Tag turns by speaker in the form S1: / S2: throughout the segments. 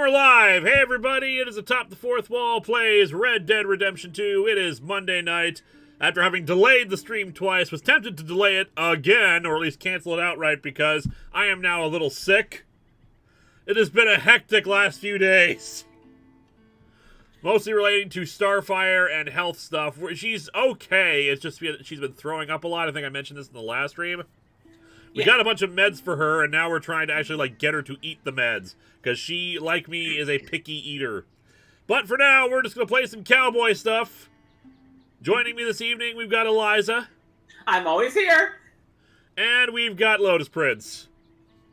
S1: And we're live! Hey everybody, it is Atop the Fourth Wall plays Red Dead Redemption 2. It is Monday night. After having delayed the stream twice, was tempted to delay it again, or at least cancel it outright because I am now a little sick. It has been a hectic last few days. Mostly relating to Starfire and health stuff. She's okay, it's just she's been throwing up a lot. I think I mentioned this in the last stream. We got a bunch of meds for her, and now we're trying to actually, get her to eat the meds. Because she, like me, is a picky eater. But for now, we're just going to play some cowboy stuff. Joining me this evening, we've got Eliza.
S2: I'm always here.
S1: And we've got Lotus Prince.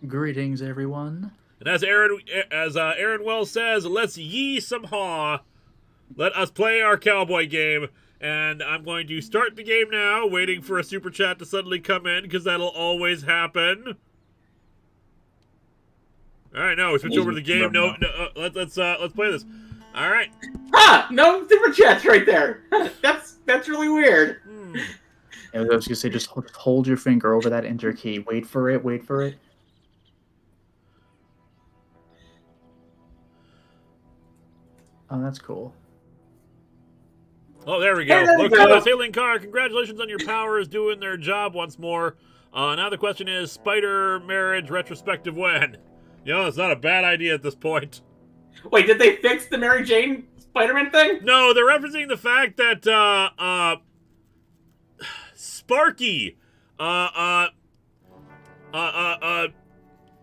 S3: Greetings, everyone.
S1: And as Aaron Wells says, let's yee some haw. Let us play our cowboy game. And I'm going to start the game now, waiting for a super chat to suddenly come in, because that'll always happen. All right, now we switch over to the game. Let's play this. All right.
S2: Ha! No super chats right there. that's really weird.
S3: I was gonna say, just hold your finger over that enter key. Wait for it. Wait for it. Oh, that's cool.
S1: Oh, there we go. Look at this. Hey, Linkara, congratulations on your powers doing their job once more. Now the question is, spider marriage retrospective when? You know, it's not a bad idea at this point.
S2: Wait, did they fix the Mary Jane Spider-Man thing?
S1: No, they're referencing the fact that, Sparky,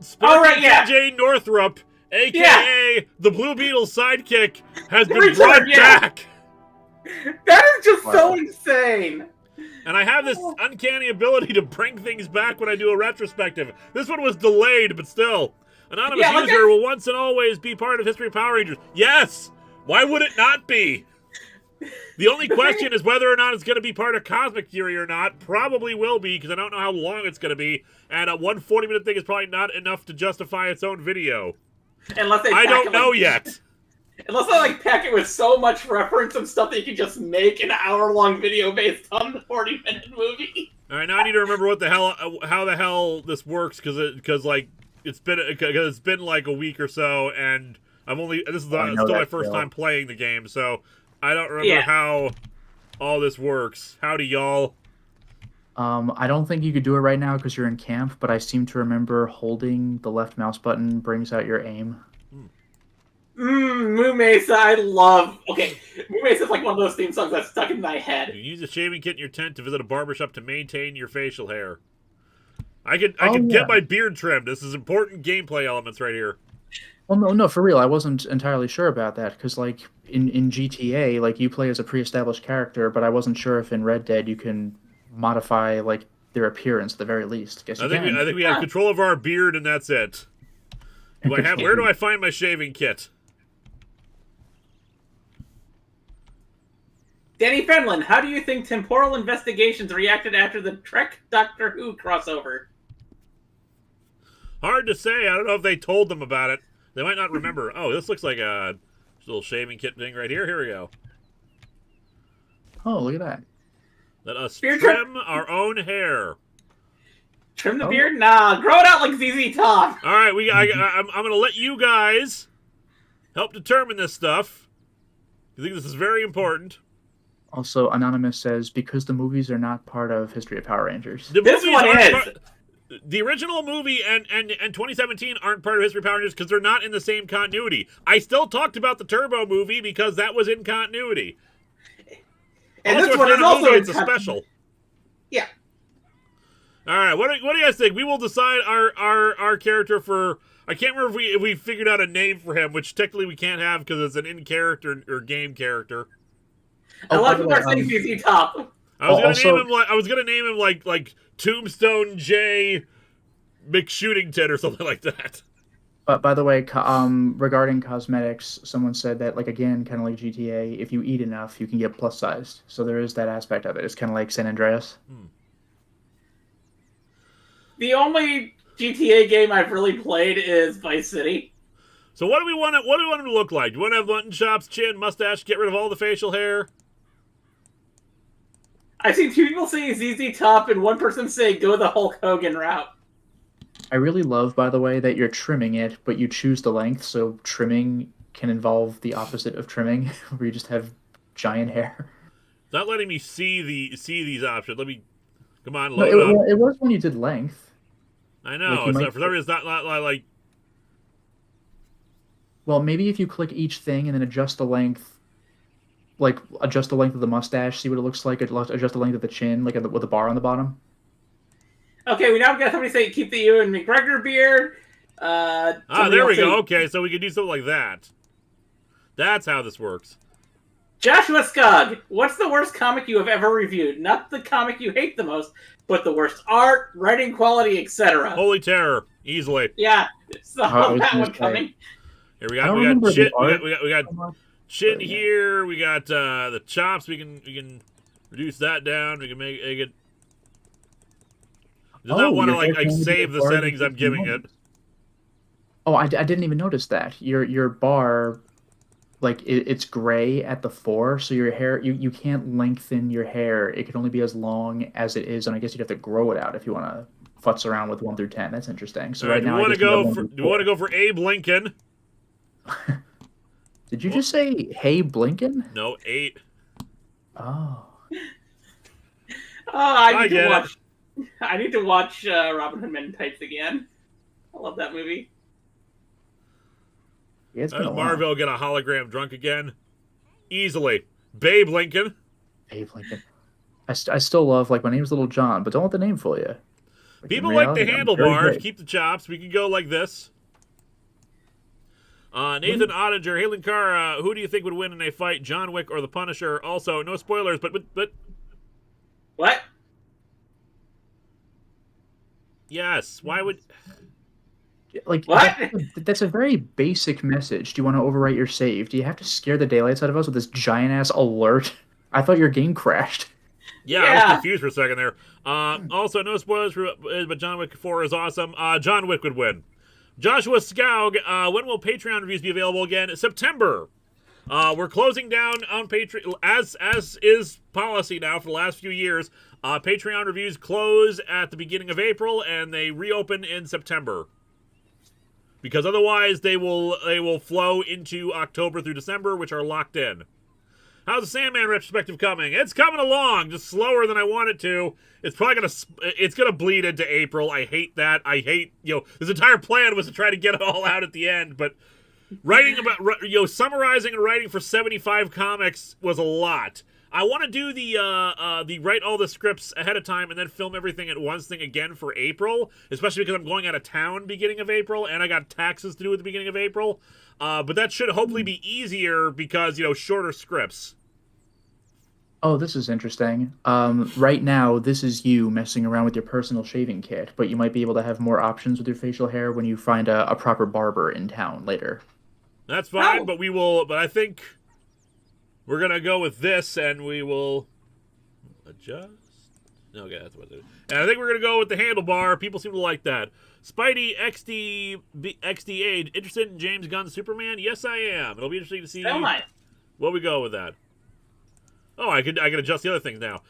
S1: Sparky J. Northrup, a.k.a. the Blue Beetle's sidekick, has been brought back.
S2: That is just so insane.
S1: And I have this uncanny ability to bring things back when I do a retrospective. This one was delayed, but still. Anonymous user will once and always be part of History of Power Rangers. Yes! Why would it not be? The only question is whether or not it's going to be part of Cosmic Theory or not. Probably will be, because I don't know how long it's going to be. And a 1 40-minute thing is probably not enough to justify its own video.
S2: Unless they
S1: I don't know yet.
S2: Unless I pack it with so much reference and stuff that you can just make an hour-long video based on the 40-minute movie.
S1: All right, now I need to remember how the hell this works, because it's been like a week or so, and this is still my first time playing the game, so I don't remember how all this works. Howdy, y'all.
S3: I don't think you could do it right now because you're in camp, but I seem to remember holding the left mouse button brings out your aim.
S2: Moo Mesa, I love... Okay, Moo Mesa is like one of those theme songs that's stuck in my head.
S1: You use a shaving kit in your tent to visit a barbershop to maintain your facial hair. I can get my beard trimmed. This is important gameplay elements right here.
S3: Well, no, for real. I wasn't entirely sure about that because, in GTA, you play as a pre-established character, but I wasn't sure if in Red Dead you can modify, their appearance at the very least. I
S1: think we have control of our beard, and that's it. Where do I find my shaving kit?
S2: Danny Fenlon, how do you think Temporal Investigations reacted after the Trek Doctor Who crossover?
S1: Hard to say. I don't know if they told them about it. They might not remember. Oh, this looks like a little shaving kit thing right here. Here we go.
S3: Oh, look at that.
S1: Let us trim our own hair.
S2: Trim the beard? Nah, grow it out like ZZ Top.
S1: All right, I'm going to let you guys help determine this stuff. I think this is very important.
S3: Also, Anonymous says, because the movies are not part of History of Power Rangers.
S2: This one is.
S1: The original movie and 2017 aren't part of History of Power Rangers because they're not in the same continuity. I still talked about the Turbo movie because that was in continuity.
S2: And
S1: also,
S2: this one is also
S1: it's a special.
S2: Yeah.
S1: All right, what do you guys think? We will decide our character for... I can't remember if we figured out a name for him, which technically we can't have because it's an in-character or game character.
S2: A lot of people are saying ZZ Top.
S1: I was gonna name him like Tombstone J. McShootington or something like that.
S3: But by the way, regarding cosmetics, someone said that again, kind of like GTA, if you eat enough, you can get plus sized. So there is that aspect of it. It's kind of like San Andreas.
S2: The only GTA game I've really played is Vice City.
S1: So what do we want him to look like? Do you want to have mutton chops, chin, mustache, get rid of all the facial hair?
S2: I've seen two people say ZZ Top and one person say go the Hulk Hogan route.
S3: I really love, by the way, that you're trimming it, but you choose the length, so trimming can involve the opposite of trimming, where you just have giant hair.
S1: Not letting me see these options. Let me come on,
S3: No,
S1: load up.
S3: it was when you did length.
S1: I know.
S3: Like you
S1: It's
S3: might
S1: not, for some reason it's not like.
S3: Well, maybe if you click each thing and then adjust the length, like adjust the length of the mustache, see what it looks like, adjust the length of the chin, like with a bar on the bottom.
S2: Okay, we now got somebody saying keep the Ewan McGregor beard.
S1: There we go. Okay, so we can do something like that. That's how this works.
S2: Joshua Skug, what's the worst comic you have ever reviewed? Not the comic you hate the most, but the worst art, writing quality, etc.
S1: Holy Terror, easily.
S2: Yeah, saw that one coming.
S1: Here we got chin. We got chin
S3: yeah.
S1: here. We got the chops. We can reduce that down. We can make it. Does not want to like save the settings I'm giving it.
S3: Oh, I didn't even notice that. Your bar, like it's gray at the 4, so your hair you can't lengthen your hair. It can only be as long as it is, and I guess you'd have to grow it out if you want to futz around with 1 through 10. That's interesting. So right now,
S1: do you want to go for Abe Lincoln?
S3: Did you just say hey Blinken?
S1: No, 8.
S3: Oh.
S2: I need to watch Robin Hood Men in Tights again. I love that movie.
S3: Yeah,
S1: Does Marvel get a hologram drunk again? Easily. Babe Lincoln.
S3: Babe Lincoln. I still love, like, my name's Little John, but don't let the name fool you. Like,
S1: people like the handlebars. Keep the chops. We can go like this. Nathan Ottinger, hey Linkara, who do you think would win in a fight, John Wick or the Punisher? Also, no spoilers, but
S2: what?
S1: Yes. Why would?
S3: Like,
S2: what?
S3: That's a very basic message. Do you want to overwrite your save? Do you have to scare the daylights out of us with this giant ass alert? I thought your game crashed.
S1: Yeah, I was confused for a second there. Also, no spoilers, but John Wick 4 is awesome. John Wick would win. Joshua Scoug, when will Patreon reviews be available again? September. We're closing down on Patreon, as is policy now for the last few years. Patreon reviews close at the beginning of April, and they reopen in September. Because otherwise, they will flow into October through December, which are locked in. How's the Sandman retrospective coming? It's coming along, just slower than I want it to. It's probably gonna bleed into April. I hate that. I hate, this entire plan was to try to get it all out at the end, but writing about, summarizing and writing for 75 comics was a lot. I want to do the write all the scripts ahead of time and then film everything at once thing again for April, especially because I'm going out of town beginning of April and I got taxes to do at the beginning of April. But that should hopefully be easier because, shorter scripts.
S3: Oh, this is interesting. Right now, this is you messing around with your personal shaving kit, but you might be able to have more options with your facial hair when you find a proper barber in town later.
S1: That's fine, but I think we're going to go with this and we will adjust. Okay, that's what it is. And I think we're going to go with the handlebar. People seem to like that. Spidey XDA, interested in James Gunn's Superman? Yes, I am. It'll be interesting to see what we go with that. Oh, I could adjust the other things now.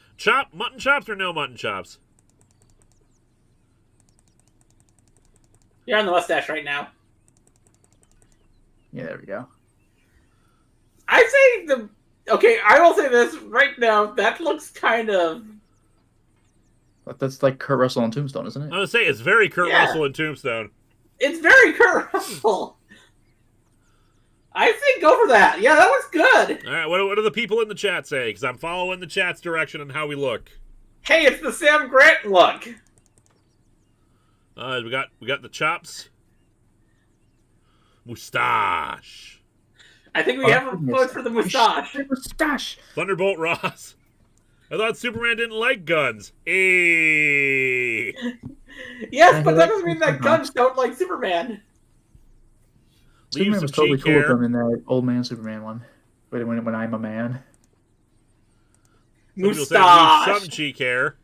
S1: Mutton chops or no mutton chops?
S2: You're on the mustache right now.
S3: Yeah, there we go.
S2: I say okay, I will say this right now. That looks kind of.
S3: That's like Kurt Russell on Tombstone, isn't it?
S1: I'm going to say it's very Kurt Russell in Tombstone.
S2: It's very Kurt Russell. I think go for that. Yeah, that looks good.
S1: All right, what do the people in the chat say? Because I'm following the chat's direction on how we look.
S2: Hey, it's the Sam Grant look.
S1: We got the chops. Mustache.
S2: I think we have a vote for the mustache.
S3: Mustache.
S1: Thunderbolt Ross. I thought Superman didn't like guns. Hey.
S2: Yes, but that doesn't mean that guns don't like Superman.
S3: Superman was totally cool with them in that Old Man Superman one. When I'm a man.
S2: Mustache.
S1: Some cheek hair.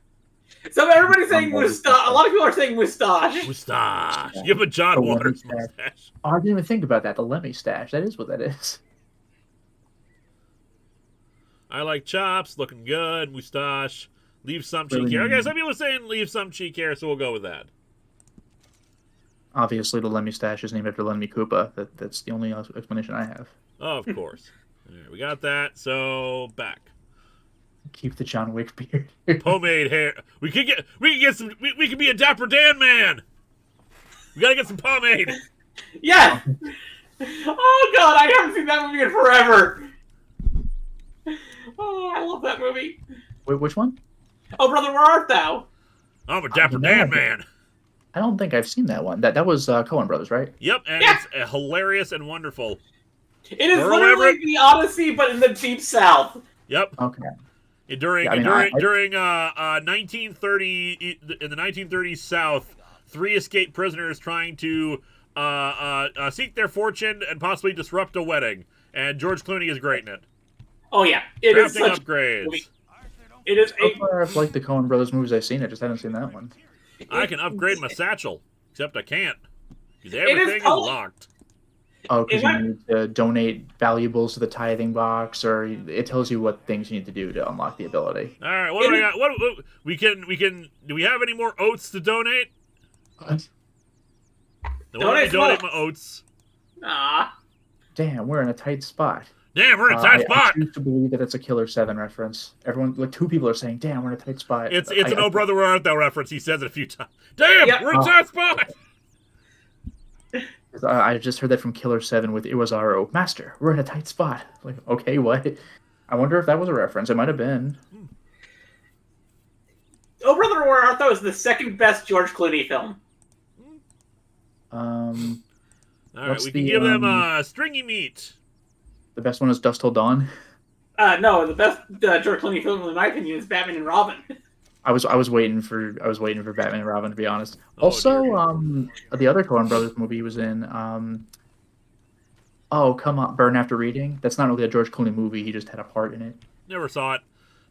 S2: So everybody's saying mustache. A lot of people are saying mustache.
S1: Mustache. Give him a John Waters mustache.
S3: Oh, I didn't even think about that. The Lemmy stash. That is what that is.
S1: I like chops. Looking good. Mustache. Leave some cheek hair. Okay, some people are saying leave some cheek hair, so we'll go with that.
S3: Obviously, the Lemmy stash is named after Lemmy Koopa. That's the only explanation I have.
S1: Oh, of course. All right, we got that. So back.
S3: Keep the John Wick beard.
S1: Pomade hair. We could get some. We could be a Dapper Dan man. We gotta get some pomade.
S2: Yes! Oh god, I haven't seen that movie in forever! Oh, I love that movie.
S3: Wait, which one?
S2: Oh, brother, where art thou?
S1: I'm a Dapper Dan man.
S3: I don't think I've seen that one. That was Coen Brothers, right?
S1: Yep, and
S2: Yeah.
S1: it's hilarious and wonderful.
S2: It is
S1: Earl
S2: literally
S1: Everett?
S2: the Odyssey, but in the Deep South.
S1: Yep.
S3: Okay.
S1: During
S3: Yeah, I mean,
S1: during 1930 in the 1930s South, 3 escaped prisoners trying to seek their fortune and possibly disrupt a wedding, and George Clooney is great in it.
S2: Oh yeah, it is
S1: Crafting
S2: such.
S1: upgrades.
S2: It is
S3: So
S2: a.
S3: far, I've liked the Coen Brothers movies I've seen. I just haven't seen that one.
S1: I can upgrade my satchel, except I can't because
S2: is
S1: everything is
S2: totally-
S1: locked.
S3: Oh, because
S2: If I-
S3: you need to donate valuables to the tithing box, or it tells you what things you need to do to unlock the ability.
S1: All right, what do I got? What we can? Do we have any more oats to donate?
S3: What?
S1: Then why don't I
S2: Donate
S1: donate
S2: what?
S1: my oats?
S2: Ah.
S3: Damn, we're in a tight spot.
S1: Damn, we're in a tight
S3: I
S1: spot.
S3: choose to believe that it's a Killer 7 reference. Everyone, like 2 people are saying, "Damn, we're in a tight spot."
S1: It's an Oh Brother Where Art Thou reference. He says it a few times. Damn,
S2: Yeah.
S1: we're in a tight spot.
S3: I just heard that from Killer 7 with Iwazaro. Master, we're in a tight spot. Like, okay, what? I wonder if that was a reference. It might have been.
S2: Oh, brother, where art thou is the second best George Clooney film.
S1: All right,
S3: What's
S1: we can
S3: the,
S1: give them stringy meat.
S3: The best one is Dust Till Dawn.
S2: No, the best George Clooney film, in my opinion, is Batman and Robin.
S3: I was waiting for Batman and Robin, to be honest.
S1: Oh,
S3: Also,
S1: dear.
S3: the other Coen Brothers movie he was in, oh come on, Burn After Reading. That's not really a George Clooney movie. He just had a part in it.
S1: Never saw it.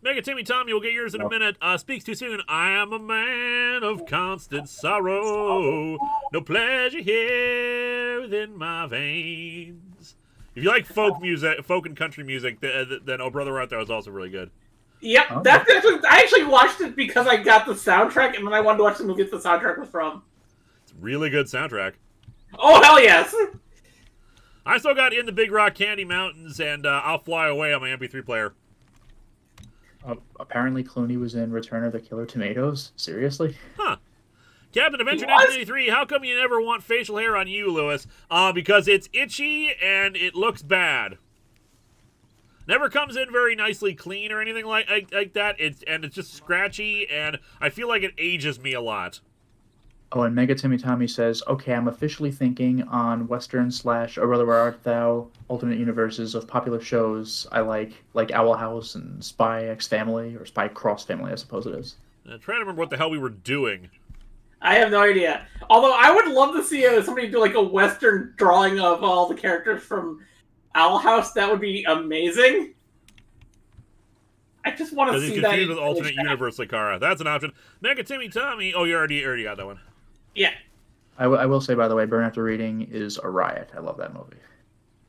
S1: Mega Timmy Tommy will get yours in a minute. Speaks too soon. I am a man of constant sorrow. No pleasure here within my veins. If you like folk music, folk and country music, then Oh Brother Art Thou is also really good.
S2: Yep,
S3: Oh.
S2: that's actually. I actually watched it because I got the soundtrack, and then I wanted to watch the movie that the soundtrack was from.
S1: It's a really good soundtrack.
S2: Oh hell yes!
S1: I still got In the Big Rock Candy Mountains and I'll Fly Away on my MP3 player.
S3: Apparently, Clooney was in Return of the Killer Tomatoes. Seriously?
S1: Huh. Captain Adventure
S2: What?
S1: 1983, how come you never want facial hair on you, Lewis? Because it's itchy and it looks bad. Never comes in very nicely clean or anything like that. It's just scratchy, and I feel like it ages me a lot.
S3: Oh, and Mega Timmy Tommy says, "Okay, I'm officially thinking on Western / Oh Brother Where Art Thou alternate universes of popular shows I like Owl House and Spy X Family, or Spy Cross Family, I suppose it is."
S1: I'm trying to remember what the hell we were doing.
S2: I have no idea. Although I would love to see somebody do like a Western drawing of all the characters from Owl House. That would be amazing. I just want to
S1: Because he's
S2: see that.
S1: confused with alternate universe Linkara. That's an option. Mega Timmy Tommy. Oh, you already got that one.
S2: Yeah.
S3: I will say, by the way, Burn After Reading is a riot. I love that movie.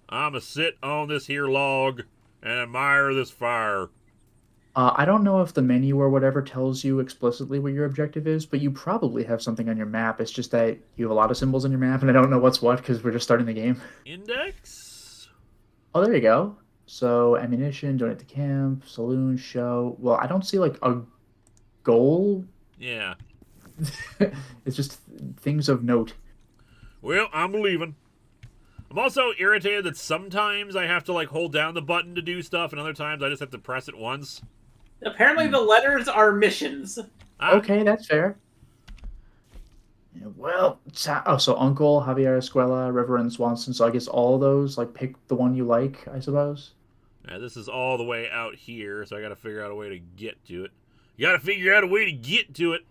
S1: I'ma sit on this here log and admire this fire.
S3: I don't know if the menu or whatever tells you explicitly what your objective is, but you probably have something on your map. It's just that you have a lot of symbols on your map, and I don't know what's what because we're just starting the game.
S1: Index?
S3: Oh, there you go. So, ammunition, donate to camp, saloon, show. Well, I don't see, like, a goal.
S1: Yeah.
S3: It's just things of note.
S1: Well, I'm leaving. I'm also irritated that sometimes I have to, like, hold down the button to do stuff, and other times I just have to press it once.
S2: Apparently, the letters are missions.
S3: Okay, that's fair. Yeah, well, so Uncle, Javier Escuela, Reverend Swanson. So I guess all of those, like, pick the one you like, I suppose.
S1: Yeah, this is all the way out here, so I gotta figure out a way to get to it. You gotta figure out a way to get to it.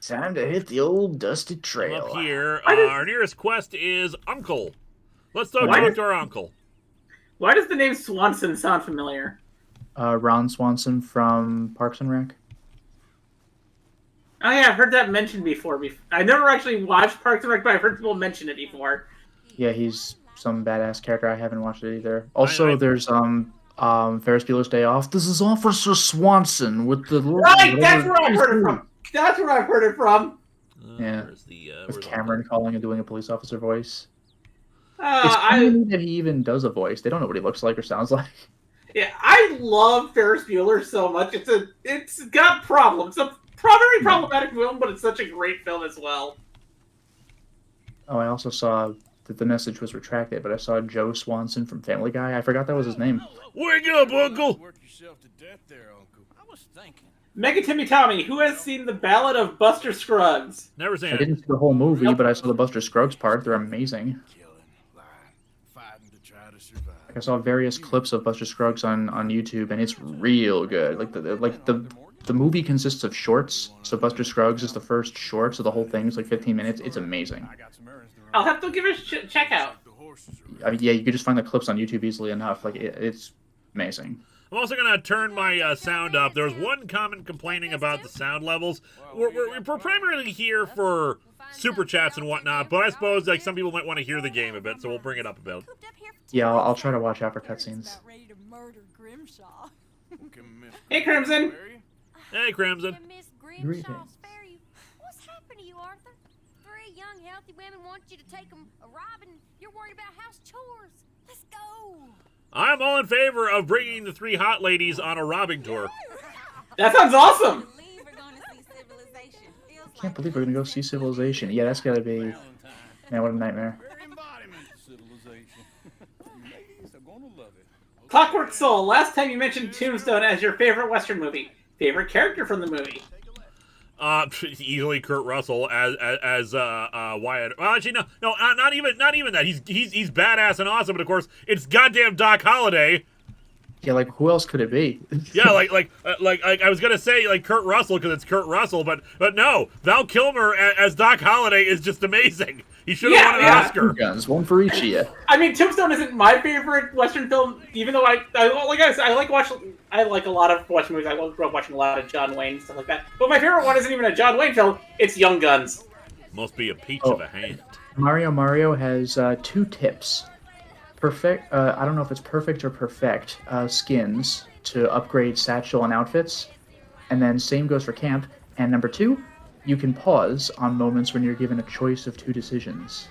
S3: Time to hit the old dusty
S1: I'm
S3: trail.
S1: up here. Our nearest quest is Uncle. Let's talk to our uncle.
S2: Why does the name Swanson sound familiar?
S3: Ron Swanson from Parks and Rec.
S2: Oh yeah, I've heard that mentioned before. I never actually watched Parks and Rec, but I've heard people mention it before.
S3: Yeah, he's some badass character. I haven't watched it either. Also, there's Ferris Bueller's Day Off. This is Officer Swanson with the
S2: Right, that's where I've heard it from. That's where I've heard it from.
S3: Yeah.
S1: Where's the,
S3: With Cameron calling and doing a police officer voice. It's
S2: I
S3: funny that he even does a voice. They don't know what he looks like or sounds like.
S2: yeah, I love Ferris Bueller so much. It's got problems. It's a very problematic film, but it's such a great film as well.
S3: Oh, I also saw that the message was retracted, but I saw Joe Swanson from Family Guy. I forgot that was his name.
S1: Wake up, Uncle!
S4: Work yourself to death there, Uncle. I was thinking.
S2: Mega Timmy Tommy, who has seen The Ballad of Buster Scruggs?
S1: Never seen
S3: I
S1: it.
S3: didn't see the whole movie, but I saw the Buster Scruggs part. They're amazing.
S4: Killing, lying, fighting to try to survive.
S3: Like, I saw various clips of Buster Scruggs on YouTube, and it's real good. Like the movie consists of shorts, so Buster Scruggs is the first short, so the whole thing's like 15 minutes. It's amazing.
S4: I got some errands to run.
S2: I'll have to give it a check out.
S4: The horses are
S3: I mean, yeah, you could just find the clips on YouTube easily enough. Like it's amazing.
S1: I'm also going to turn my sound up. There was one comment complaining about the sound levels. We're primarily here for super chats and whatnot, but I suppose like some people might want to hear the game a bit, so we'll bring it up a bit.
S3: Yeah, I'll try to watch out for cutscenes.
S2: Hey, Crimson.
S1: Hey, Crimson.
S3: Greetings.
S5: What's happened to you, Arthur? 3 young, healthy women want you to take them a robin. You're worried about house chores. Let's go.
S1: I'm all in favor of bringing the 3 hot ladies on a robbing tour.
S2: That sounds awesome.
S3: Can't believe we're gonna go see Civilization. Yeah, that's gotta be. Man, what a nightmare.
S4: very embodiment of civilization. Ladies are gonna love it.
S2: Clockwork Soul, last time you mentioned Tombstone as your favorite Western movie. Favorite character from the movie?
S1: Easily Kurt Russell as Wyatt. Well, actually, no, not even that. He's badass and awesome, but of course, it's goddamn Doc Holliday.
S3: Yeah, like who else could it be?
S1: Yeah, like I was gonna say like Kurt Russell because it's Kurt Russell, but no, Val Kilmer as Doc Holliday is just amazing. He should have won an Oscar.
S3: Guns, one for each of you.
S2: I mean, Tombstone isn't my favorite Western film, even though I like a lot of Western movies. I grew up watching a lot of John Wayne and stuff like that. But my favorite one isn't even a John Wayne film. It's Young Guns.
S1: Must be a peach of a hand.
S3: Mario has 2 tips. Perfect. I don't know if it's perfect or perfect skins to upgrade satchel and outfits, and then same goes for camp. And number 2, you can pause on moments when you're given a choice of 2 decisions.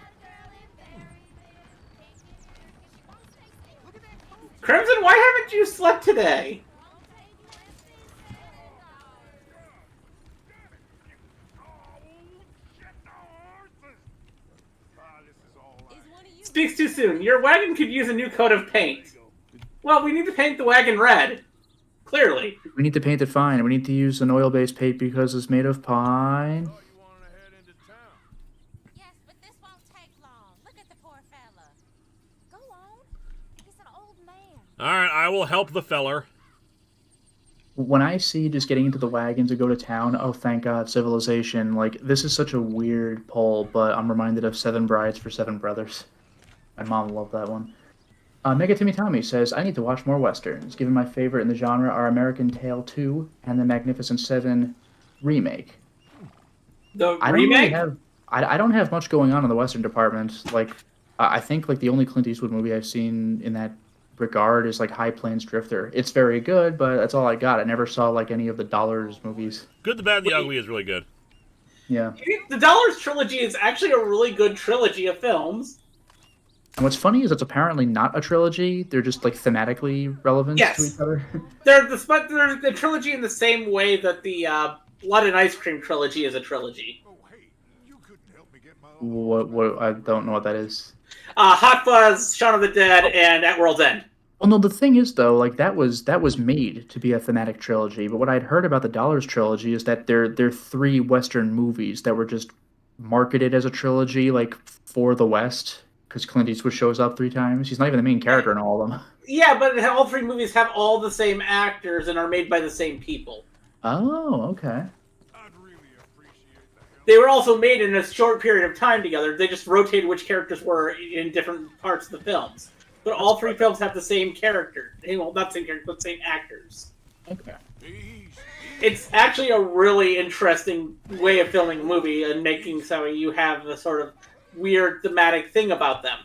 S2: Crimson, why haven't you slept today? Speaks too soon. Your wagon could use a new coat of paint. Well, we need to paint the wagon red. Clearly.
S3: We need to paint it fine. We need to use an oil-based paint because it's made of pine.
S4: You wanted to head into town.
S5: Yes, but this won't take long. Look at the poor fella. Go on. He's an old man.
S1: All right, I will help the feller.
S3: When I see just getting into the wagon to go to town, oh, thank God, Civilization. Like, this is such a weird poll, but I'm reminded of 7 Brides for 7 Brothers. My mom loved that one. Mega Timmy Tommy says, I need to watch more Westerns, given my favorite in the genre are American Tail 2 and the Magnificent 7 remake.
S2: The
S3: I don't
S2: remake?
S3: really have, I don't have much going on in the Western department. Like, I think like the only Clint Eastwood movie I've seen in that regard is like High Plains Drifter. It's very good, but that's all I got. I never saw like any of the Dollars movies.
S1: Good, the Bad, and the Ugly is really good.
S3: Yeah.
S2: The Dollars trilogy is actually a really good trilogy of films.
S3: And what's funny is it's apparently not a trilogy. They're just like thematically relevant
S2: Yes.
S3: to each other.
S2: They're the trilogy in the same way that the Blood and Ice Cream trilogy is a trilogy.
S4: Oh, hey, you couldn't help me get my
S3: What I don't know what that is.
S2: Hot Fuzz, Shaun of the Dead, and At World's End.
S3: Well, no, the thing is though, like that was made to be a thematic trilogy. But what I'd heard about the Dollars trilogy is that they're 3 Western movies that were just marketed as a trilogy, like for the West, because Clint Eastwood shows up 3 times. He's not even the main character in all of them.
S2: Yeah, but all 3 movies have all the same actors and are made by the same people.
S3: Oh, okay.
S4: I'd really appreciate the help.
S2: They were also made in a short period of time together. They just rotated which characters were in different parts of the films. But all 3 films have the same character. Well, not same character, but same actors.
S3: Okay.
S4: Easy.
S2: It's actually a really interesting way of filming a movie and making so you have a sort of weird thematic thing about them.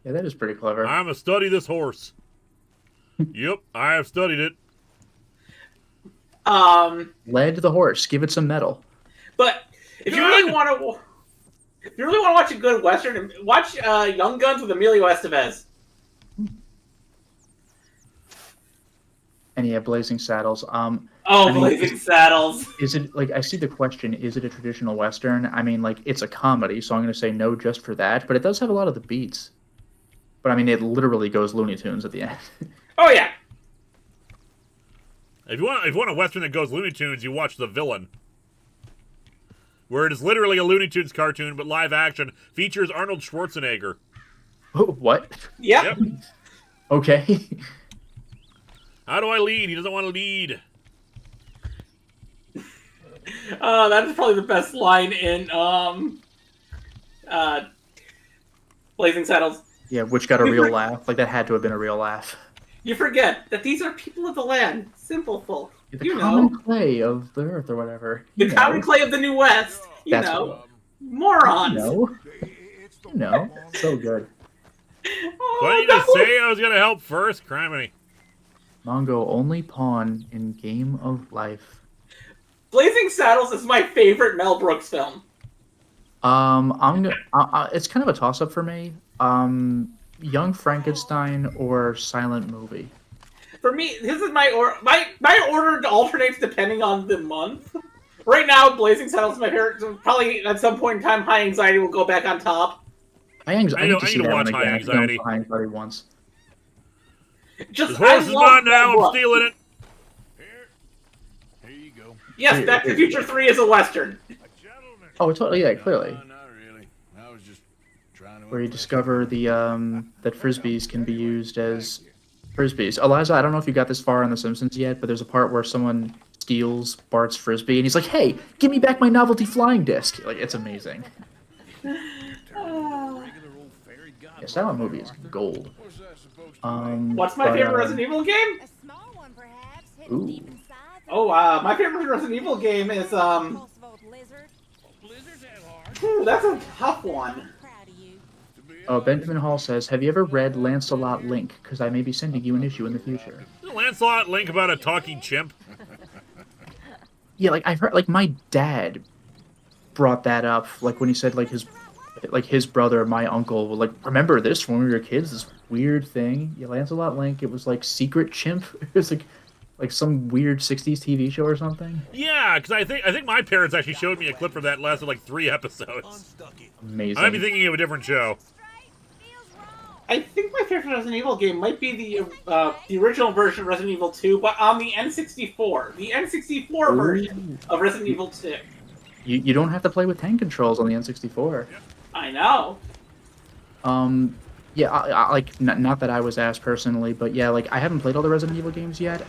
S3: Yeah, that is pretty clever.
S1: I'm gonna study this horse. Yep, I have studied it.
S3: Lead the horse. Give it some metal.
S2: But If you really want to watch a good western, watch Young Guns with Emilio Estevez.
S3: And yeah, Blazing Saddles.
S2: Blazing Saddles.
S3: Is it like, I see the question, is it a traditional western? I mean, like, it's a comedy, so I'm going to say no just for that, but it does have a lot of the beats. But I mean, it literally goes Looney Tunes at the end.
S2: Oh yeah.
S1: If you want a western that goes Looney Tunes, you watch The Villain, where it is literally a Looney Tunes cartoon but live action, features Arnold Schwarzenegger.
S3: What?
S2: Yep.
S3: Okay.
S1: How do I lead? He doesn't want to lead.
S2: That is probably the best line in Blazing Saddles.
S3: Yeah, which got a real laugh. Like, that had to have been a real laugh.
S2: You forget that these are people of the land, simple folk.
S3: The common clay of the earth or whatever.
S2: The common clay of the New West.
S3: That's
S2: Morons.
S3: No. So good.
S1: What did you say I was going to help first? Criminy.
S3: Mongo, only pawn in Game of Life.
S2: Blazing Saddles is my favorite Mel Brooks film.
S3: It's kind of a toss-up for me. Young Frankenstein or Silent Movie.
S2: For me, this is my order. My order alternates depending on the month. Right now, Blazing Saddles is my favorite. So probably at some point in time, High Anxiety will go back on top.
S3: I need to
S1: watch High Anxiety.
S3: High Anxiety once.
S1: This horse is mine now. I'm stealing it.
S4: Here you go.
S2: Yes, Back to the Future 3 is a western.
S3: Oh, totally. Yeah, clearly.
S4: Not really. I was just trying to.
S3: Where you discover the that frisbees can be used as frisbees. Eliza, I don't know if you got this far on The Simpsons yet, but there's a part where someone steals Bart's frisbee, and he's like, "Hey, give me back my novelty flying disc!" Like, it's amazing. Yeah, Silent Movie is gold.
S2: What's my favorite Resident Evil game?
S5: A small one, perhaps, hidden deep inside the
S2: Oh, my favorite Resident Evil game is
S5: Kosovo lizard.
S2: That's a tough one.
S5: Proud of you.
S3: Oh, Benjamin Hall says, "Have you ever read Lancelot Link? Because I may be sending you an issue in the future."
S1: Is Lancelot Link about a talking chimp?
S3: Yeah, like I've heard, like my dad brought that up, like when he said like his brother, my uncle, will like remember this when we were kids, this weird thing. Yeah, Lancelot Link. It was like secret chimp. It was like some weird '60s TV show or something.
S1: Yeah, because I think my parents actually showed me a clip from that. It lasted like 3 episodes.
S3: Amazing.
S1: I might be thinking of a different show.
S2: I think my favorite Resident Evil game might be the original version of Resident Evil 2, but on the N64. The N64 version of Resident Evil 2.
S3: You don't have to play with tank controls on the N64.
S2: I know.
S3: Yeah, I like not that I was asked personally, but yeah, like I haven't played all the Resident Evil games yet.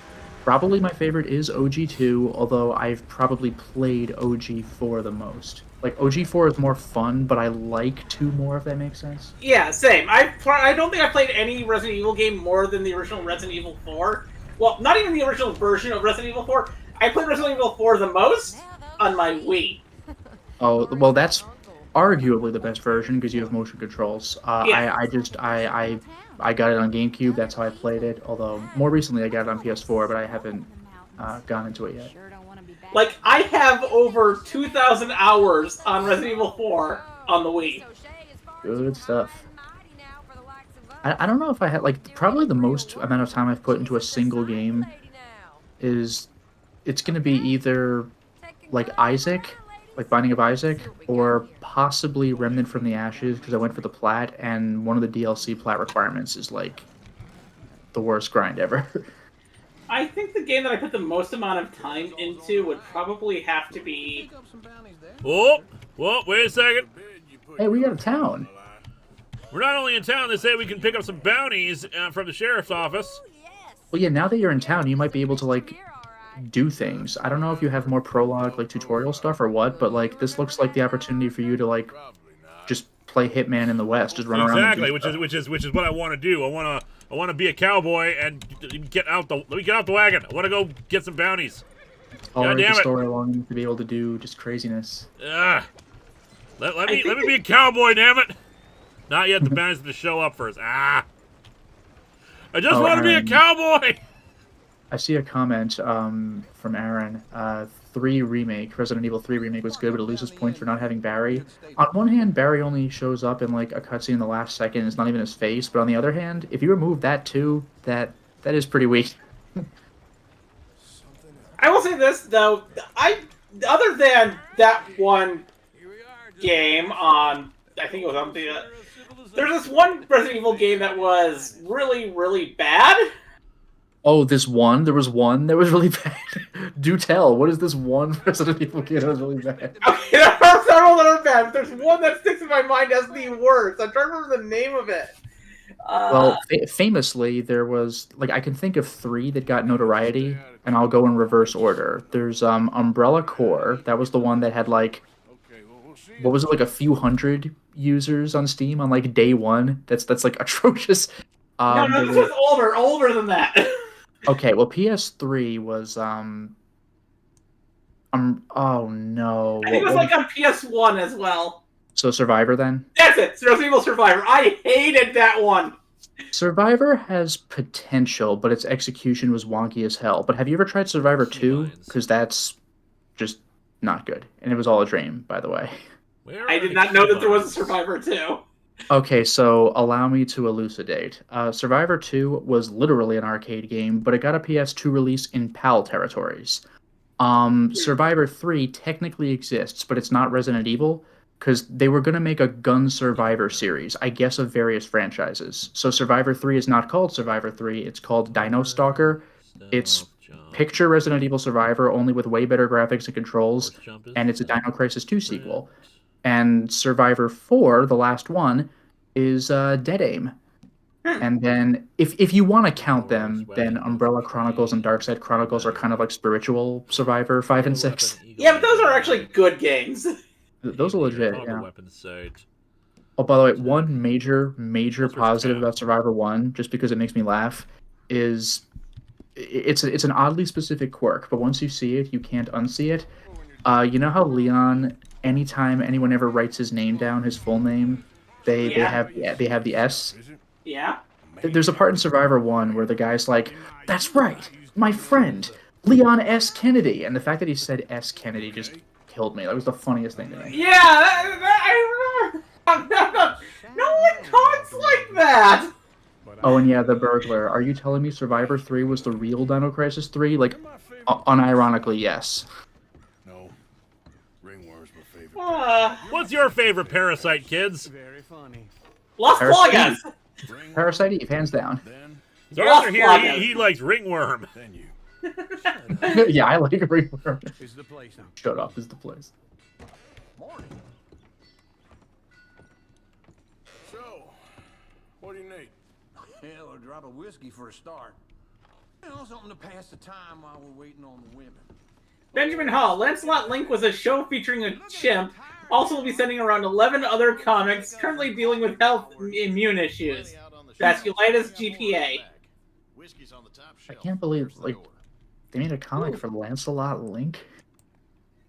S3: Probably my favorite is OG2, although I've probably played OG4 the most. Like OG4 is more fun, but I like 2 more, if that makes sense.
S2: Yeah, same. I don't think I played any Resident Evil game more than the original Resident Evil 4. Well, not even the original version of Resident Evil 4. I played Resident Evil 4 the most on my Wii.
S3: Oh, well, that's arguably the best version because you have motion controls.
S2: Yeah.
S3: I got it on GameCube. That's how I played it. Although more recently I got it on PS4, but I haven't gone into it yet.
S2: Like, I have over 2,000 hours on Resident Evil 4 on the Wii.
S3: Good stuff. I don't know if I had, like, probably the most amount of time I've put into a single game is, it's going to be either, like, Isaac, like Binding of Isaac, or possibly Remnant from the Ashes, because I went for the plat, and one of the DLC plat requirements is, like, the worst grind ever.
S2: I think the game that I put the most amount of time into would probably have to be...
S1: Whoa, wait a second.
S3: Hey, we got a town.
S1: We're not only in town, they say we can pick up some bounties from the sheriff's office.
S3: Well, yeah, now that you're in town, you might be able to, like, do things. I don't know if you have more prologue, like, tutorial stuff or what, but, like, this looks like the opportunity for you to, like, just play Hitman in the West, just run around.
S1: Exactly, which is what I want to do. I want to be a cowboy and let me get out the wagon. I want to go get some bounties.
S3: God damn it! Story long enough to be able to do just craziness.
S1: Let me be a cowboy, damn it! Not yet. The bounties have to show up first. I just want to be a cowboy.
S3: I see a comment from Aaron. 3 remake, Resident Evil 3 remake was good, but it loses points for not having Barry. On one hand, Barry only shows up in like a cutscene in the last second. It's not even his face. But on the other hand, if you remove that too, that is pretty weak.
S2: I will say this though, other than that one game on, I think it was on the. There's this one Resident Evil game that was really, really bad.
S3: Oh, this one? There was one that was really bad? Do tell. What is this one Resident Evil game that was really bad?
S2: Okay, there are several that are bad, but there's one that sticks in my mind as the worst. I'm trying to remember the name of it.
S3: Well, famously, there was, like, I can think of 3 that got notoriety, and I'll go in reverse order. There's Umbrella Corps. That was the one that had, like, what was it, like a few hundred users on Steam on, like, day 1? That's like, atrocious.
S2: No, this was older than that.
S3: Okay, well, PS3 was, oh no.
S2: I think it was like on PS1 as well.
S3: So Survivor then?
S2: That's it! Resident Evil Survivor. I hated that one!
S3: Survivor has potential, but its execution was wonky as hell. But have you ever tried Survivor 2? Because that's just not good. And it was all a dream, by the way.
S2: I did not know that there was a Survivor 2.
S3: Okay, so allow me to elucidate. Survivor 2 was literally an arcade game, but it got a PS2 release in PAL territories. Survivor 3 technically exists, but it's not Resident Evil, because they were going to make a Gun Survivor series, I guess of various franchises. So Survivor 3 is not called Survivor 3, it's called Dino Stalker. It's picture Resident Evil Survivor, only with way better graphics and controls, and it's a Dino Crisis 2 sequel. And Survivor 4, the last one, is Dead Aim. And then, if you want to count them, then Umbrella Chronicles and Darkside Chronicles are kind of like spiritual Survivor 5 and 6.
S2: Yeah, but those are actually good games.
S3: Those are legit, yeah. Oh, by the way, one major positive about Survivor 1, just because it makes me laugh, is it's an oddly specific quirk, but once you see it, you can't unsee it. You know how Leon, anytime anyone ever writes his name down, his full name, they have the S?
S2: Yeah.
S3: There's a part in Survivor 1 where the guy's like, "That's right, my friend, Leon S. Kennedy." And the fact that he said S. Kennedy just killed me. That was the funniest thing to me.
S2: Yeah, I remember. No one talks like that.
S3: Oh, and yeah, the burglar. Are you telling me Survivor 3 was the real Dino Crisis 3? Like, unironically, yes.
S4: No. Ringworm's my favorite.
S1: What's your favorite Parasite, kids?
S6: Very funny.
S2: Las Plagas.
S3: Parasite Eve, hands down.
S4: Then,
S1: So Arthur here, he likes Ringworm.
S4: then you.
S3: Yeah, I like a ringworm.
S6: Is the place now?
S3: Shut up is the place.
S4: Morning. So, what do you need?
S6: Hell, a drop of whiskey for a start. You know, something to pass the time while we're waiting on the women.
S2: Benjamin Hall. Lancelot Link was a show featuring a chimp. Also will be sending around 11 other comics currently dealing with health immune issues. Vasculitis GPA.
S3: I can't believe, like, they made a comic for Lancelot Link?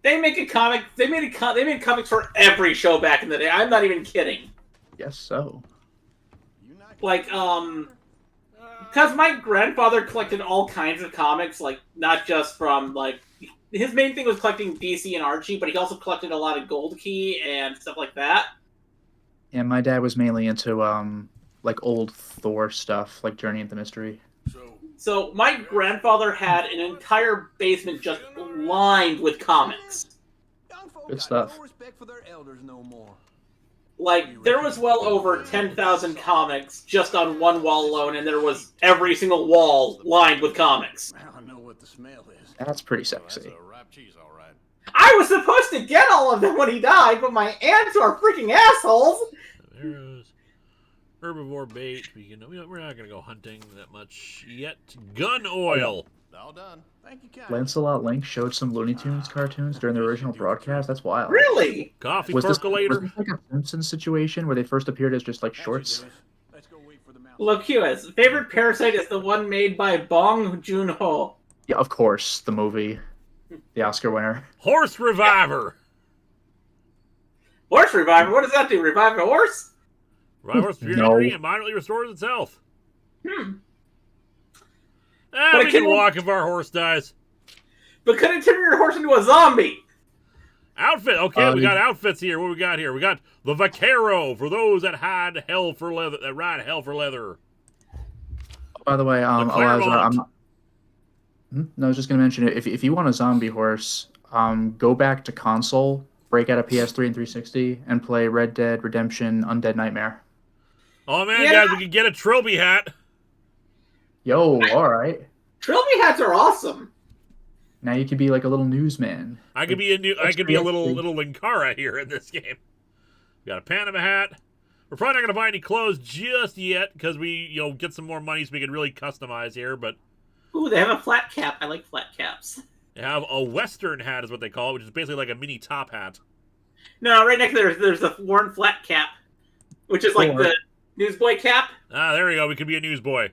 S2: They make a comic. They made comics for every show back in the day. I'm not even kidding.
S3: Yes, so.
S2: Like, because my grandfather collected all kinds of comics, like, not just from, like, his main thing was collecting DC and Archie, but he also collected a lot of Gold Key and stuff like that.
S3: And my dad was mainly into, like, old Thor stuff, like Journey into Mystery.
S2: So my grandfather had an entire basement just lined with comics.
S3: Good stuff.
S6: No respect for their elders no more.
S2: Like, there was well over 10,000 comics just on one wall alone, and there was every single wall lined with comics.
S6: Now I know what the smell is.
S3: That's pretty sexy.
S4: Ripe cheese, all right.
S2: I was supposed to get all of them when he died, but my aunts are freaking assholes!
S1: There's herbivore bait. We're not going to go hunting that much yet. Gun oil.
S4: All done.
S6: Thank you, Cal.
S3: Lancelot Link showed some Looney Tunes cartoons during the original broadcast. That's wild.
S2: Really?
S1: Coffee
S3: Was this
S1: percolator.
S3: like a Simpsons situation where they first appeared as just like shorts?
S6: Let's go wait for the mouse.
S2: Locuus. Favorite Parasite is the one made by Bong Joon-ho.
S3: Yeah, of course, the movie, the Oscar winner.
S1: Horse reviver.
S2: Horse Reviver? What does that do? Revive a horse?
S1: Revive horse purity and moderately restores itself. But we can walk if our horse dies.
S2: but couldn't turn your horse into a zombie.
S1: Outfit. Okay, we got outfits here. What we got here? We got the Vaquero for those that ride hell for leather. That ride hell for leather.
S3: By the way, Eliza, I was just going to mention, if you want a zombie horse, go back to console, break out a PS3 and 360, and play Red Dead Redemption Undead Nightmare.
S1: Oh man, guys, we could get a trilby hat.
S3: Yo, all right.
S2: Trilby hats are awesome.
S3: Now you could be like a little newsman.
S1: I could be a little Linkara here in this game. We got a Panama hat. We're probably not going to buy any clothes just yet because we, get some more money so we can really customize here. But
S2: ooh, they have a flat cap. I like flat caps.
S1: they have a Western hat, is what they call it, which is basically like a mini top hat.
S2: No, right next to there's a worn flat cap, which is like the newsboy cap.
S1: Ah, there we go. We could be a newsboy.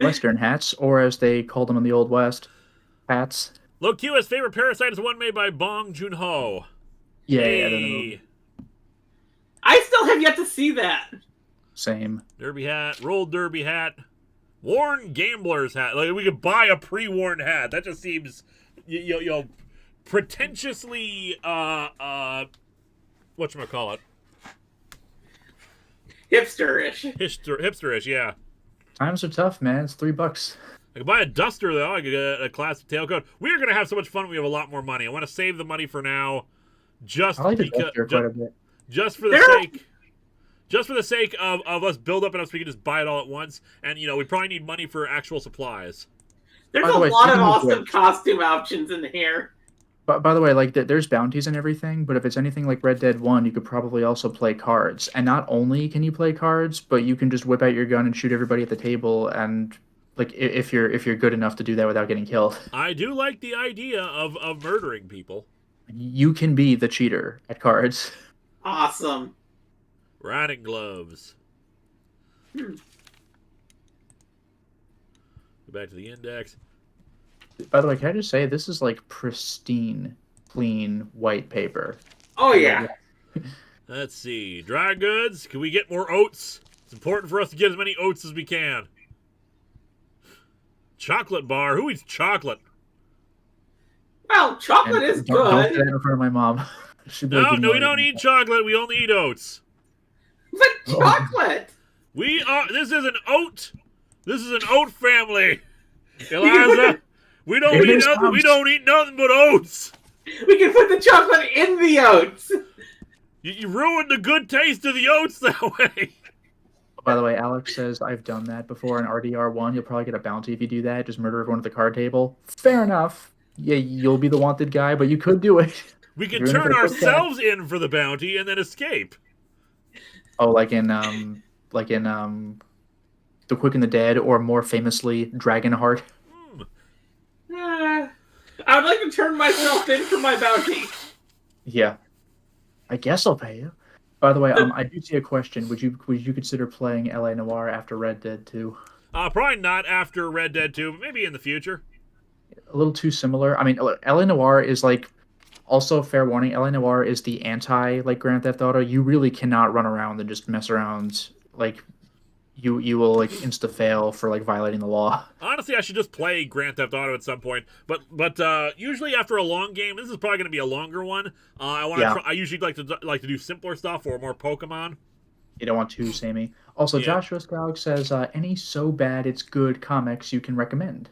S3: Western hats, or as they called them in the Old West, hats.
S1: Look, Q's favorite Parasite is one made by Bong Joon-ho.
S3: Yeah,
S1: Hey.
S3: I don't know.
S2: I still have yet to see that.
S3: Same.
S1: Derby hat, rolled derby hat, worn gambler's hat. Like we could buy a pre-worn hat. That just seems, pretentiously, whatchamacallit?
S2: Hipster-ish.
S1: Hipsterish, yeah.
S3: Times are tough, man. It's $3.
S1: I could buy a duster though. I could get a classic tailcoat. We are gonna have so much fun when we have a lot more money. I want to save the money for now, just
S3: I like the
S1: because,
S3: duster quite a bit.
S1: just for the sake of us build up enough so we can just buy it all at once. And we probably need money for actual supplies.
S2: There's
S3: By the
S2: a
S3: way,
S2: lot of
S3: speaking of
S2: awesome
S3: which-
S2: costume options in here.
S3: But by the way, like there's bounties and everything, but if it's anything like Red Dead 1, you could probably also play cards. And not only can you play cards, but you can just whip out your gun and shoot everybody at the table, and like if you're good enough to do that without getting killed.
S1: I do like the idea of murdering people.
S3: You can be the cheater at cards.
S2: Awesome.
S1: Riding gloves. Go back to the index.
S3: By the way, can I just say this is like pristine, clean white paper.
S2: Oh yeah.
S1: Let's see. Dry goods. Can we get more oats? It's important for us to get as many oats as we can. Chocolate bar. Who eats chocolate?
S2: Well, chocolate
S3: And
S2: is
S3: don't say
S2: good.
S3: that in front of my mom. She'd be like,
S1: No, we don't eat chocolate. We only eat oats.
S2: But chocolate.
S1: This is an oat. This is an oat family. Eliza, we don't eat nothing but oats.
S2: We can put the chocolate in the oats.
S1: You ruined the good taste of the oats that way.
S3: By the way, Alex says I've done that before in RDR1. You'll probably get a bounty if you do that. Just murder everyone at the card table. Fair enough. Yeah, you'll be the wanted guy, but you could do it.
S1: We can
S3: You're in
S1: turn
S3: for a quick
S1: ourselves in for the bounty and then escape.
S3: Oh, like in The Quick and the Dead, or more famously, Dragonheart.
S2: I would like to turn myself in for my bounty.
S3: Yeah. I guess I'll pay you. By the way, I do see a question. Would you consider playing L.A. Noire after Red Dead 2?
S1: Probably not after Red Dead 2, but maybe in the future.
S3: A little too similar. I mean, L.A. Noire is like, also fair warning, L.A. Noire is the anti like Grand Theft Auto. You really cannot run around and just mess around. Like, you will like insta fail for like violating the law.
S1: Honestly, I should just play Grand Theft Auto at some point. But usually after a long game, this is probably going to be a longer one. I usually like to do simpler stuff or more Pokemon.
S3: You don't want too samey. Also,
S1: Yeah.
S3: Joshua Scalix says, any so bad it's good comics you can recommend.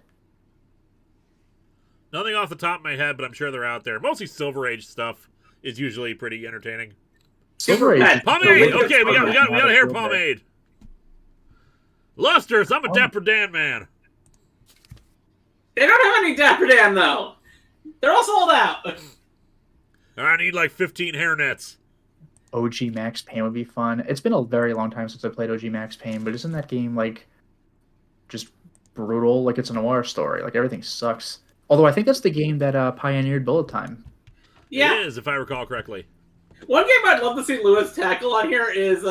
S1: Nothing off the top of my head, but I'm sure they're out there. Mostly Silver Age stuff is usually pretty entertaining.
S3: Silver Age.
S2: Bad.
S1: Pomade.
S2: Silver
S1: Okay, we got a hair
S3: Silver Age.
S1: pomade. Lusters. I'm a Dapper Dan man.
S2: They don't have any Dapper Dan though. They're all sold out.
S1: I need like 15 hairnets.
S3: OG Max Payne would be fun. It's been a very long time since I played OG Max Payne, but isn't that game like just brutal? Like it's a noir story. Like everything sucks. Although I think that's the game that pioneered bullet time.
S2: Yeah.
S1: It is, if I recall correctly.
S2: One game I'd love to see Lewis tackle on here is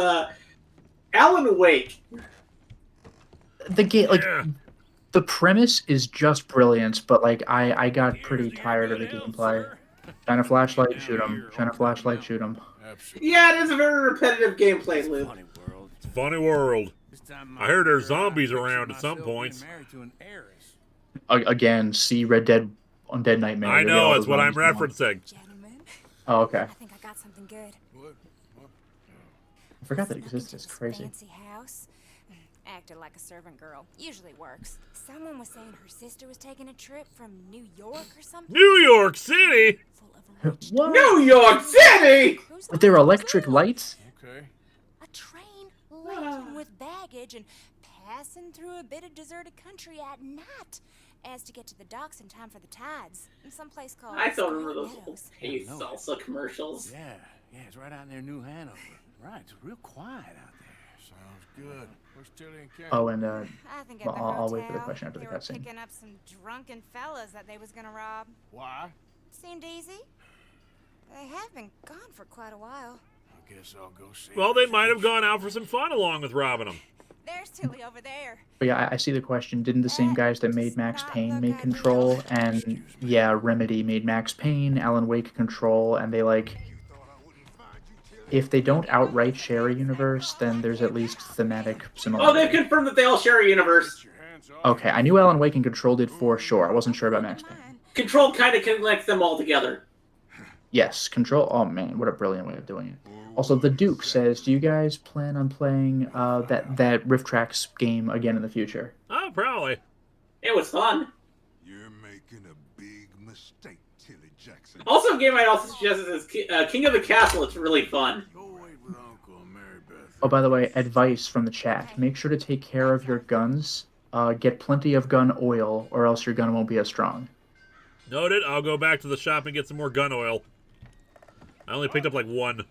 S2: Alan Wake.
S3: The game, like
S1: Yeah.
S3: the premise is just brilliant, but like I got pretty tired of the gameplay. Shine a flashlight, shoot 'em. Shine a flashlight, shoot 'em.
S4: Absolutely.
S2: Yeah, it is a very repetitive gameplay loop.
S4: Funny world.
S1: It's a funny world.
S4: This time
S1: I heard there's
S4: my career,
S1: zombies
S4: I picture
S1: around at some
S4: myself
S1: points.
S4: being married to an heiress.
S3: Again, see Red Dead Undead Nightmare.
S1: I
S3: you'll get
S1: know,
S3: all
S1: that's
S3: the
S1: what I'm
S3: zombies going.
S1: referencing.
S5: Gentlemen,
S3: Oh, okay.
S5: I think I got something good.
S4: What?
S3: I forgot that existed. It's crazy.
S5: Fancy house. Acted like a servant girl. Usually works. Someone was saying her sister was taking a trip from New York or something.
S1: New York City?
S5: Full of rich
S3: What?
S2: New York City!
S5: cruise
S3: With their
S5: lines.
S3: electric lights?
S4: Okay.
S5: A train laden with baggage and passing through a bit of deserted country at night as to get to the docks in time for the tides in some place called
S2: I still remember those
S5: Scarlet
S2: old
S5: Meadows.
S2: Hey Salsa commercials.
S6: Yeah, it's right out near New Hanover. Right, it's real quiet out there.
S4: Sounds good. Where's Tilly and Karen?
S3: Oh, and
S5: I think at
S3: Well,
S5: the
S3: I'll
S5: hotel,
S3: wait for the question after the
S5: they were
S3: cutscene.
S5: picking up some drunken fellas that they was gonna rob.
S4: Why?
S5: Seemed easy. They have been gone for quite a while.
S4: I guess I'll go see.
S1: Well, they might have gone out for some fun along with robbing them.
S5: There's Tilly over there.
S3: But yeah, I see the question. Didn't the same guys that made Max Payne make Control, and yeah, Remedy made Max Payne, Alan Wake Control, and they like, if they don't outright share a universe, then there's at least thematic
S2: Oh,
S3: similarity.
S2: they've confirmed that they all share a universe.
S4: Your hands off.
S3: Okay, I knew Alan Wake and Control did for sure. I wasn't sure about Max Payne.
S5: Mine.
S2: Control kind of connects them all together.
S3: Yes, Control. Oh man, what a brilliant way of doing it. Also, the Duke says, "Do you guys plan on playing that Rift Tracks game again in the future?"
S1: Oh, probably.
S2: It was fun.
S7: You're making a big mistake, Tilly Jackson.
S2: Also, a game I'd also suggest is King of the Castle. It's really fun.
S4: Go wait with Uncle and Mary Beth.
S3: Oh, by the way, advice from the chat: make sure to take care of your guns. Get plenty of gun oil, or else your gun won't be as strong.
S1: Noted. I'll go back to the shop and get some more gun oil. I only picked up like one.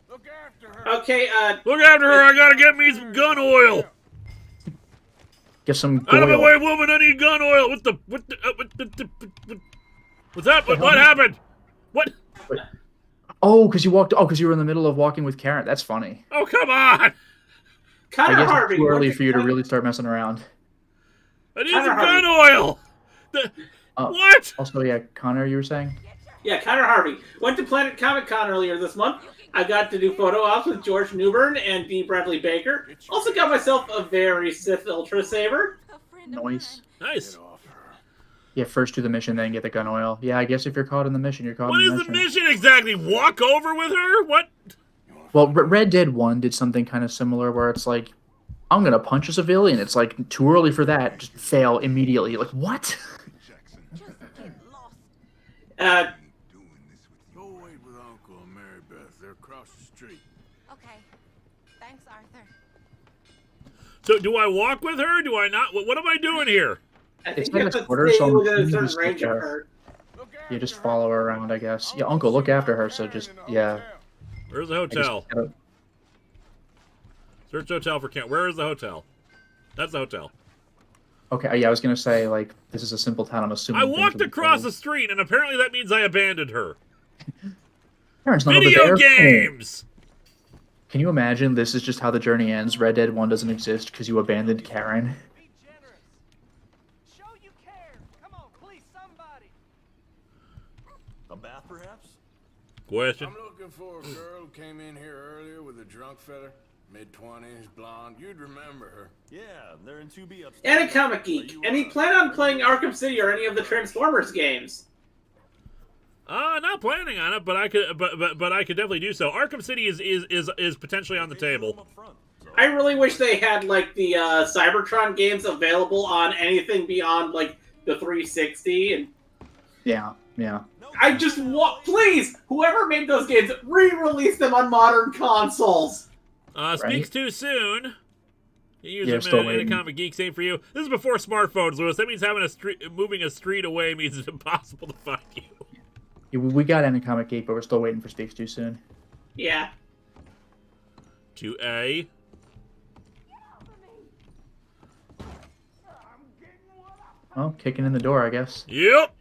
S4: Look after her.
S2: Okay,
S1: Look after her. I gotta get me some gun oil.
S3: Get some
S1: Out of my
S3: oil.
S1: way, woman. I need gun oil. What's that? What happened? What?
S3: Oh, because you walked. Oh, because you were in the middle of walking with Karen. That's funny.
S1: Oh, come on.
S3: I
S2: Connor
S3: guess
S2: Harvey.
S3: it's too early
S2: went
S3: for you to
S2: Planet-
S3: really start messing around.
S1: I need
S2: Connor
S1: some
S2: Harvey.
S1: gun oil. What?
S3: Also, yeah, Connor, you were saying?
S2: Yeah, Connor Harvey. Went to Planet Comic Con earlier this month. I got to do photo ops with George Newbern and D. Bradley Baker. Also got myself a very Sith Ultra Saber.
S5: A friend of
S3: Noise.
S1: Nice.
S4: Get off her.
S3: Yeah, first do the mission, then get the gun oil. Yeah, I guess if you're caught in the mission, you're caught
S1: What
S3: in
S1: is
S3: the
S1: the
S3: mission.
S1: mission exactly? Walk over with her? What?
S3: Well, Red Dead 1 did something kind of similar where it's like, I'm going to punch a civilian. It's like, too early for that. Just fail immediately. Like, what?
S7: Jackson,
S5: Just get lost.
S7: doing this with you.
S4: Go wait with Uncle and Mary Beth. They're across the street.
S5: Okay. Thanks, Arthur.
S1: So do I walk with her? Do I not? What am I doing here?
S2: I
S3: It's
S2: think you
S3: like
S2: have
S3: a
S2: to
S3: quarter,
S2: stay
S3: so I'm
S2: within a
S3: thinking
S2: certain
S3: just
S2: range
S3: like
S2: of
S3: a-
S2: her.
S4: Look after
S3: You just
S4: her.
S3: follow her around, I guess. Yeah, Uncle, look after her, so just, yeah.
S1: Where's the
S3: I just
S1: hotel?
S3: gotta-
S1: Search hotel for camp. Where is the hotel? That's the hotel.
S3: Okay, yeah, I was going to say, like, this is a simple town, I'm assuming.
S1: I
S3: things
S1: walked
S3: will be
S1: across the
S3: cool.
S1: street, and apparently that means I abandoned her.
S3: Karen's not over
S1: Video
S3: there.
S1: games!
S3: Can you imagine this is just how the journey ends? Red Dead 1 doesn't exist because you abandoned Karen.
S8: Be generous. Show you care. Come on, please, somebody.
S9: A bath, perhaps?
S1: Question.
S4: I'm looking for a girl who came in here earlier with a drunk fella. Mid-20s, blonde. You'd remember her.
S9: Yeah, they're in 2B upstairs.
S2: And a comic geek. And he planned on playing Arkham City or any of the Transformers games.
S1: Not planning on it, but I could, but I could definitely do so. Arkham City is potentially on the table.
S9: Up front, so.
S2: I really wish they had like the Cybertron games available on anything beyond like the 360. And
S3: Yeah, yeah.
S2: I just want, please, whoever made those games, re-release them on modern consoles.
S1: Speaks too soon. You use
S3: Yeah,
S1: them
S3: still
S1: in a
S3: waiting.
S1: comic geek, same for you. This is before smartphones, Lewis. That means moving a street away means it's impossible to find you.
S3: Yeah, we got Comic Geek, but we're still waiting for Speaks Too Soon.
S2: Yeah.
S1: To A.
S3: Well, kicking in the door, I guess.
S1: Yep.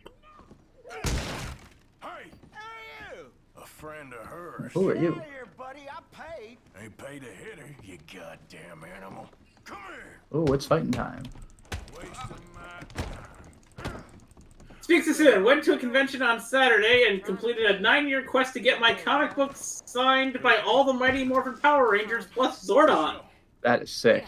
S4: Hey! A friend of hers.
S3: Who are you?
S6: Here, buddy, I paid.
S4: Ain't paid to hit her, you goddamn animal. Come here!
S3: Oh, it's fighting time.
S4: Wasting my time.
S2: Speaks to soon. Went to a convention on Saturday and completed a 9-year quest to get my comic books signed by all the Mighty Morphin Power Rangers plus Zordon.
S3: That is sick.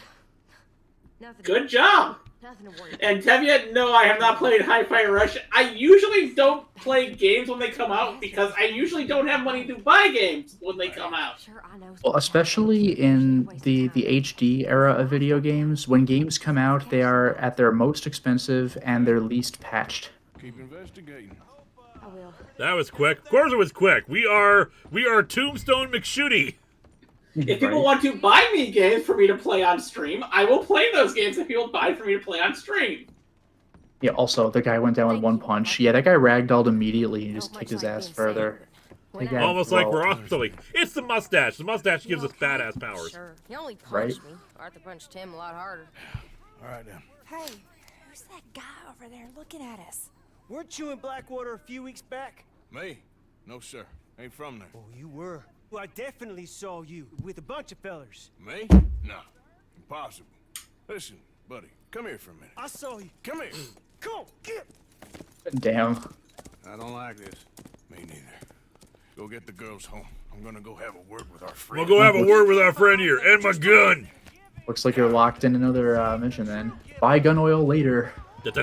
S5: Nothing.
S2: Good job.
S10: Nothing to worry about.
S2: And Tevye, no, I have not played Hi-Fi Rush. I usually don't play games when they come out because I usually don't have money to buy games when they come out.
S10: Sure, I know.
S3: Well, especially in the HD era of video games, when games come out, they are at their most expensive and their least patched.
S4: Keep investigating.
S10: I will.
S1: That was quick. Of course it was quick. We are Tombstone McShooty.
S2: If people want to buy me games for me to play on stream, I will play those games if people buy for me to play on stream.
S3: Yeah, also, the guy went down with one punch. Yeah, that guy ragdolled immediately and just kicked his ass further. That guy
S1: Almost like we're
S3: broke.
S1: awesome. It's the mustache. The mustache gives us badass powers.
S10: Sure. He only punched
S3: Right?
S10: me. Arthur punched him a lot harder.
S4: All right, then.
S5: Hey, who's that guy over there looking at us?
S8: Weren't you in Blackwater a few weeks back?
S4: Me? No, sir. Ain't from there.
S8: Oh, you were. Well, I definitely saw you with a bunch of fellers.
S4: Me? No. Impossible. Listen, buddy. Come here for a minute.
S8: I saw you.
S4: Come here.
S8: Come on, get.
S3: Damn.
S4: I don't like this. Me neither. Go get the girls home. I'm gonna go have a word with our friend.
S1: We'll go have a word with our friend here. And my gun.
S3: Looks like you're locked in another mission then. Buy gun oil later. It's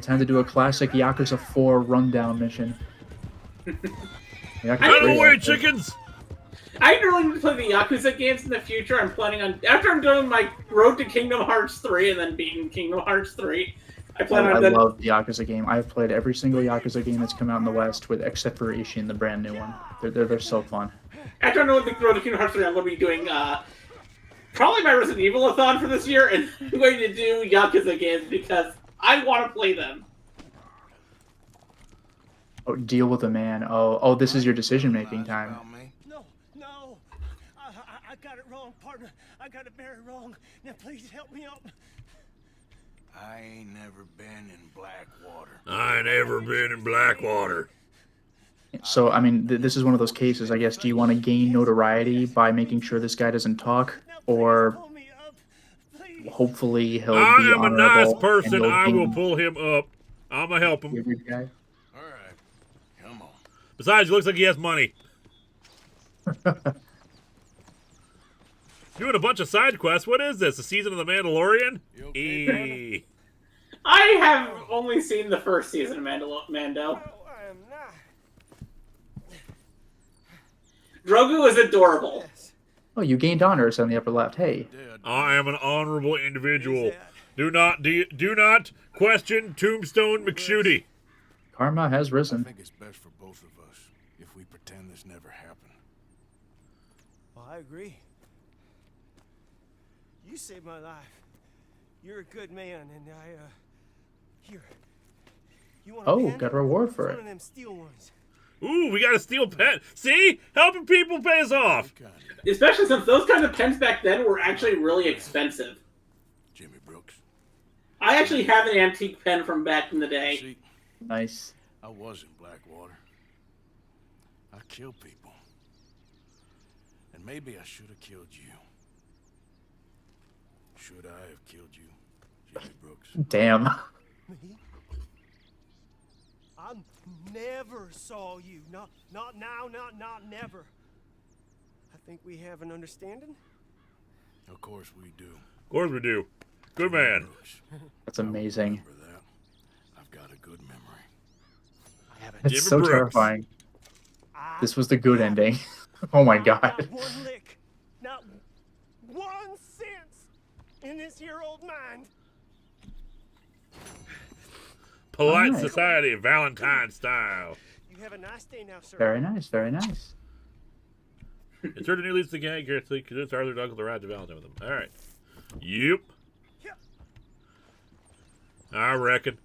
S3: time to do a classic Yakuza 4 rundown mission.
S1: Out of the way, chickens!
S2: I really need to play the Yakuza games in the future. I'm planning on, after I'm done my road to Kingdom Hearts 3 and then beating Kingdom Hearts 3, I plan on...
S3: I love the Yakuza game. I've played every single Yakuza game that's come out in the West, with except for Ishin, the brand new one. They're so fun.
S2: After I'm done with the road to Kingdom Hearts 3, I'm going to be doing probably my Resident Evil-a-thon for this year, and I'm going to do Yakuza games because I want to play them.
S3: Oh, deal with a man. Oh, this is your decision-making time.
S8: No. I got it wrong, partner. I got it very wrong. Now, please help me up.
S4: I ain't never been in Blackwater.
S1: I ain't ever been in Blackwater.
S3: So, I mean, this is one of those cases, I guess. Do you want to gain notoriety by making sure this guy doesn't talk? Or hopefully he'll be
S1: I am a nice
S3: honorable
S1: person.
S3: and you'll
S1: I will
S3: gain-
S1: pull him up. I'm going to help
S3: You're a
S1: him.
S3: good guy.
S4: All right. Come on.
S1: Besides, he looks like he has money. Doing a bunch of side quests. What is this? The season of the Mandalorian?
S4: You okay,
S2: I have only seen the first season of Mando.
S8: I am not.
S2: Grogu is adorable.
S3: Oh, you gained honors on the upper left. Hey.
S1: I am an honorable individual. Do not question Tombstone McShooty.
S3: Karma has
S4: I
S3: risen.
S4: think it's best for both of us if we pretend this never happened.
S8: Well, I agree. You saved my life. You're a good man, and here. You want a
S3: Oh,
S8: pen?
S3: got a reward for
S8: It's
S3: it.
S8: one of them steel ones.
S1: Ooh, we got a steel pen. See? Helping people pays off.
S2: Especially since those kinds of pens back then were actually really expensive.
S4: Jimmy Brooks.
S2: I actually have an antique pen from back in the day.
S4: See,
S3: Nice.
S4: I was in Blackwater. I killed people. And maybe I should have killed you. Should I have killed you, Jimmy Brooks?
S3: Damn.
S8: Me? I never saw you. Not now, not never. I think we have an understanding.
S4: Of course we do.
S1: Of course we do. Good man.
S4: Brooks.
S3: That's amazing.
S4: Remember that. I've got a good memory.
S3: That's
S1: Jimmy
S3: so
S1: Brooks.
S3: terrifying. This was the good ending. Oh my god.
S8: Not one lick. Not 1 cent in this here old mind.
S1: Polite
S3: Alright.
S1: society, Valentine style.
S8: You have a nice day now, sir.
S3: Very nice, very nice.
S1: Insert a new leads to the gang. Guarantee convince Arthur to uncle to ride to Valentine with him. All right. Yep. I reckon.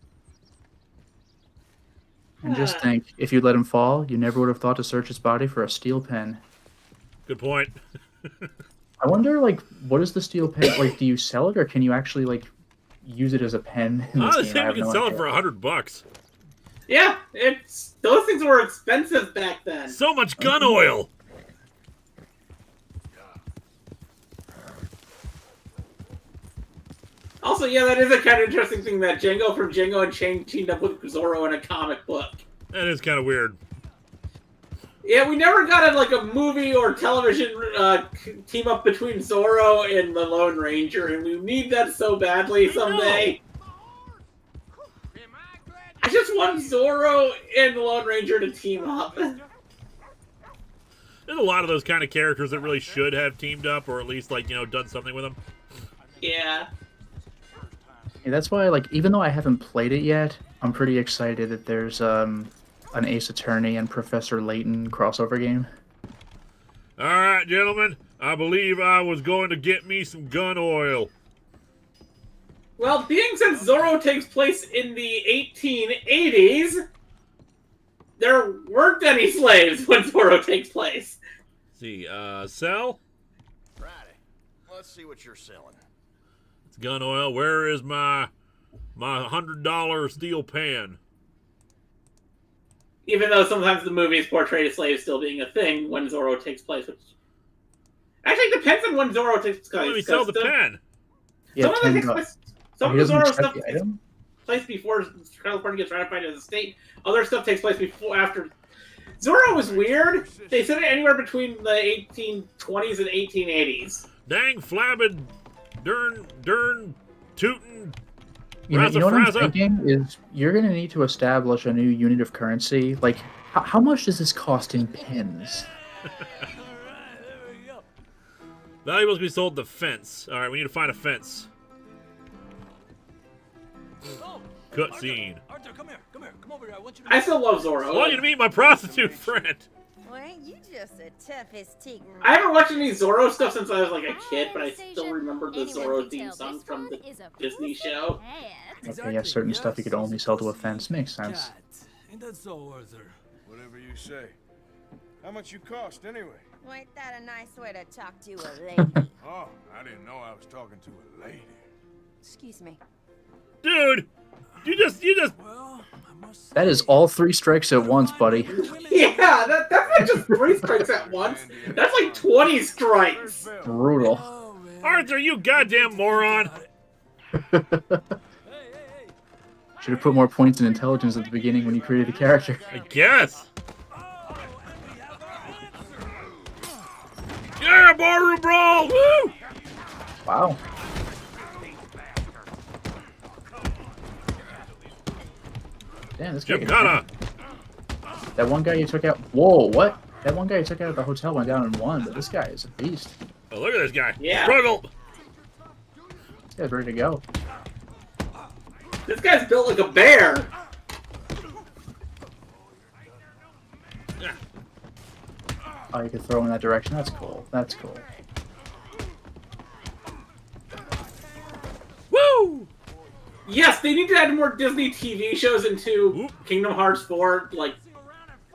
S3: And just think, if you let him fall, you never would have thought to search his body for a steel pen.
S1: Good point.
S3: I wonder, like, what is the steel pen? Like, do you sell it, or can you actually, like, use it as a pen in this
S1: Oh,
S3: game?
S1: they
S3: I have
S1: can
S3: no
S1: sell it
S3: idea.
S1: for $100.
S2: Yeah, those things were expensive back then.
S1: So much gun oil.
S2: Also, yeah, that is a kind of interesting thing that Django from Django Unchained teamed up with Zorro in a comic book.
S1: That is kind of weird.
S2: Yeah, we never got a movie or television team up between Zorro and the Lone Ranger, and we need that so badly someday. I just want Zorro and the Lone Ranger to team up.
S1: There's a lot of those kind of characters that really should have teamed up, or at least done something with them.
S2: Yeah.
S3: Yeah, that's why, even though I haven't played it yet, I'm pretty excited that there's an Ace Attorney and Professor Layton crossover game.
S1: All right, gentlemen. I believe I was going to get me some gun oil.
S2: Well, being since Zorro takes place in the 1880s, there weren't any slaves when Zorro takes place.
S1: Let's see, sell?
S4: Righty. Let's see what you're selling.
S1: It's gun oil. Where is my $100 steel pan?
S2: Even though sometimes the movies portray slaves still being a thing when Zorro takes place, which actually depends on when Zorro takes place.
S1: Let me sell the pen.
S3: Yeah,
S2: Some of it takes place. Some of the Zorro stuff
S3: the
S2: takes
S3: item?
S2: place before California gets ratified as a state. Other stuff takes place after. Zorro was weird. They said it anywhere between the 1820s and 1880s.
S1: Dang flabbed, dern, tootin'.
S3: You know what I'm thinking is you're going to need to establish a new unit of currency. Like, how much does this cost in pins?
S1: Valuables can be sold at the fence. All right, we need to find a fence. Cutscene.
S6: Arthur, come here. Come over here. I want you
S2: I still love Zorro.
S1: I want you to meet my prostitute friend.
S10: Well, ain't you just the toughest tick?
S2: I haven't watched any Zorro stuff since I was a kid, but I still remember the Zorro theme song from the Disney show.
S3: Okay, yeah, certain stuff you could only sell to a fence. Makes sense.
S6: Ain't that so, Arthur?
S9: Whatever you say. How much you cost, anyway?
S10: Well, ain't that a nice way to talk to a lady?
S9: Oh, I didn't know I was talking to a lady.
S10: Excuse me.
S1: Dude, you just.
S6: Well, I must
S3: That is all 3 strikes at once, buddy.
S2: Yeah, that's not just 3 strikes at once. That's like 20 strikes.
S3: Brutal.
S6: Oh, man.
S1: Arthur, you goddamn moron.
S3: Should have put more points in intelligence at the beginning when you created the character.
S1: I guess. Yeah, barroom brawl! Woo!
S3: Wow. Damn, this guy.
S1: Gymkhana.
S3: That one guy you took out. Whoa, what? That one guy you took out at the hotel went down in 1, but this guy is a beast.
S1: Oh, look at this guy.
S2: Yeah.
S1: Struggle.
S3: This guy's ready to go.
S2: This guy's built like a bear.
S1: Yeah.
S3: Oh, you could throw in that direction. That's cool. That's cool.
S1: Woo!
S2: Yes, they need to add more Disney TV shows into
S1: Oop.
S2: Kingdom Hearts 4, like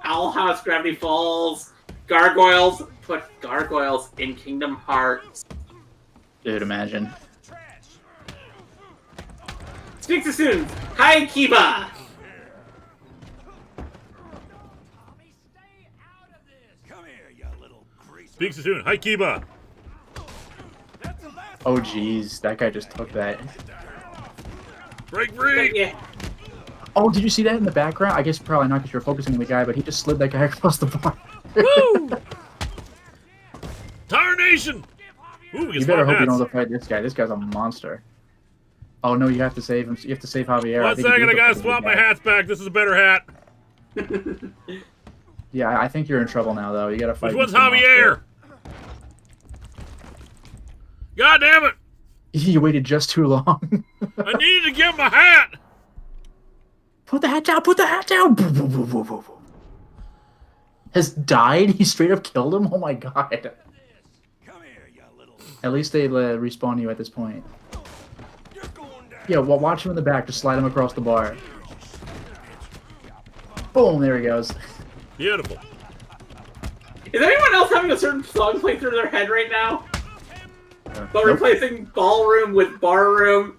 S2: Owl House, Gravity Falls, Gargoyles. Put Gargoyles in Kingdom Hearts.
S3: Dude, imagine.
S2: Speak to soon. Hi, Kiba.
S1: Speaks soon. Hi, Kiba.
S3: Oh, jeez. That guy just took that.
S1: Break free.
S2: Yeah.
S3: Oh, did you see that in the background? I guess probably not because you're focusing on the guy, but he just slid that guy across the bar.
S1: Woo! Tarnation! Ooh, we
S3: You better hope you don't have to fight this guy. This guy's a monster. Oh, no, you have to save him. You have to save Javier.
S1: One second, I gotta swap my hats back. This is a better hat.
S3: Yeah, I think you're in trouble now, though. You gotta fight.
S1: Which one's
S3: this monster.
S1: Javier? God damn it!
S3: You waited just too long.
S1: I needed to get my hat!
S3: Put the hat down! Put the hat down! Has died? He straight up killed him? Oh my god. At least they respawn you at this point. Yeah, well, watch him in the back. Just slide him across the bar. Boom, there he goes.
S1: Beautiful.
S2: Is anyone else having a certain song play through their head right now? But
S3: Nope.
S2: replacing ballroom with barroom.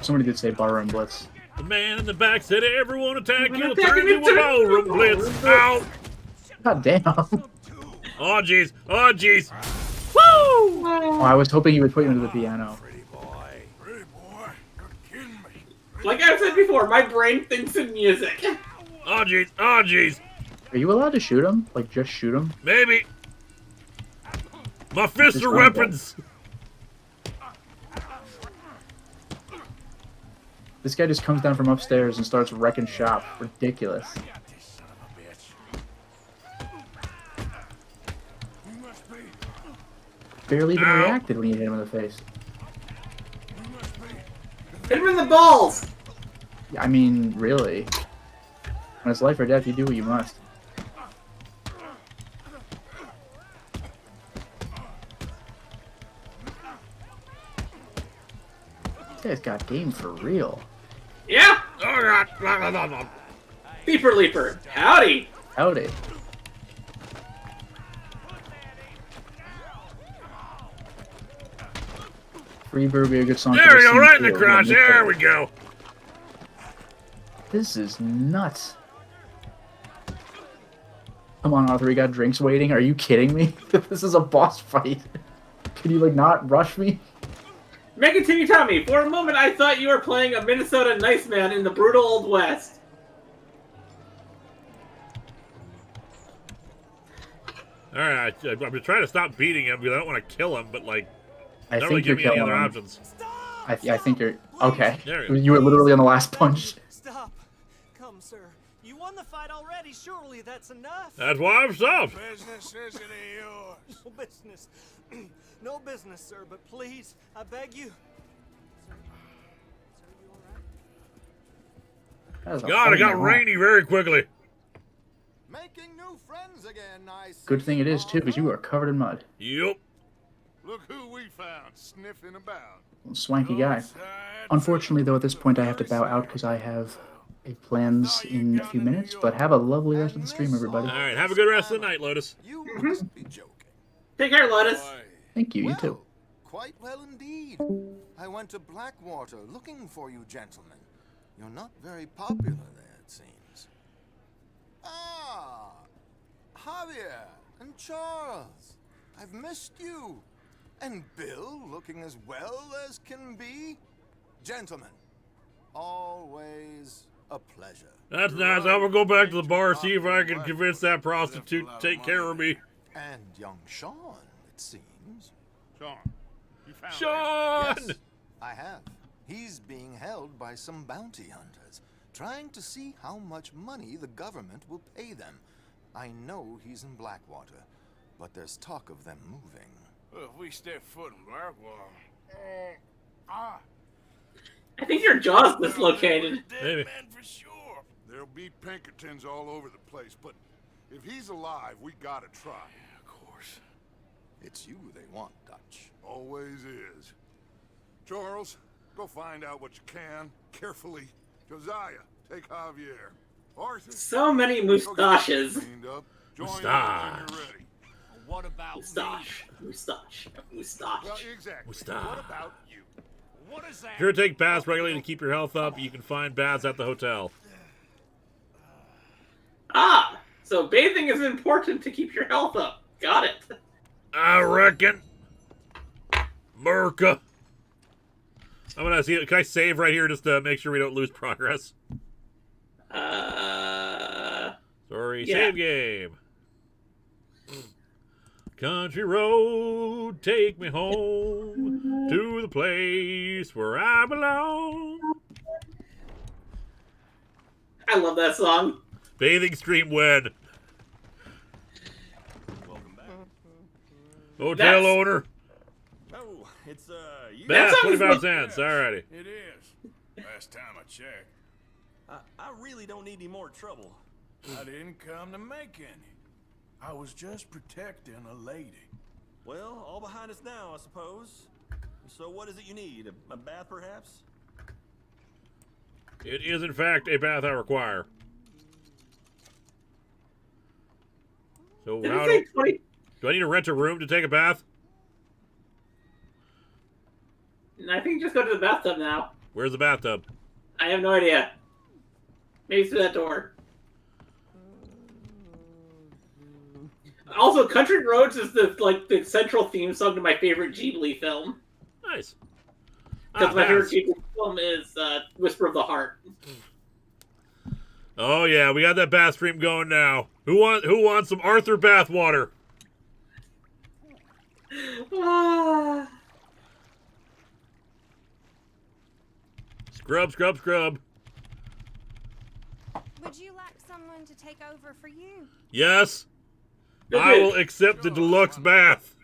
S3: Somebody did say barroom blitz.
S1: The man in the back said everyone attack
S2: Everyone
S1: you'll
S2: attack
S1: turn
S2: and
S1: into a
S2: turn
S1: ballroom
S2: into a
S1: blitz.
S2: ballroom
S1: Out!
S3: God damn.
S1: Oh jeez. Oh jeez. Woo!
S3: Oh, I was hoping you would put him to the piano.
S2: Like I said before, my brain thinks in music.
S1: Oh jeez. Oh jeez.
S3: Are you allowed to shoot him? Like, just shoot him?
S1: Maybe. My fists
S3: Just
S1: are
S3: run,
S1: weapons.
S3: This guy just comes down from upstairs and starts wrecking shop. Ridiculous. Barely even reacted when you hit him in the face.
S2: Hit him in the balls!
S3: I mean, really. When it's life or death, you do what you must. This guy's got game for real.
S2: Yeah!
S1: Oh,
S2: Beeper Leaper. Howdy!
S3: Howdy. Freebird would be a good song.
S1: there we go, right in the crotch. There we go.
S3: This is nuts. Come on, Arthur, we got drinks waiting. Are you kidding me? This is a boss fight. Can you, like, not rush me?
S2: Megan Timmy Tommy, for a moment I thought you were playing a Minnesota nice man in the brutal Old West.
S1: Alright, I'm trying to stop beating him because I don't want to kill him, but, like,
S3: I
S1: don't
S3: think
S1: really give
S3: you're
S1: me any
S3: killing
S1: other
S3: him.
S1: options.
S3: I think you're... Okay.
S1: There you go.
S3: You were literally on the last punch.
S8: Stop. Come, sir. You won the fight already. Surely that's enough.
S1: That's why I'm stopped.
S9: Business isn't yours.
S8: No business. No business, sir, but please, I beg you.
S3: That is a
S1: God, it got
S3: fucking
S1: rainy very quickly.
S6: Making new friends again, I see.
S3: Good thing it is, too, because you are covered in mud.
S1: Yep.
S9: Look who we found sniffing about.
S3: Swanky guy. Unfortunately, though, at this point I have to bow out because I have plans in a few minutes, but have a lovely rest of the stream, everybody.
S1: Alright, have a good rest of the night, Lotus.
S6: You must be joking.
S2: Take care, Lotus.
S3: Thank you, you too.
S6: Quite well indeed. I went to Blackwater looking for you gentlemen. You're not very popular there, it seems. Ah, Javier and Charles. I've missed you. And Bill looking as well as can be. Gentlemen, always a pleasure.
S1: That's nice. I'm gonna go back to the bar, see if I can convince that prostitute to take care of me.
S6: And young Sean, it seems.
S9: Sean, you found
S1: Sean!
S6: Yes, I have. He's being held by some bounty hunters, trying to see how much money the government will pay them. I know he's in Blackwater, but there's talk of them moving.
S9: Well, if we step foot in Blackwater.
S2: I think your jaw's dislocated.
S1: Maybe.
S9: Man for sure.
S7: There'll be Pinkertons all over the place, but if he's alive, we gotta try.
S9: Yeah, of course.
S6: It's you they want, Dutch.
S7: Always is. Charles, go find out what you can, carefully. Josiah, take Javier. Arthur,
S2: So many
S7: go get
S2: mustaches.
S7: cleaned up. Join us when
S1: Mustache.
S7: you're ready.
S9: What about
S2: Mustache. Mustache. Mustache.
S7: Well, exactly.
S1: Mustache.
S9: What about you? What is that?
S1: If you're to take baths regularly to keep your health up, you can find baths at the hotel.
S2: Ah, so bathing is important to keep your health up. Got it.
S1: I reckon. Merca. I'm gonna see. Can I save right here just to make sure we don't lose progress? Sorry,
S2: Yeah.
S1: save game. Country road, take me home to the place where I belong.
S2: I love that song.
S1: Bathing stream win.
S9: Welcome back.
S1: Hotel
S2: That's-
S1: owner.
S11: Oh, it's you.
S1: Bath,
S2: sounds
S1: 25
S2: like-
S1: cents. Alrighty.
S9: It is. Last time I checked.
S11: I really don't need any more trouble.
S9: I didn't come to make any. I was just protecting a lady.
S11: Well, all behind us now, I suppose. So what is it you need? A bath, perhaps?
S1: It is, in fact, a bath I require. So,
S2: Did
S1: how
S2: it say
S1: do,
S2: 20?
S1: do I need to rent a room to take a bath?
S2: I think just go to the bathtub now.
S1: Where's the bathtub?
S2: I have no idea. Maybe through that door. Also, Country Roads is the central theme song to my favorite Ghibli film.
S1: Nice.
S2: Because my favorite
S1: baths.
S2: Ghibli film is Whisper of the Heart.
S1: Oh, yeah, we got that bath stream going now. Who wants some Arthur bathwater? Scrub, scrub, scrub.
S10: Would you like someone to take over for you?
S1: Yes. I will accept the deluxe bath.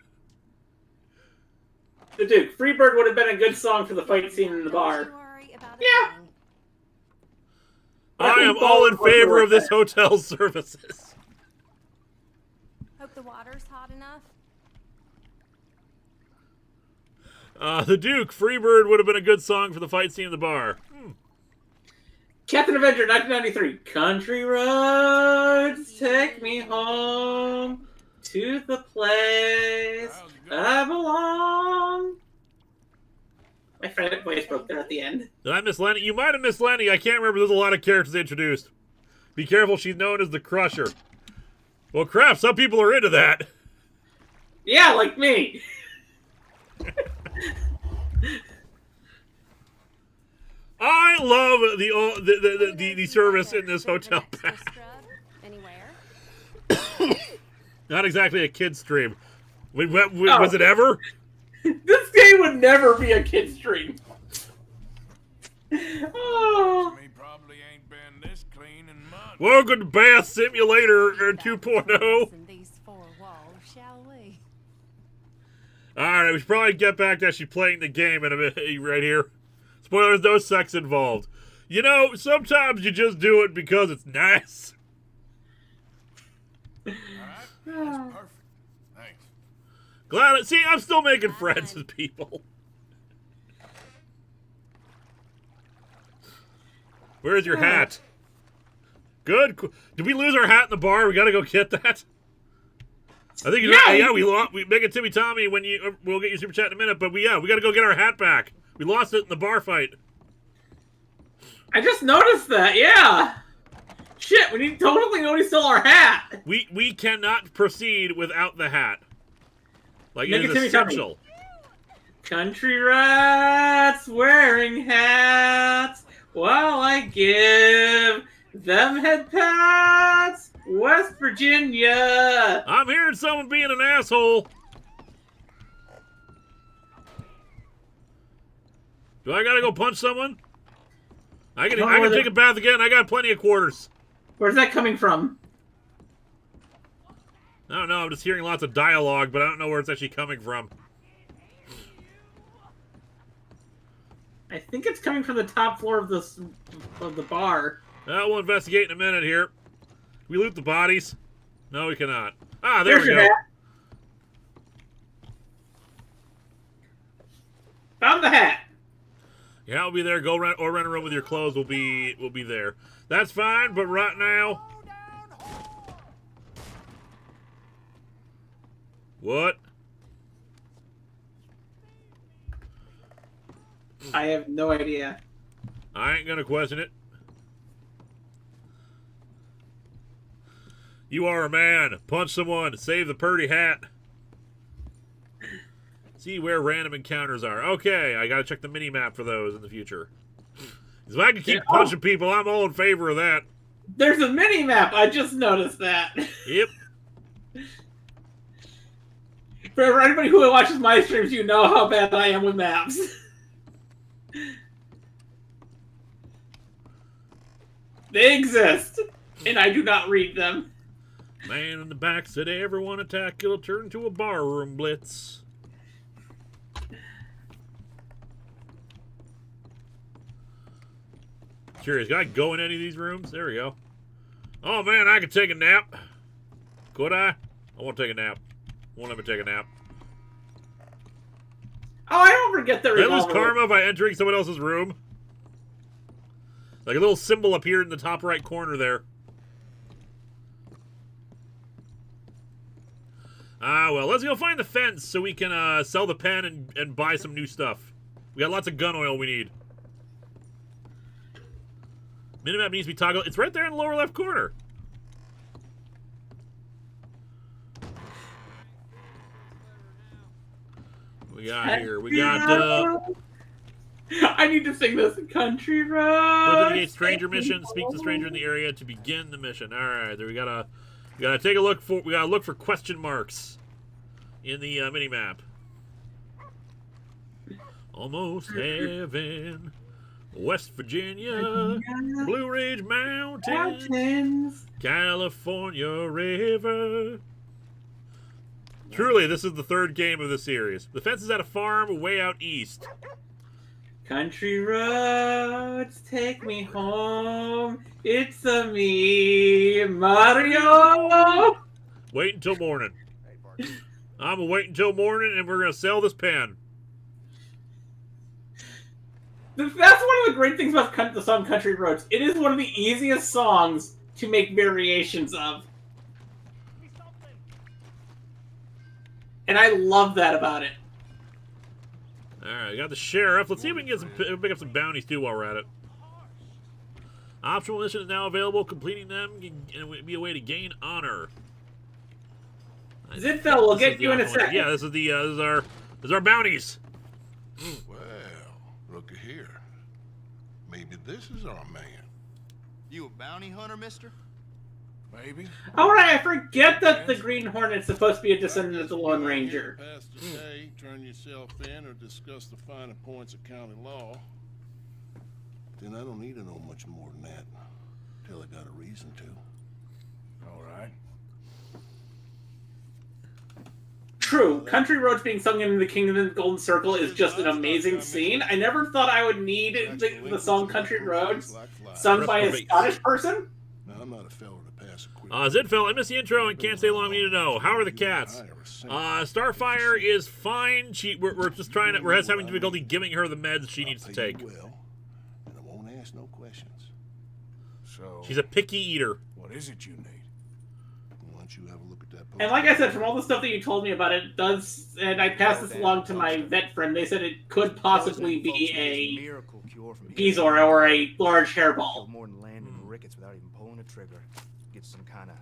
S2: The Duke, Freebird would have been a good song for the fight scene in the bar. Yeah.
S1: I am all in favor of this hotel's services.
S10: Hope the water's hot enough.
S1: The Duke, Freebird would have been a good song for the fight scene in the bar.
S2: Captain Avenger, 1993. Country roads take me home to the place I belong. My friend voice broke there at the end.
S1: Did I miss Lenny? You might have missed Lenny. I can't remember. There's a lot of characters introduced. Be careful. She's known as the Crusher. Well, crap. Some people are into that.
S2: Yeah, like me.
S1: I love the service in this hotel. Not exactly a kid's stream. Was it ever?
S2: This game would never be a kid's stream. Oh.
S1: Welcome to Bath Simulator 2.0. Alright, we should probably get back to actually playing the game in a minute right here. Spoilers, no sex involved. You know, sometimes you just do it because it's nice.
S9: Alright, that's perfect. Thanks.
S1: Glad. See, I'm still making friends with people. Where's your hat? Good. Did we lose our hat in the bar? We gotta go get that. I think we make it Timmy Tommy when we'll get your super chat in a minute, but we gotta go get our hat back. We lost it in the bar fight.
S2: I just noticed that. Yeah. Shit, we totally only stole our hat.
S1: We cannot proceed without the hat. Like
S2: Make
S1: it is essential.
S2: Country rats wearing hats while I give them head pats. West Virginia.
S1: I'm hearing someone being an asshole. Do I gotta go punch someone? I can take a bath again. I got plenty of quarters.
S2: Where's that coming from?
S1: I don't know. I'm just hearing lots of dialogue, but I don't know where it's actually coming from.
S2: I think it's coming from the top floor of the bar.
S1: We'll investigate in a minute here. Can we loot the bodies? No, we cannot. Ah, there we go.
S2: Hat. Found the hat.
S1: Yeah, I'll be there. Go rent a room with your clothes. We'll be there. That's fine, but right now. What?
S2: I have no idea.
S1: I ain't gonna question it. You are a man. Punch someone. Save the purdy hat. See where random encounters are. Okay, I gotta check the mini-map for those in the future. If I can keep punching people, I'm all in favor of that.
S2: There's a mini-map. I just noticed that.
S1: Yep.
S2: For anybody who watches my streams, you know how bad I am with maps. They exist, and I do not read them.
S1: Man in the back said, everyone attack, it'll turn to a barroom blitz. Curious, can I go in any of these rooms? There we go. Oh man, I could take a nap. Could I? I won't take a nap. Won't let me take a nap.
S2: Oh, I don't forget that.
S1: Did I lose karma by entering someone else's room? Like a little symbol appeared in the top right corner there. Ah, well, let's go find the fence so we can sell the pen and buy some new stuff. We got lots of gun oil we need. Minimap needs to be toggled. It's right there in the lower left corner. We got here. We got.
S2: I need to sing this. Country road.
S1: Investigate stranger mission. Speak to stranger in the area to begin the mission. All right, there we got We gotta look for question marks in the mini map. Almost heaven, West Virginia, Blue Ridge Mountains, California River. Truly, this is the third game of the series. The fence is at a farm way out east.
S2: Country roads take me home. It's a me, Mario.
S1: Wait until morning. I'm gonna wait until morning, and we're gonna sell this pen.
S2: That's one of the great things about the song Country Roads. It is one of the easiest songs to make variations of. And I love that about it.
S1: Alright, got the sheriff. Let's see if we can pick up some bounties too while we're at it. Optional mission is now available. Completing them and would be a way to gain honor.
S2: Zitfell, we'll get you in a second.
S1: Yeah, this is our bounties.
S7: Well, look here. Maybe this is our man.
S12: You a bounty hunter, mister?
S7: Maybe.
S2: Alright, I forget that the Green Hornet's supposed to be a descendant of the Lone Ranger.
S7: Pass the day, turn yourself in, or discuss the finer points of county law. Then I don't need to know much more than that. Till I got a reason to.
S9: All right.
S2: True, Country Roads being sung in the Kingdom of the Golden Circle is just an amazing scene. I never thought I would need the song Country Roads sung by a Scottish person.
S7: Now, I'm not a fellow to pass a quick...
S1: Zidfell, I missed the intro and can't stay long. I need to know. How are the cats? Starfire is fine. We're just trying to... We're having difficulty giving her the meds she needs to take.
S7: And I won't ask no questions.
S9: So...
S1: She's a picky eater.
S9: What is it you need?
S7: Why don't you have a look at that...
S2: And like I said, from all the stuff that you told me about it, does... And I passed this along to my vet friend. They said it could possibly be a Beezor or a large hairball.
S12: More than land and rickets without even pulling a trigger. Get some kind of...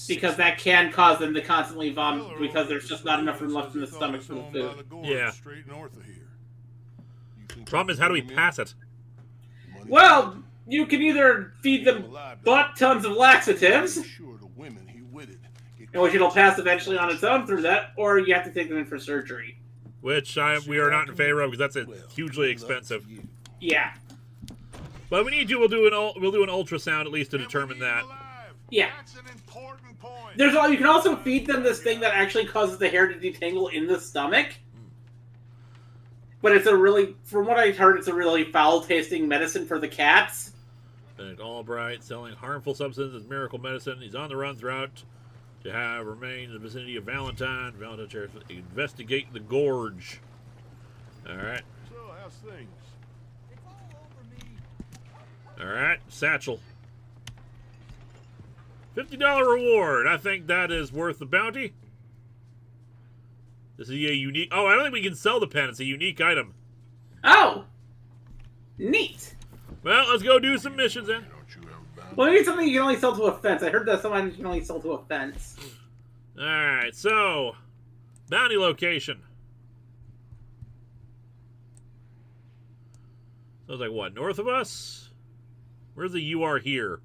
S2: Because that can cause them to constantly vomit because there's just not enough room left in the stomach for the food.
S1: Yeah.
S7: Straight north of here.
S1: Problem is, how do we pass it?
S2: Well, you can either feed them butt tons of laxatives, in which it'll pass eventually on its own through that, or you have to take them in for surgery.
S1: Which we are not in favor of because that's hugely expensive.
S2: Yeah.
S1: But we need to. We'll do an ultrasound at least to determine that.
S2: Yeah. You can also feed them this thing that actually causes the hair to detangle in the stomach. But it's from what I heard, it's a really foul-tasting medicine for the cats.
S1: Benedict Albright selling harmful substances as miracle medicine. He's on the run throughout to have remained in the vicinity of Valentine. Valentine Sheriff investigate the gorge. All right.
S7: So, how's things?
S1: All right, satchel. $50 reward. I think that is worth the bounty. This is a unique... Oh, I don't think we can sell the pen. It's a unique item.
S2: Oh! Neat.
S1: Well, let's go do some missions then.
S2: Well, maybe something you can only sell to a fence. I heard that sometimes you can only sell to a fence.
S1: Alright, so... Bounty location. So it's like, what, north of us? Where's the you are here?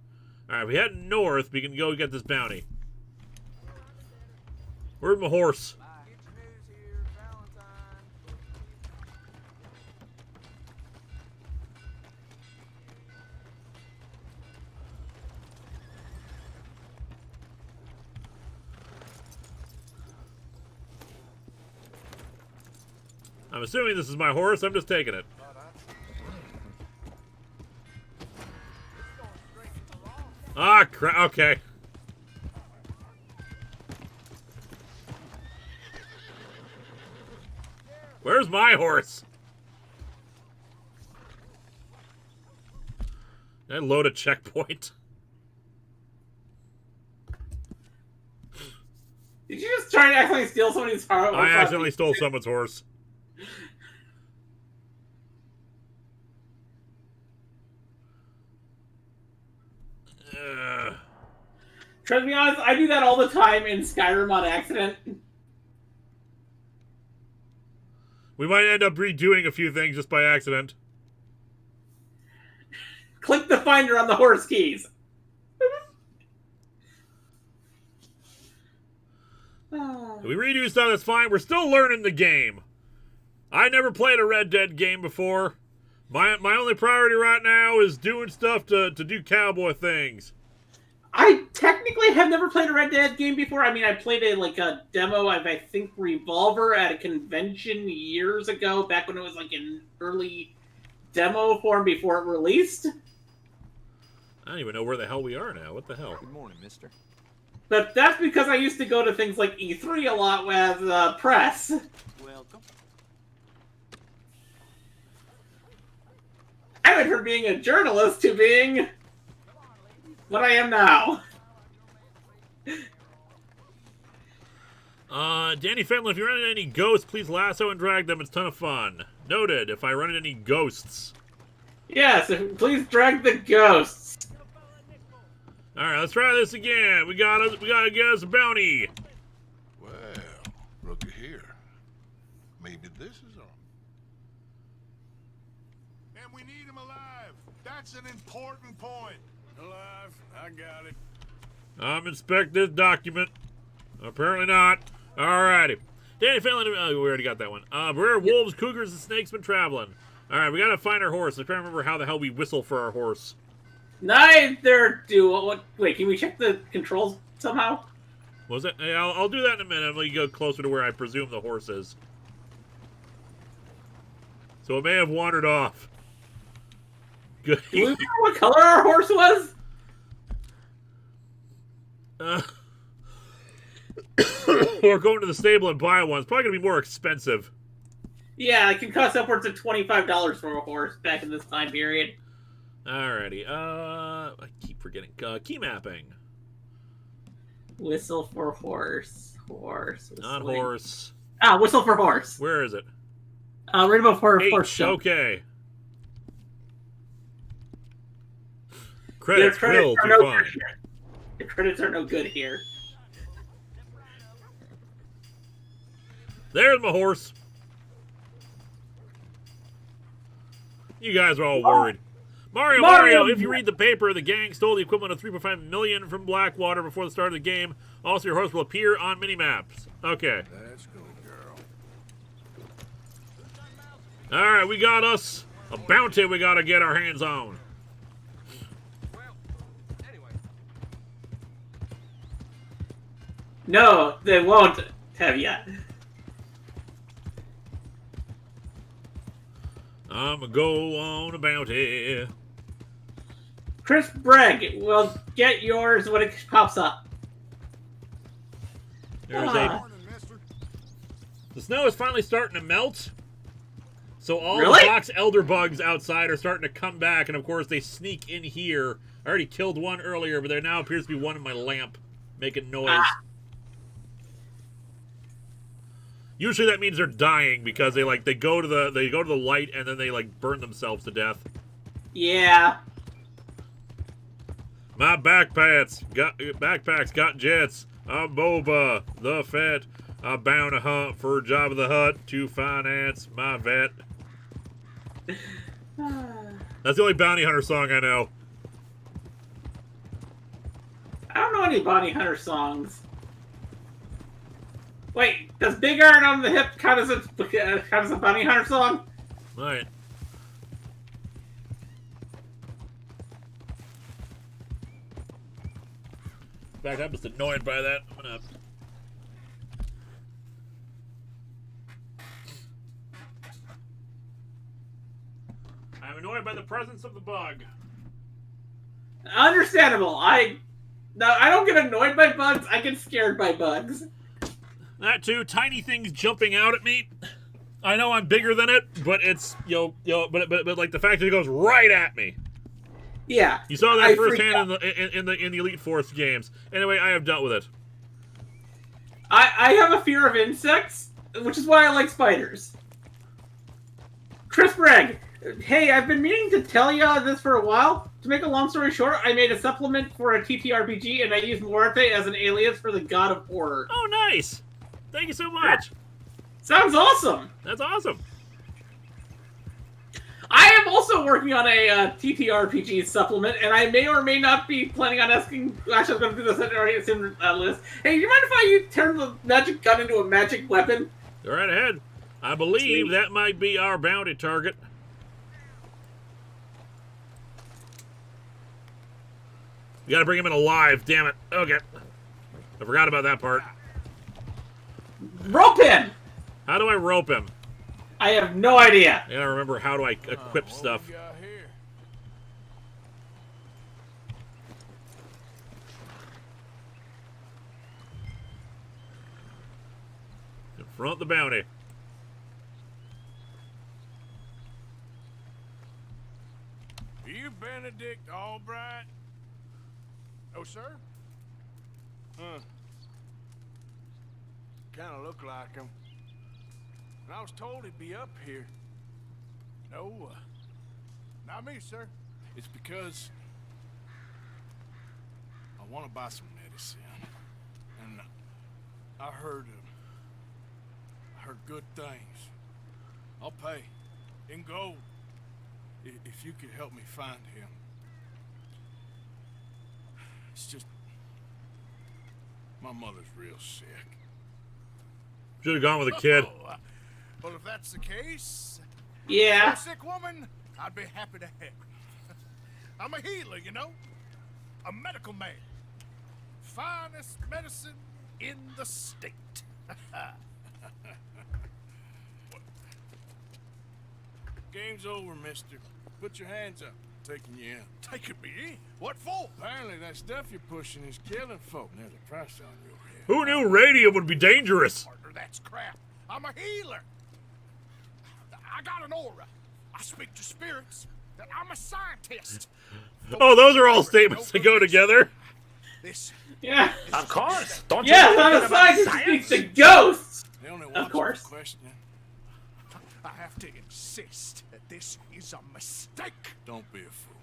S1: Alright, if we head north, we can go get this bounty. Where's my horse? I'm assuming this is my horse. I'm just taking it. Ah, crap. Okay. Where's my horse? Did I load a checkpoint?
S2: Did you just try to accidentally steal somebody's horse?
S1: I accidentally stole someone's horse.
S2: Try to be honest, I do that all the time in Skyrim on accident.
S1: We might end up redoing a few things just by accident.
S2: Click the finder on the horse keys.
S1: We redo stuff, that's fine. We're still learning the game. I never played a Red Dead game before. My only priority right now is doing stuff to do cowboy things.
S2: I technically have never played a Red Dead game before. I mean, I played a demo of, I think, Revolver at a convention years ago, back when it was like in early demo form before it released.
S1: I don't even know where the hell we are now. What the hell?
S12: Good morning, mister.
S2: But that's because I used to go to things like E3 a lot with press.
S12: Welcome.
S2: I went from being a journalist to being what I am now.
S1: Danny Fenlon, if you run into any ghosts, please lasso and drag them. It's a ton of fun. Noted, if I run into any ghosts.
S2: Yes, please drag the ghosts.
S1: Alright, let's try this again. We gotta get us a bounty.
S7: Well, looky here. Maybe this is on.
S9: And we need him alive. That's an important point. Alive. I got it.
S1: Inspect this document. Apparently not. Alrighty. Danny Fenlon, we already got that one. Where are wolves, cougars, and snakes been traveling? Alright, we gotta find our horse. I'm trying to remember how the hell we whistle for our horse.
S2: Neither do. Wait, can we check the controls somehow?
S1: What was that? Hey, I'll do that in a minute. I'm going to go closer to where I presume the horse is. So it may have wandered off. Good.
S2: Do we remember what color our horse was?
S1: Or going to the stable and buy one. It's probably going to be more expensive.
S2: Yeah, it can cost upwards of $25 for a horse back in this time period.
S1: Alrighty. I keep forgetting. Key mapping.
S2: Whistle for horse. Horse.
S1: Not
S2: whistling.
S1: horse.
S2: Ah, whistle for horse.
S1: Where is it?
S2: Right above horse.
S1: H, okay. Credits will be fine.
S2: The credits are no good here.
S1: There's my horse. You guys are all worried. Mario, if you read the paper, the gang stole the equivalent of $3.5 million from Blackwater before the start of the game. Also, your horse will appear on mini-maps. Okay.
S7: That's good, girl.
S1: Alright, we got us a bounty we gotta get our hands on.
S2: No, they won't have yet.
S1: I'm gonna go on a bounty.
S2: Chris Bragg will get yours when it pops up.
S1: There's a... The snow is finally starting to melt. So all the box elder bugs outside are starting to come back, and of course they sneak in here. I already killed one earlier, but there now appears to be one in my lamp making noise. Usually that means they're dying because they go to the light and then they burn themselves to death.
S2: Yeah.
S1: My backpacks got jets. I'm Boba the Fett. I'm bound to hunt for Jabba the Hutt to finance my vet. That's the only bounty hunter song I know.
S2: I don't know any bounty hunter songs. Wait, does Big Iron on the Hip count as a bounty hunter song?
S1: Right. In fact, I'm just annoyed by that. I'm annoyed by the presence of the bug.
S2: Understandable. I don't get annoyed by bugs. I get scared by bugs.
S1: That too. Tiny things jumping out at me. I know I'm bigger than it, but it's but the fact that it goes right at me.
S2: Yeah.
S1: You saw that firsthand in the Elite Force games. Anyway, I have dealt with it.
S2: I have a fear of insects, which is why I like spiders. Chris Bragg, hey, I've been meaning to tell you this for a while. To make a long story short, I made a supplement for a TTRPG, and I used Muerte as an alias for the God of Horror.
S1: Oh, nice! Thank you so much.
S2: Sounds awesome.
S1: That's awesome.
S2: I am also working on a TTRPG supplement, and I may or may not be planning on asking. Actually, I was going to do this already soon, Liz. Hey, do you mind if I turn the magic gun into a magic weapon?
S1: Go right ahead. I believe that might be our bounty target. You gotta bring him in alive, damn it. Okay. I forgot about that part.
S2: Rope him!
S1: How do I rope him?
S2: I have no idea.
S1: I gotta remember how do I equip stuff. Confront the bounty.
S9: Are you Benedict Albright? No, sir. Huh. Kind of look like him. And I was told he'd be up here. No, not me, sir. It's because I want to buy some medicine. And I heard good things. I'll pay in gold if you could help me find him. It's just my mother's real sick.
S1: Should have gone with a kid.
S9: Oh, well, if that's the case,
S2: yeah,
S9: a sick woman, I'd be happy to help. I'm a healer, you know, a medical man. Finest medicine in the state. Game's over, mister. Put your hands up. Taking you in. Taking me in? What for? Apparently that stuff you're pushing is killing folk. There's a price on your head.
S1: Who knew radium would be dangerous?
S9: Partner, that's crap. I'm a healer. I got an aura. I speak to spirits. I'm a scientist.
S1: Oh, those are all statements that go together.
S9: This.
S2: Yeah.
S12: Of course. Don't you
S2: yes, I'm a scientist who speaks to ghosts. Of course.
S9: I have to insist that this is a mistake. Don't be a fool.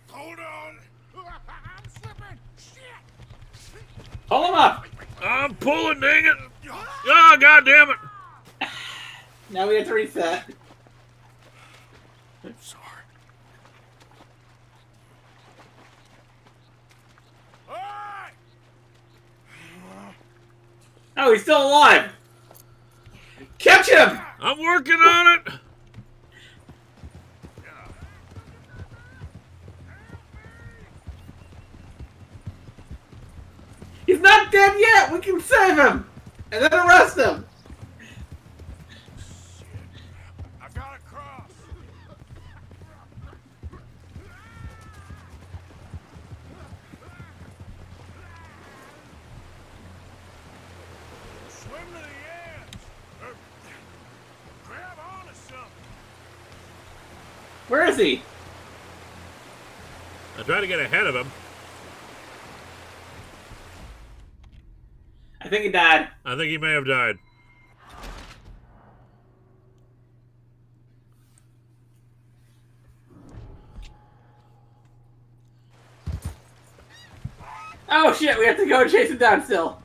S9: Hold on. I'm slipping. Shit.
S2: Pull him up.
S1: I'm pulling, dang it. Oh, God damn it.
S2: Now we have to reset.
S9: Sorry.
S2: Oh, he's still alive. Catch him!
S1: I'm working on it.
S2: He's not dead yet! We can save him! And then arrest him!
S9: Shit. I gotta cross. Swim to the edge. Grab onto something.
S2: Where is he?
S1: I try to get ahead of him.
S2: I think he died.
S1: I think he may have died.
S2: Oh shit, we have to go chase him down still.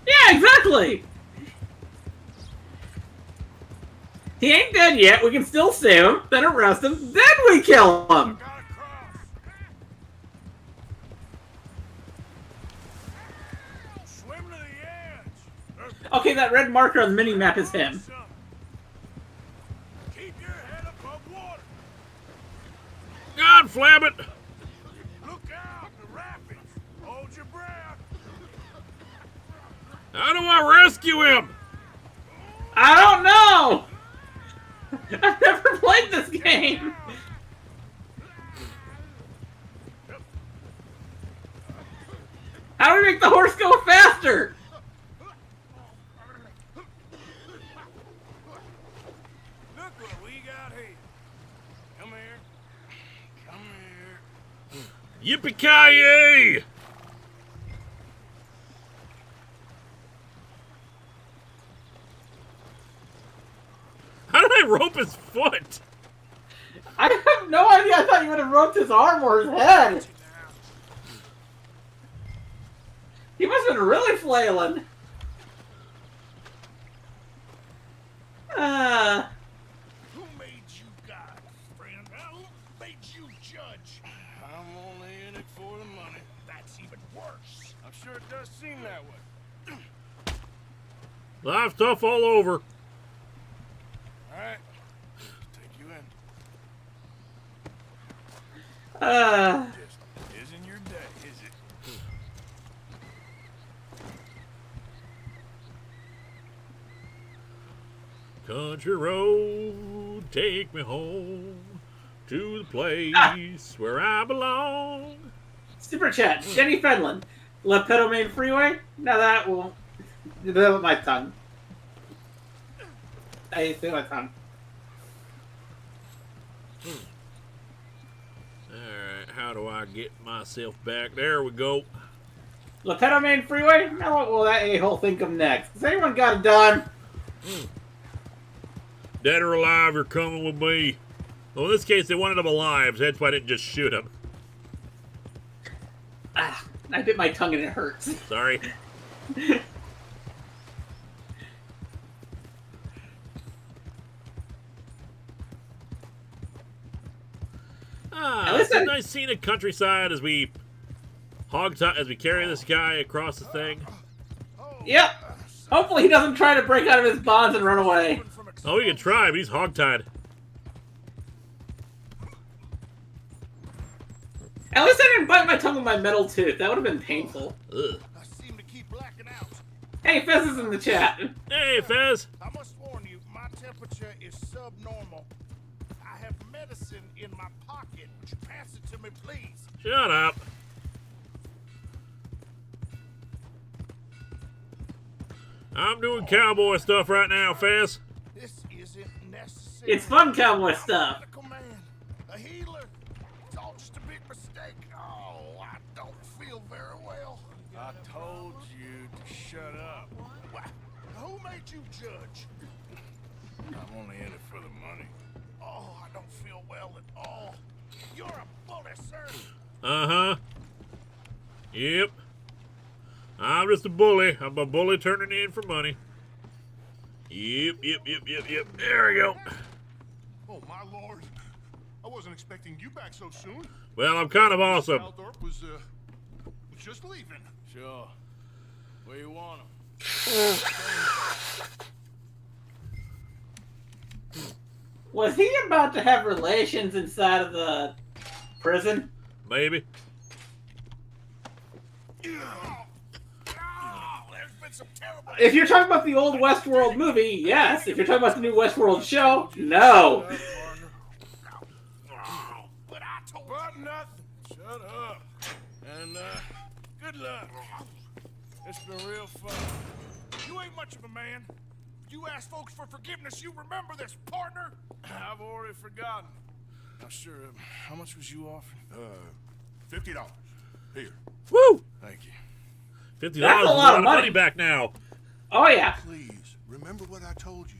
S2: Yeah, exactly! He ain't dead yet, we can still save him, then arrest him, then we kill him!
S9: Swim to the edge.
S2: Okay, that red marker on the mini-map is him.
S9: Keep your head above water.
S1: God, flab it!
S9: Look out, the rapids. Hold your breath.
S1: How do I rescue him?
S2: I don't know! I've never played this game! How do we make the horse go faster?
S9: Look what we got here. Come here. Come here.
S1: Yippee-ki-yay! How did I rope his foot?
S2: I have no idea. I thought you would have roped his arm or his head. He must have been really flailing.
S9: Who made you God, friend? Who made you judge? I'm only in it for the money. That's even worse. I'm sure it does seem that way.
S1: Live stuff all over.
S9: All right. Take you in. Just isn't your day, is it?
S1: Country road, take me home to the place where I belong.
S2: Super chat. Jenny Fenlon. Lepedo Main Freeway? Now that won't. That with my tongue. I say my tongue.
S1: Alright, how do I get myself back? There we go.
S2: Lepedo Main Freeway? Now what will that a-hole think of next? Has anyone got it done?
S1: Dead or alive, you're coming with me. Well, in this case, they wanted him alive, so that's why I didn't just shoot him.
S2: Ah, I bit my tongue and it hurts.
S1: Sorry. It's a nice scenic countryside as we carry this guy across the thing.
S2: Yep. Hopefully he doesn't try to break out of his bonds and run away.
S1: Oh, he can try, but he's hogtied.
S2: At least I didn't bite my tongue with my metal tooth. That would have been painful.
S1: Ugh.
S9: I seem to keep blacking out.
S2: Hey, Fez is in the chat.
S1: Hey, Fez.
S9: I must warn you, my temperature is subnormal. I have medicine in my pocket. Would you pass it to me, please?
S1: Shut up. I'm doing cowboy stuff right now, Fez.
S9: This isn't necessary.
S2: It's fun cowboy stuff.
S9: Man, a healer. It's all just a big mistake. Oh, I don't feel very well. I told you to shut up. Who made you judge? I'm only in it for the money. Oh, I don't feel well at all. You're a bully, sir.
S1: Uh-huh. Yep. I'm just a bully. I'm a bully turning in for money. Yep. There we go.
S7: Oh, my lord. I wasn't expecting you back so soon.
S1: Well, I'm kind of awesome.
S7: Althorpe was just leaving.
S9: Sure. Where you want him?
S2: Was he about to have relations inside of the prison?
S1: Maybe.
S2: If you're talking about the old Westworld movie, yes. If you're talking about the new Westworld show, no.
S9: But I told you nothing. Shut up. And good luck. It's been real fun. You ain't much of a man. You ask folks for forgiveness, you remember this, partner? I've already forgotten. Now, sure, how much was you offering?
S7: $50. Here.
S1: Woo!
S9: Thank you.
S1: $50
S2: That's
S1: is
S2: a lot of money
S1: back now.
S2: Oh, yeah.
S7: Please, remember what I told you.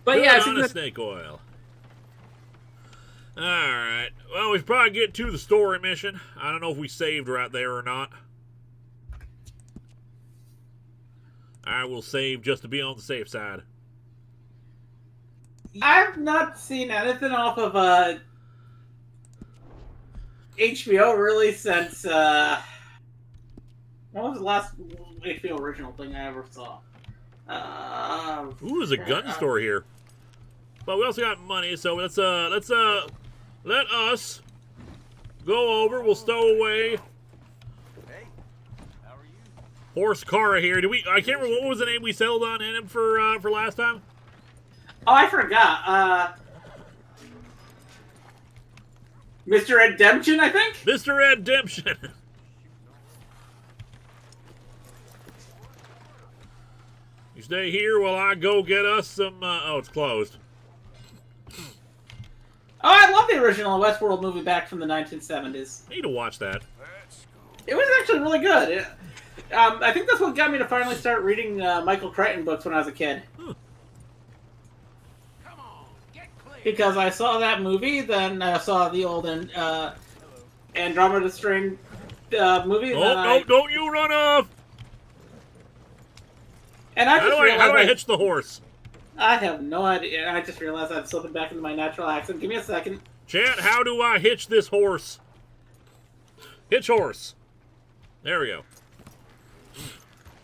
S2: But yeah,
S1: on the snake oil. Alright. Well, we should probably get to the story mission. I don't know if we saved right there or not. I will save just to be on the safe side.
S2: I've not seen anything off of HBO really since what was the last HBO original thing I ever saw?
S1: Ooh, there's a gun store here. But we also got money, so let's let us go over. We'll stow away.
S11: Hey, how are you?
S1: Horse Cara here. I can't remember what was the name we settled on him for last time.
S2: Oh, I forgot. Mr. Redemption, I think?
S1: Mr. Redemption. You stay here while I go get us some, oh, it's closed.
S2: Oh, I love the original Westworld movie back from the 1970s.
S1: I need to watch that.
S2: It was actually really good. I think that's what got me to finally start reading Michael Crichton books when I was a kid. because I saw that movie, then I saw the old Andromeda Strain movie.
S1: Oh, don't you run off!
S2: And I just
S1: how do I hitch the horse?
S2: I have no idea. I just realized I'm slipping back into my natural accent. Give me a second.
S1: Chat, how do I hitch this horse? Hitch horse. There we go.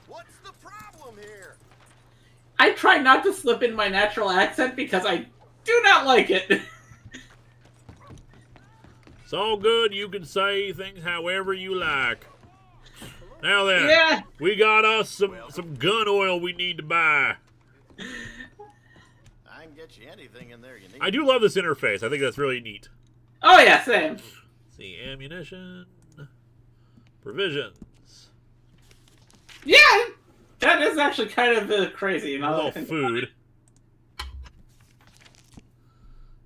S9: What's the problem here?
S2: I try not to slip in my natural accent because I do not like it.
S1: It's all good. You can say things however you like. Now then,
S2: Yeah.
S1: we got us some gun oil we need to buy.
S13: I can get you anything in there you need.
S1: I do love this interface. I think that's really neat.
S2: Oh yeah, same.
S1: Let's see, ammunition, provisions.
S2: Yeah, that is actually kind of crazy. You know,
S1: All food.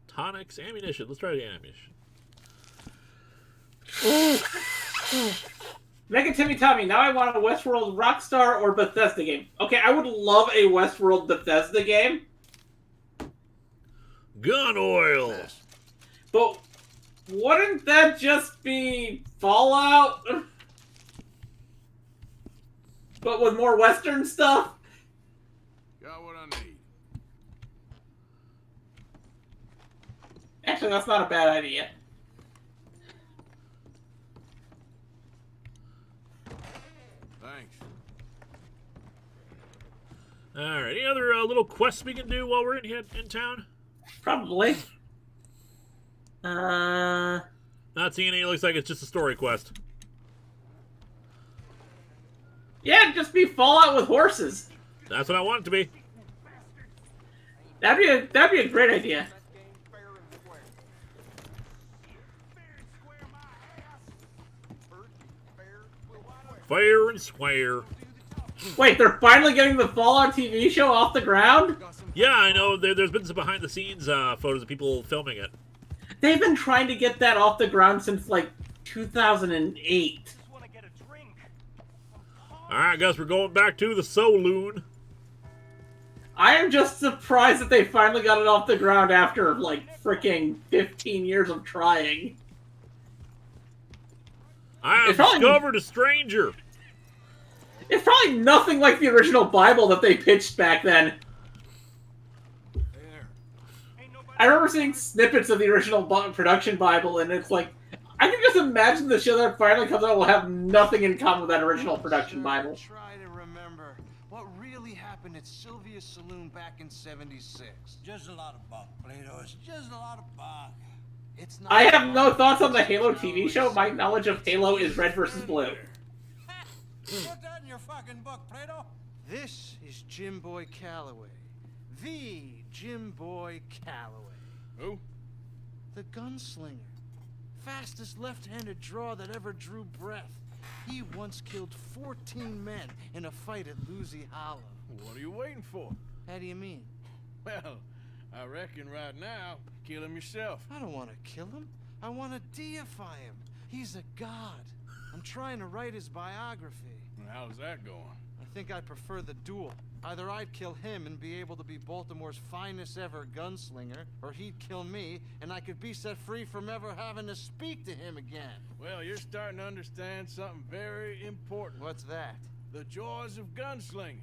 S1: Tonics, ammunition. Let's try the ammunition.
S2: Mega Timmy Tommy, now I want a Westworld Rockstar or Bethesda game. Okay, I would love a Westworld Bethesda game.
S1: Gun oil.
S2: But wouldn't that just be Fallout? But with more Western stuff?
S7: Got what I need.
S2: Actually, that's not a bad idea.
S7: Thanks.
S1: Alright, any other little quests we can do while we're in town?
S2: Probably.
S1: Not seeing any. It looks like it's just a story quest.
S2: Yeah, just be Fallout with horses.
S1: That's what I want it to be.
S2: That'd be a great idea.
S1: Fair and square.
S2: Wait, they're finally getting the Fallout TV show off the ground?
S1: Yeah, I know. There's been some behind-the-scenes photos of people filming it.
S2: They've been trying to get that off the ground since, like, 2008.
S1: Alright, guys, we're going back to the saloon.
S2: I am just surprised that they finally got it off the ground after, like, freaking 15 years of trying.
S1: I have discovered a stranger.
S2: It's probably nothing like the original Bible that they pitched back then. I remember seeing snippets of the original production Bible, and it's like, I can just imagine the show that finally comes out will have nothing in common with that original production Bible.
S14: Try to remember what really happened at Sylvia's Saloon back in '76.
S15: Just a lot of bunk, Plato. It's just a lot of bunk.
S14: It's not
S2: I have no thoughts on the Halo TV show. My knowledge of Halo is red versus blue.
S15: Put that in your fucking book, Plato.
S14: This is Jim Boy Calloway. The Jim Boy Calloway.
S7: Who?
S14: The Gunslinger. Fastest left-handed draw that ever drew breath. He once killed 14 men in a fight at Lucy Hollow.
S7: What are you waiting for?
S14: How do you mean?
S7: Well, I reckon right now, kill him yourself.
S14: I don't want to kill him. I want to deify him. He's a god. I'm trying to write his biography.
S7: How's that going?
S14: I think I prefer the duel. Either I'd kill him and be able to be Baltimore's finest ever gunslinger, or he'd kill me and I could be set free from ever having to speak to him again.
S7: Well, you're starting to understand something very important.
S14: What's that?
S7: The joys of gunslinging.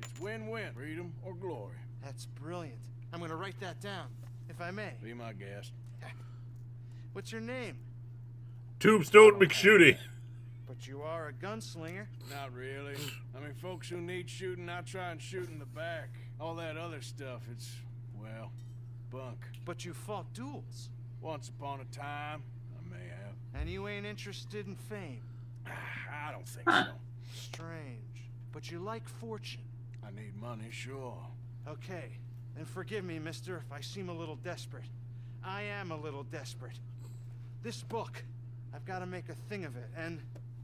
S7: It's win-win, freedom or glory.
S14: That's brilliant. I'm gonna write that down, if I may.
S7: Be my guest.
S14: What's your name?
S1: Tombstone McShooty.
S14: But you are a gunslinger.
S7: Not really. I mean, folks who need shooting, I try and shoot in the back. All that other stuff, it's, well, bunk.
S14: But you fought duels.
S7: Once upon a time, I may have.
S14: And you ain't interested in fame.
S7: I don't think so.
S14: Strange. But you like fortune.
S7: I need money, sure.
S14: Okay. Then forgive me, mister, if I seem a little desperate. I am a little desperate. This book, I've got to make a thing of it, and,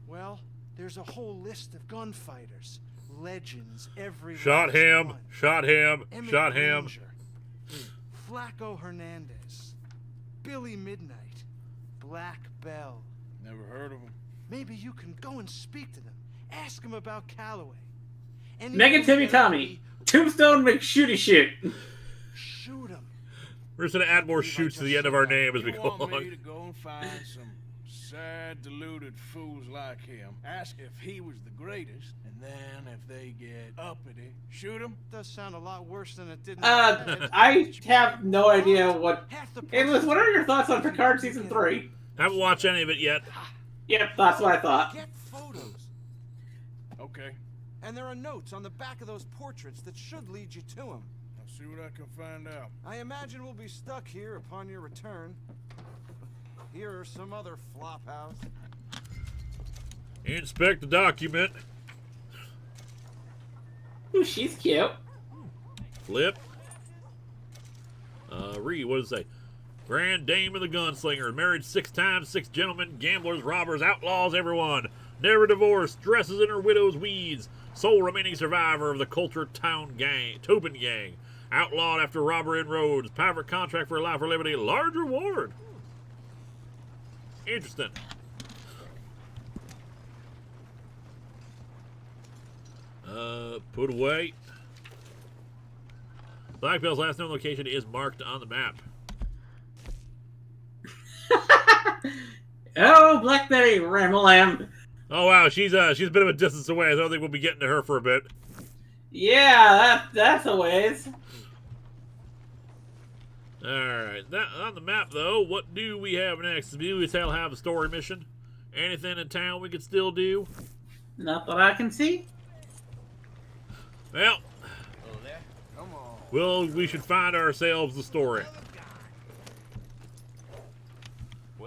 S14: well, there's a whole list of gunfighters. Legends, every
S1: Shot
S14: last
S1: him.
S14: one.
S1: Shot him.
S14: Emmett
S1: Shot him.
S14: Granger, Flaco Hernandez, Billy Midnight, Black Bell.
S7: Never heard of him.
S14: Maybe you can go and speak to them. Ask them about Calloway.
S2: Mega Timmy Tommy. Tombstone McShooty shoot.
S14: Shoot him.
S1: We're just gonna add more shoots to the end of our name as we
S7: You
S1: go
S7: want me
S1: along.
S7: to go and find some sad, deluded fools like him, ask if he was the greatest, and then if they get uppity, shoot him?
S14: Does sound a lot worse than it did.
S2: I have no idea what. Hey, Liz, what are your thoughts on Picard season 3?
S1: Haven't watched any of it yet.
S2: Yep, that's what I thought.
S8: Get photos.
S7: Okay,
S8: And there are notes on the back of those portraits that should lead you to him.
S7: I'll see what I can find out.
S8: I imagine we'll be stuck here upon your return. Here are some other flophouse.
S1: Inspect the document.
S2: Ooh, she's cute.
S1: Flip. Read, what does it say? Grand Dame of the Gunslinger, married 6 times, 6 gentlemen, gamblers, robbers, outlaws, everyone. Never divorced, dresses in her widow's weeds. Sole remaining survivor of the Coulter Tobin gang. Outlawed after robbery in roads. Private contract for life or liberty. Large reward. Interesting. Put away. Blackbell's last known location is marked on the map.
S2: Oh, Blackberry Ramalam.
S1: Oh wow, she's a bit of a distance away. I don't think we'll be getting to her for a bit.
S2: Yeah, that's a ways.
S1: Alright, that on the map though, what do we have next? Do we still have a story mission? Anything in town we could still do?
S2: Not that I can see.
S1: Well, we should find ourselves the story.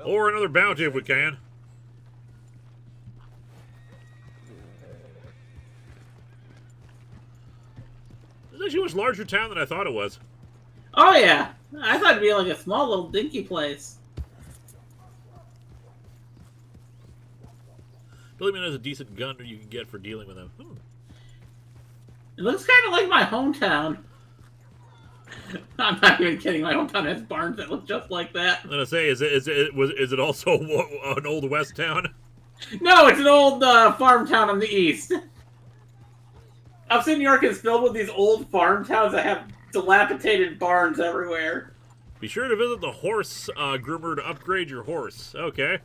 S1: Or another bounty if we can. It's actually a much larger town than I thought it was.
S2: Oh yeah, I thought it'd be like a small little dinky place.
S1: Billy Man has a decent gun you can get for dealing with them.
S2: It looks kind of like my hometown. I'm not even kidding. My hometown has barns that look just like that.
S1: I'm gonna say, is it also an old west town?
S2: No, it's an old farm town on the east. Upstate New York is filled with these old farm towns that have dilapidated barns everywhere.
S1: Be sure to visit the horse groomer to upgrade your horse. Okay.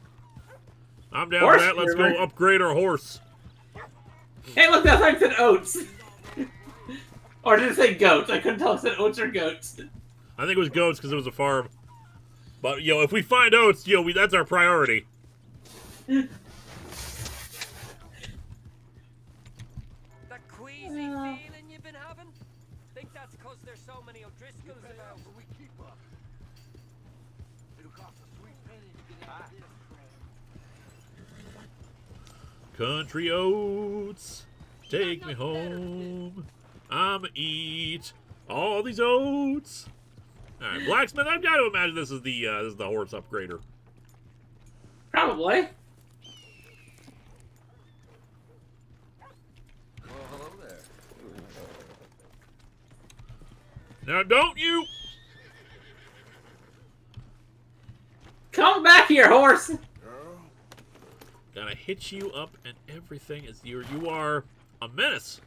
S1: I'm down
S2: Horse
S1: for that. Let's
S2: groomer?
S1: go upgrade our horse.
S2: Hey, look, that sign said oats. Or did it say goats? I couldn't tell if it said oats or goats.
S1: I think it was goats because it was a farm. But, if we find oats, that's our priority.
S16: That queasy feeling you've been having? Think that's because there's so many O'Driscolls about.
S9: We keep up. It'll cost a sweet penny to get out of this.
S1: Country oats, take me home. I'ma eat all these oats. All right, blacksmith. I've got to imagine this is the horse upgrader.
S2: Probably.
S13: Well, hello there.
S1: Now, don't you?
S2: Come back here, horse.
S1: Gotta hit you up and everything is you are a menace.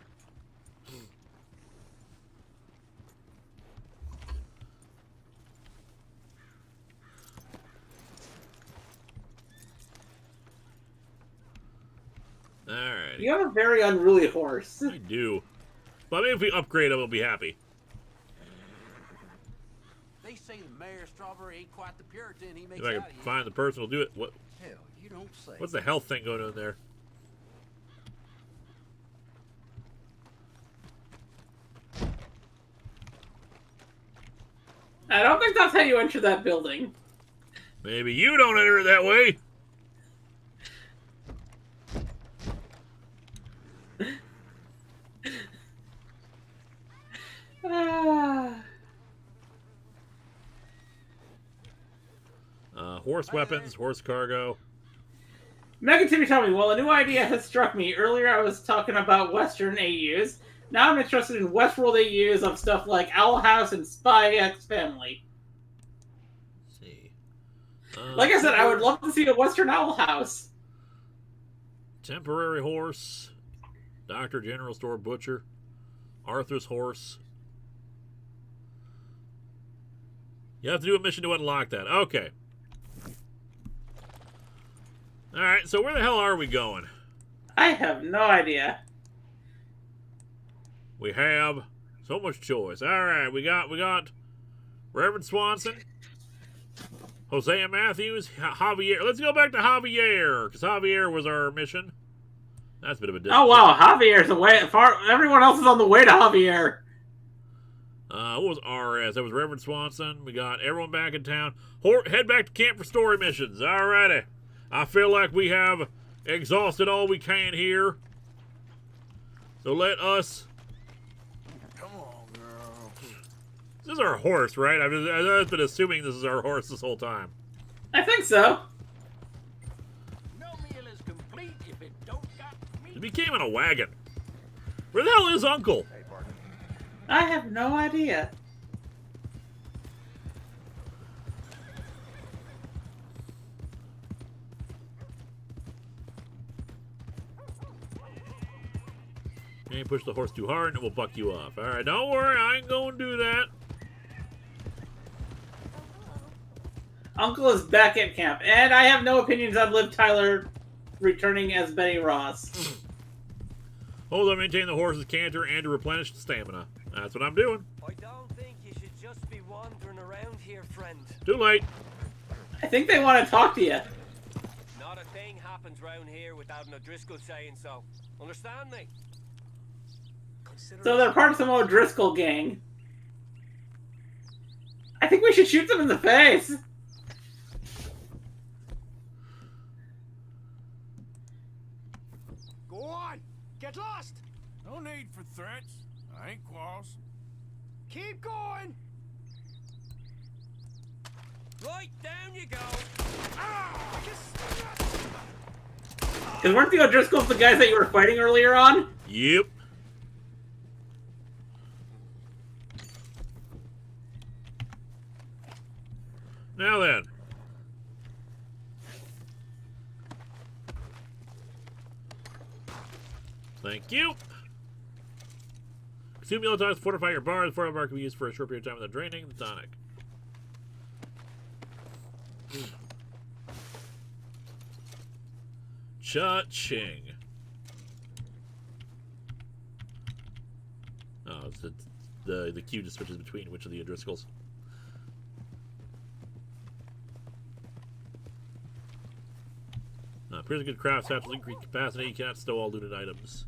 S1: Alright.
S2: You have a very unruly horse.
S1: I do. But maybe if we upgrade him, we'll be happy.
S15: They say the mayor Strawberry ain't quite the Puritan he makes
S1: If I
S15: out
S1: can
S15: of you.
S1: find the person who'll do it. What?
S15: Hell, you don't say.
S1: What's the health thing going on there?
S2: I don't think that's how you enter that building.
S1: Maybe you don't enter it that way. Horse weapons, horse cargo.
S2: Megan Timmy told me, well, a new idea has struck me. Earlier I was talking about Western AUs. Now I'm interested in Westworld AUs of stuff like Owl House and Spy X Family.
S1: Let's see.
S2: Like I said, I would love to see a Western Owl House.
S1: Temporary horse. Doctor, General Store, Butcher. Arthur's horse. You have to do a mission to unlock that. Okay. Alright, so where the hell are we going?
S2: I have no idea.
S1: We have so much choice. Alright, we got Reverend Swanson, Hosea Matthews, Javier. Let's go back to Javier, because Javier was our mission. That's a bit of a distance.
S2: Oh wow, Javier's away far. Everyone else is on the way to Javier.
S1: What was RS? That was Reverend Swanson. We got everyone back in town. Head back to camp for story missions. Alrighty. I feel like we have exhausted all we can here. So let us...
S9: Come on, girl.
S1: This is our horse, right? I've been assuming this is our horse this whole time.
S2: I think so.
S15: No meal is complete if it don't got meat.
S1: He came in a wagon. Where the hell is Uncle?
S2: I have no idea.
S1: You ain't push the horse too hard and it will buck you off. Alright, don't worry, I ain't gonna do that.
S2: Uncle is back at camp, and I have no opinions on Liv Tyler returning as Benny Ross.
S1: Hold on, maintain the horse's canter and to replenish the stamina. That's what I'm doing.
S16: I don't think you should just be wandering around here, friend.
S1: Too late.
S2: I think they want to talk to you.
S16: Not a thing happens round here without an O'Driscoll saying so. Understand me?
S2: So they're part of some O'Driscoll gang. I think we should shoot them in the face.
S9: Go on. Get lost. No need for threats. I ain't quarrelsome.
S8: Keep going.
S16: Right, down you go.
S2: Because weren't the O'Driscolls the guys that you were fighting earlier on?
S1: Yep. Now then. Thank you. Consume yellow tonics to fortify your bar. The fortified bar can be used for a short period of time without draining the tonic. Cha-ching. Oh, it's the cue just switches between which of the O'Driscolls. Appears a good craft staff to increase capacity. You cannot stow all looted items.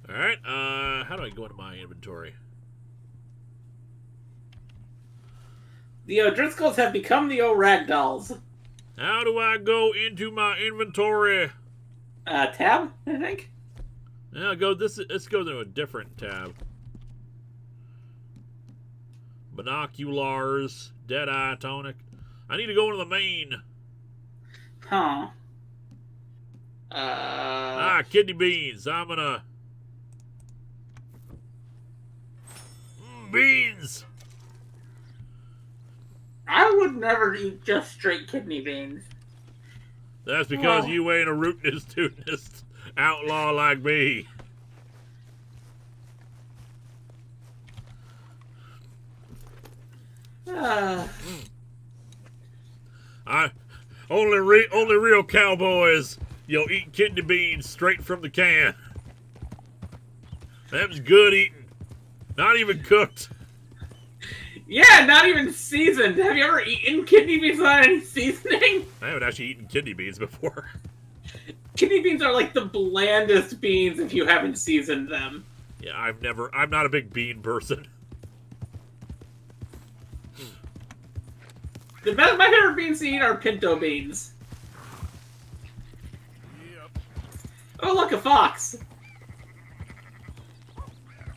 S1: Alright, how do I go into my inventory?
S2: The O'Driscolls have become the O'Ragdolls.
S1: How do I go into my inventory?
S2: Tab, I think?
S1: Yeah, let's go to a different tab. Binoculars, Deadeye, Tonic. I need to go into the main.
S2: Huh.
S1: Kidney beans. I'm gonna... beans!
S2: I would never eat just straight kidney beans.
S1: That's because you ain't a rootinest, tootinest outlaw like me. Only real cowboys, eat kidney beans straight from the can. Them's good eating. Not even cooked.
S2: Yeah, not even seasoned. Have you ever eaten kidney beans without any seasoning?
S1: I haven't actually eaten kidney beans before.
S2: Kidney beans are like the blandest beans if you haven't seasoned them.
S1: Yeah, I'm not a big bean person.
S2: My favorite beans to eat are pinto beans.
S9: Yep.
S2: Oh, look, a fox.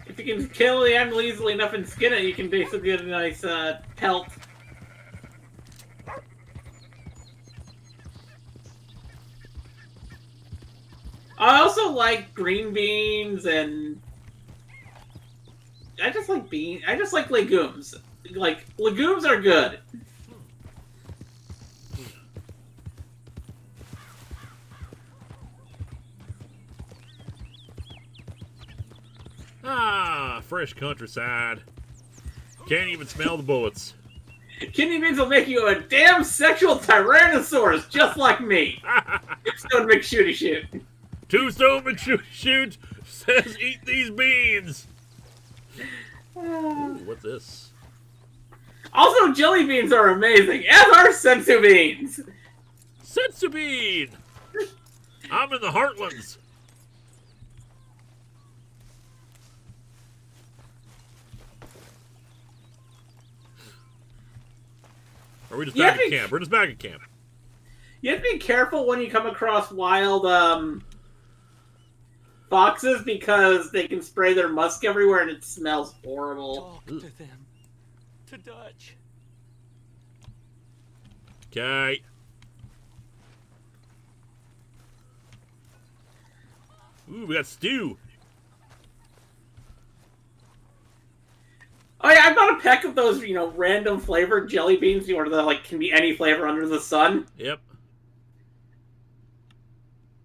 S2: If you can kill the animal easily enough and skin it, you can basically get a nice pelt. I also like green beans, and I just like beans. I just like legumes. Like, legumes are good.
S1: Ah, fresh countryside. Can't even smell the bullets.
S2: Kidney beans will make you a damn sexual tyrannosaurus, just like me. Tombstone McShooty shoot.
S1: Tombstone McShooty shoot says eat these beans. Ooh, what's this?
S2: Also, jelly beans are amazing, as are sensu beans.
S1: Sensu bean. I'm in the Heartlands. Or are we just back at camp? We're just back at camp.
S2: You have to be careful when you come across wild foxes because they can spray their musk everywhere and it smells horrible.
S16: Talk to them. To Dutch.
S1: Okay. Ooh, we got stew.
S2: Oh yeah, I've got a pack of those, random flavored jelly beans, that like can be any flavor under the sun.
S1: Yep.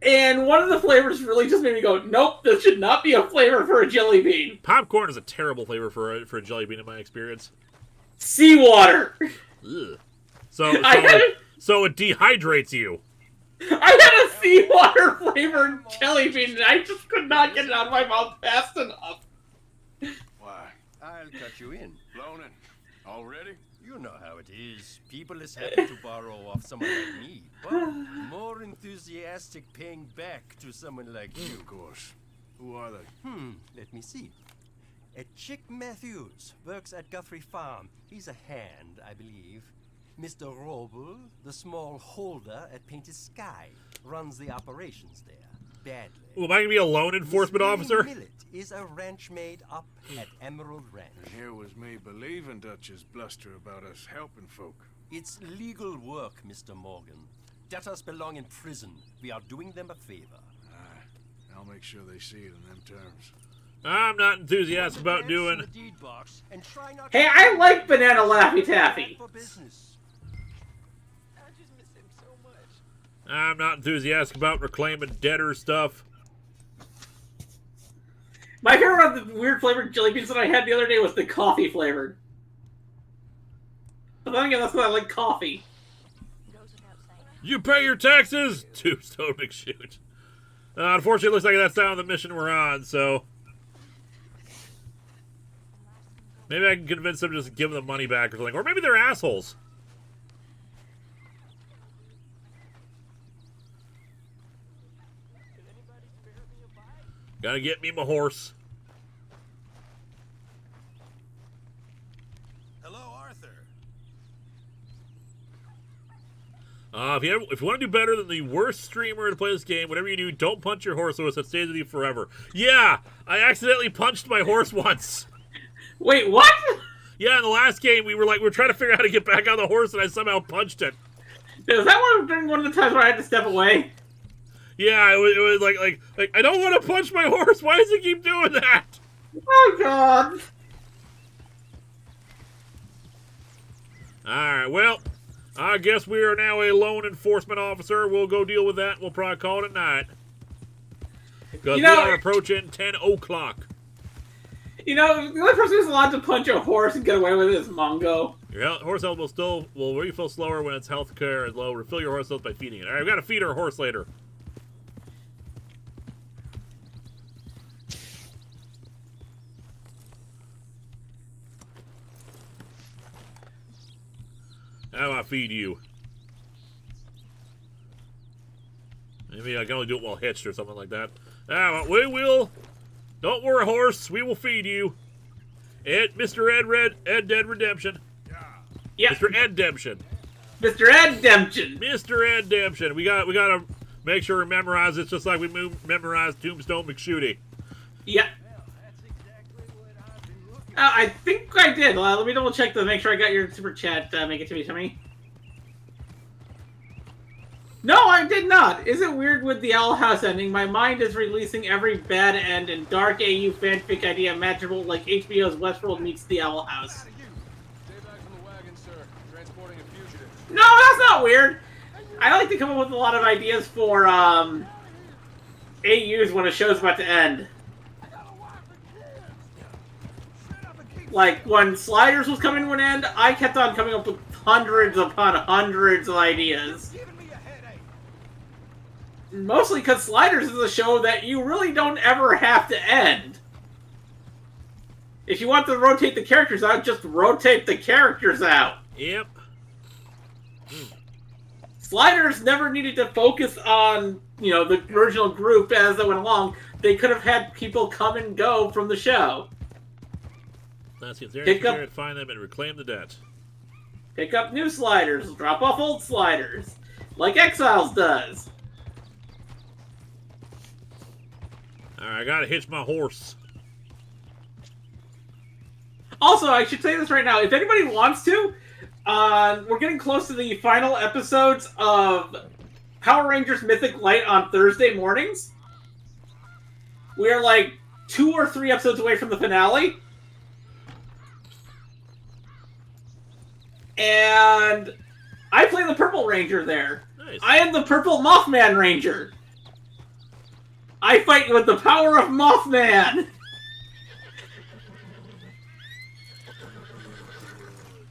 S2: And one of the flavors really just made me go, nope, this should not be a flavor for a jelly bean.
S1: Popcorn is a terrible flavor for a jelly bean in my experience.
S2: Seawater.
S1: Ugh. So it dehydrates you.
S2: I had a seawater flavored jelly bean and I just could not get it out of my mouth fast enough.
S17: Why, I'll cut you in.
S4: Loaning. Already?
S17: You know how it is. People is happy to borrow off someone like me, but more enthusiastic paying back to someone like you.
S4: Of course. Who are they?
S17: Let me see. Chick Matthews works at Guthrie Farm. He's a hand, I believe. Mr. Roble, the small holder at Painted Sky, runs the operations there. Badly.
S1: Well, am I going to be a lone enforcement officer?
S17: Millet is a ranch maid up at Emerald Ranch.
S4: And here was me believing Dutch's bluster about us helping folk.
S17: It's legal work, Mr. Morgan. Debtors belong in prison. We are doing them a favor.
S4: Aye. I'll make sure they see it in them terms.
S1: I'm not enthusiastic about doing.
S2: Hey, I like Banana Laffy Taffy.
S1: I'm not enthusiastic about reclaiming debtor stuff.
S2: My favorite of the weird flavored jelly beans that I had the other day was the coffee flavored. But then again, that's why I like coffee.
S1: You pay your taxes! Tombstone McShoot. Unfortunately, it looks like that's not the mission we're on, so... Maybe I can convince them to just give them the money back or something. Or maybe they're assholes. Gotta get me my horse.
S4: Hello, Arthur.
S1: If you want to do better than the worst streamer to play this game, whatever you do, don't punch your horse so it stays with you forever. Yeah, I accidentally punched my horse once.
S2: Wait, what?
S1: Yeah, in the last game, we were trying to figure out how to get back on the horse, and I somehow punched it.
S2: Is that one of the times where I had to step away?
S1: Yeah, it was like I don't want to punch my horse. Why does it keep doing that?
S2: Oh God!
S1: All right, well, I guess we are now a lone enforcement officer. We'll go deal with that. We'll probably call it a night because we are approaching 10 o'clock.
S2: The only person who's allowed to punch a horse and get away with it is Mongo.
S1: Your horse health will refill slower when its health care is low. Refill your horse health by feeding it. All right, we got to feed our horse later. How do I feed you? Maybe I can only do it while hitched or something like that. We will. Don't worry, horse. We will feed you. Mr. Ed Dead Redemption.
S2: Yeah.
S1: Mr. Ed Demption.
S2: Mr. Ed Demption.
S1: Mr. Ed Demption. We got to make sure we memorize it just like we memorized Tombstone McShooty.
S2: Yeah. I think I did. Let me double check to make sure I got your super chat. Make it to me. No, I did not. Is it weird with the Owl House ending? My mind is releasing every bad end and dark AU fanfic idea imaginable, like HBO's Westworld meets the Owl House. No, that's not weird. I like to come up with a lot of ideas for AUs when a show's about to end. Like, when Sliders was coming to an end, I kept on coming up with hundreds upon hundreds of ideas. Mostly because Sliders is a show that you really don't ever have to end. If you want to rotate the characters out, just rotate the characters out.
S1: Yep.
S2: Sliders never needed to focus on, you know, the original group as they went along. They could have had people come and go from the show.
S1: Let's get there, find them, and reclaim the debt.
S2: Pick up new Sliders, drop off old Sliders, like Exiles does.
S1: Alright, I gotta hitch my horse.
S2: Also, I should say this right now, if anybody wants to, we're getting close to the final episodes of Power Rangers Mythic Light on Thursday mornings. We are like 2 or 3 episodes away from the finale. And I play the Purple Ranger there.
S1: Nice.
S2: I am the Purple Mothman Ranger. I fight with the power of Mothman.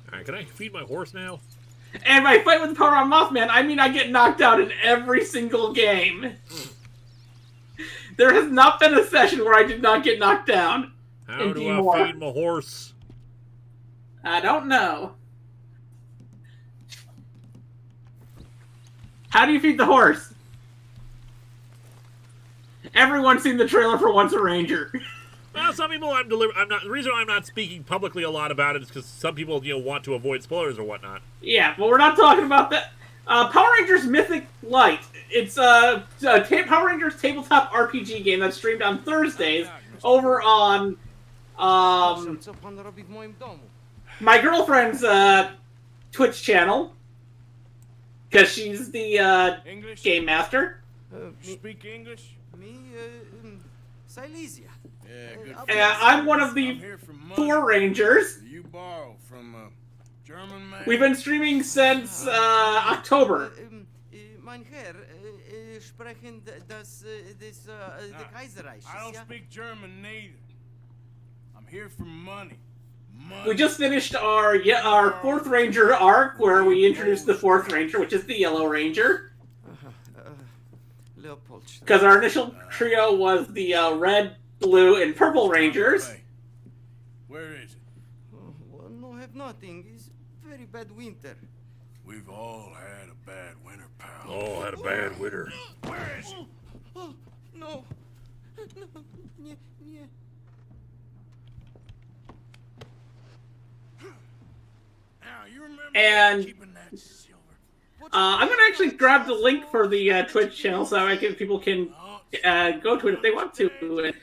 S1: Alright, can I feed my horse now?
S2: And by fight with the power of Mothman, I mean I get knocked out in every single game. There has not been a session where I did not get knocked down.
S1: How do I feed my horse?
S2: I don't know. How do you feed the horse? Everyone's seen the trailer for Once a Ranger.
S1: Well, some people I'm not. The reason I'm not speaking publicly a lot about it is because some people, you know, want to avoid spoilers or whatnot.
S2: Yeah, but we're not talking about that. Power Rangers Mythic Light. It's a Power Rangers tabletop RPG game that's streamed on Thursdays over on my girlfriend's Twitch channel, because she's the game master.
S4: Speak English?
S8: Me, Silesia.
S4: Yeah, good.
S2: I'm one of the 4 Rangers.
S7: You borrow from a German man?
S2: We've been streaming since October.
S8: Mein Herr, sprechen das the Kaiserreich.
S7: I don't speak German neither. I'm here for money.
S2: We just finished our 4th Ranger arc, where we introduced the 4th Ranger, which is the Yellow Ranger. Because our initial trio was the Red, Blue, and Purple Rangers.
S7: Where is it?
S8: Well, no, have nothing. It's very bad winter.
S7: We've all had a bad winter, pal.
S1: All had a bad winter.
S7: Where is it?
S8: Oh, no. No. Yeah.
S7: Now, you remember
S2: And
S7: keeping that silver?
S2: I'm going to actually grab the link for the Twitch channel so people can go to it if they want to and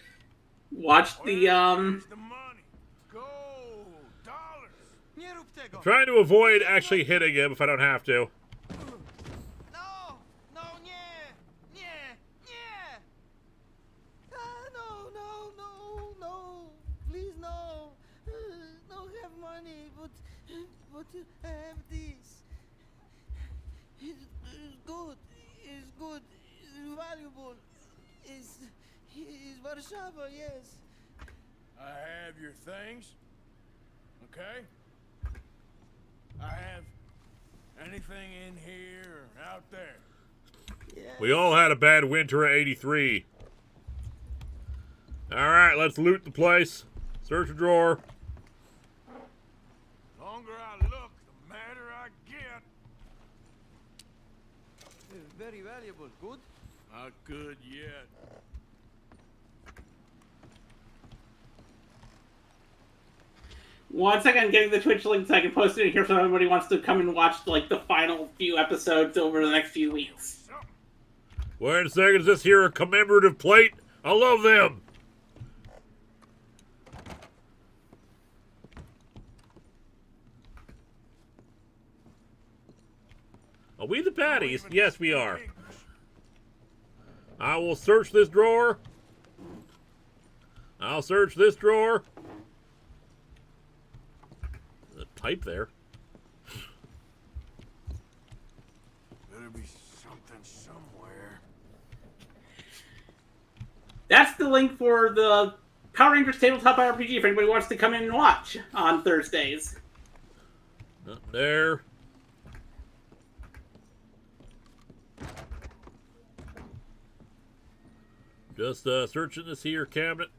S2: watch the
S1: I'm trying to avoid actually hitting him if I don't have to.
S8: No. Please, no. No have money, but I have this. It's good. It's good. It's valuable. It's Warszawa, yes.
S7: I have your things. Okay? I have anything in here or out there.
S8: Yeah.
S1: We all had a bad winter of '83. Alright, let's loot the place. Search a drawer.
S7: The longer I look, the madder I get.
S8: Very valuable. Good?
S7: Not good yet.
S2: One second, I'm getting the Twitch link so I can post it in here so everybody wants to come and watch like the final few episodes over the next few weeks.
S1: Wait a second, is this here a commemorative plate? I love them! Are we the baddies? Yes, we are. I will search this drawer. I'll search this drawer. There's a type there.
S7: Better be something somewhere.
S2: That's the link for the Power Rangers Tabletop RPG if anybody wants to come in and watch on Thursdays.
S1: Nothing there. Just searching this here cabinet.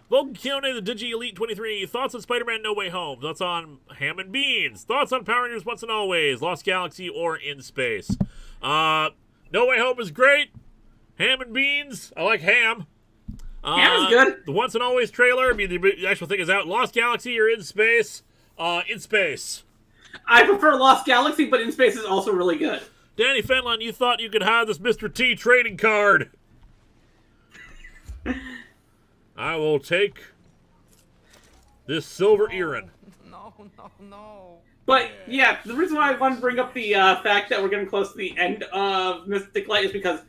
S1: Vulcan Keone, the Digi Elite 23. Thoughts on Spider-Man No Way Home? Thoughts on Ham and Beans? Thoughts on Power Rangers Once and Always? Lost Galaxy or In Space? No Way Home is great. Ham and Beans, I like ham.
S2: Ham is good.
S1: The Once and Always trailer, I mean, the actual thing is out. Lost Galaxy or In Space? In Space.
S2: I prefer Lost Galaxy, but In Space is also really good.
S1: Danny Fenlon, you thought you could have this Mr. T trading card. I will take this silver earring.
S10: No.
S2: But, yeah, the reason why I wanted to bring up the fact that we're getting close to the end of Mystic Light is because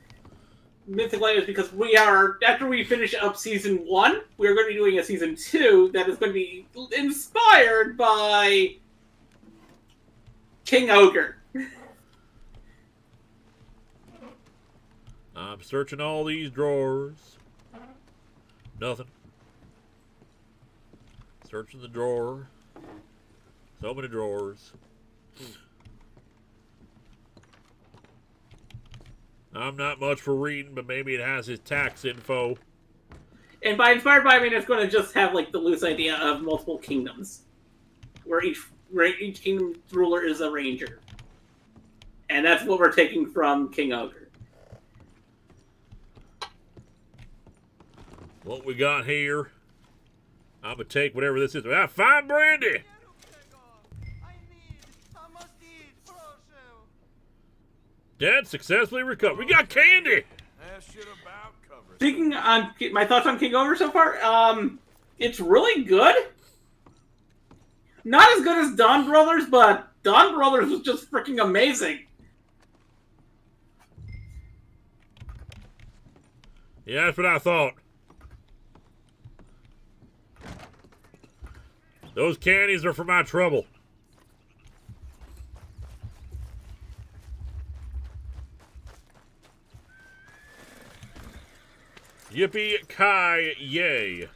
S2: we are, after we finish up Season 1, we are going to be doing a Season 2 that is going to be inspired by King Ogre.
S1: I'm searching all these drawers. Nothing. Searching the drawer. So many drawers. I'm not much for reading, but maybe it has his tax info.
S2: And by inspired by, I mean it's going to just have like the loose idea of multiple kingdoms, where each kingdom ruler is a ranger, and that's what we're taking from King Ogre.
S1: What we got here? I'm gonna take whatever this is. Ah, fine brandy. Dad successfully recovered. We got candy.
S2: Speaking on my thoughts on King Ogre so far, it's really good. Not as good as Dawn Brothers, but Dawn Brothers was just freaking amazing.
S1: Yeah, that's what I thought. Those candies are for my trouble. Yippee-ki-yay.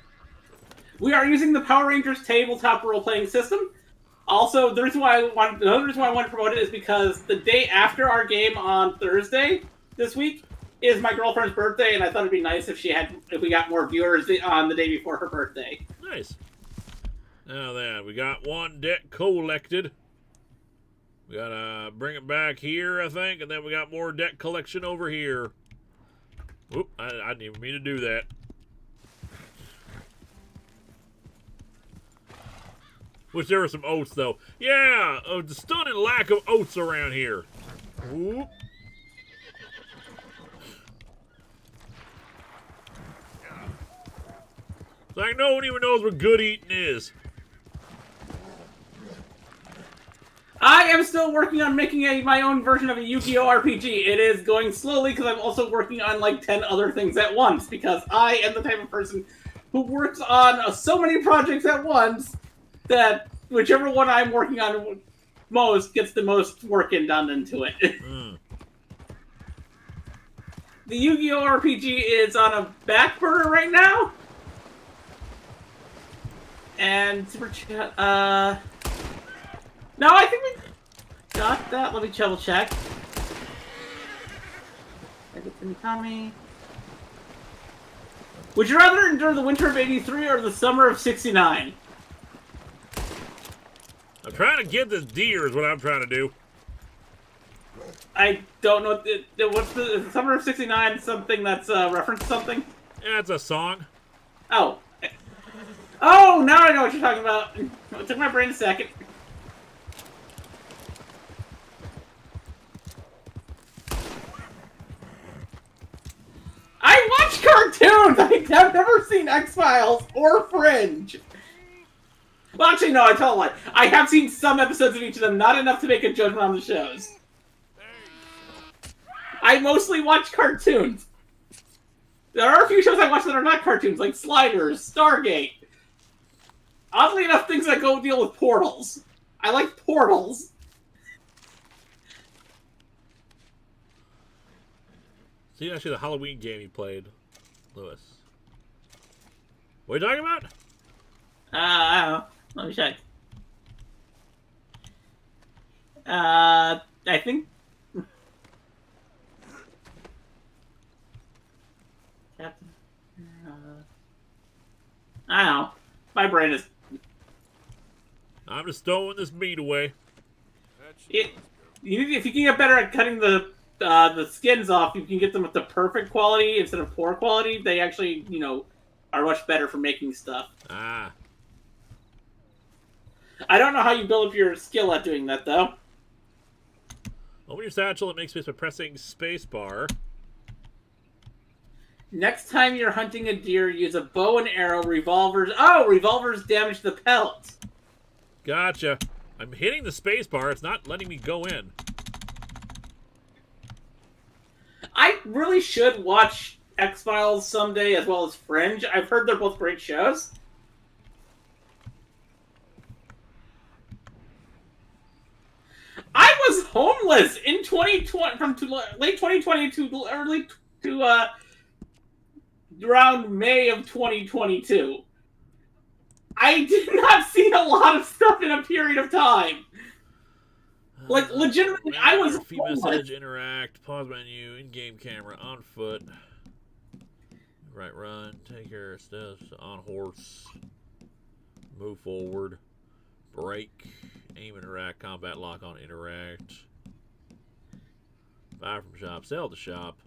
S2: We are using the Power Rangers tabletop role-playing system. Also, another reason why I wanted to promote it is because the day after our game on Thursday this week is my girlfriend's birthday, and I thought it'd be nice if we got more viewers on the day before her birthday.
S1: Nice. Now then, we got one deck collected. We gotta bring it back here, I think, and then we got more deck collection over here. Oop, I didn't even mean to do that. Wish there were some oats, though. Yeah, the stunning lack of oats around here. Oop. It's like no one even knows what good eating is.
S2: I am still working on making my own version of a Yu-Gi-Oh! RPG. It is going slowly because I'm also working on like 10 other things at once because I am the type of person who works on so many projects at once that whichever one I'm working on most gets the most work done into it. The Yu-Gi-Oh! RPG is on a back burner right now. And no, I think we got that. Let me double check. Would you rather endure the winter of '83 or the summer of '69?
S1: I'm trying to get this deer is what I'm trying to do.
S2: I don't know. What's the summer of '69? Something that's reference to something?
S1: Yeah, it's a song.
S2: Oh. Oh, now I know what you're talking about. It took my brain a second. I watch cartoons! I've never seen X-Files or Fringe. Well, actually, no, I tell a lie. I have seen some episodes of each of them, not enough to make a judgment on the shows. I mostly watch cartoons. There are a few shows I watch that are not cartoons, like Sliders, Stargate. Oddly enough, things that go deal with portals. I like portals.
S1: See, actually, the Halloween game he played, Lewis. What are you talking about?
S2: I don't know. Let me check. I think. Captain. I don't know. My brain is.
S1: I'm just stowing this meat away.
S2: If you can get better at cutting the skins off, you can get them with the perfect quality instead of poor quality. They actually, are much better for making stuff.
S1: Ah.
S2: I don't know how you build up your skill at doing that, though.
S1: Open your satchel and make space by pressing spacebar.
S2: Next time you're hunting a deer, use a bow and arrow, revolvers. Oh, revolvers damage the pelt.
S1: Gotcha. I'm hitting the spacebar. It's not letting me go in.
S2: I really should watch X-Files someday as well as Fringe. I've heard they're both great shows. I was homeless in 2020, from late 2020 to early to around May of 2022. I did not see a lot of stuff in a period of time. Like, legitimately, I was
S1: Female message, interact, pause menu, in-game camera, on foot. Right run, take care of steps, on horse. Move forward. Break. Aim, interact, combat lock on interact. Buy from shop, sell to shop.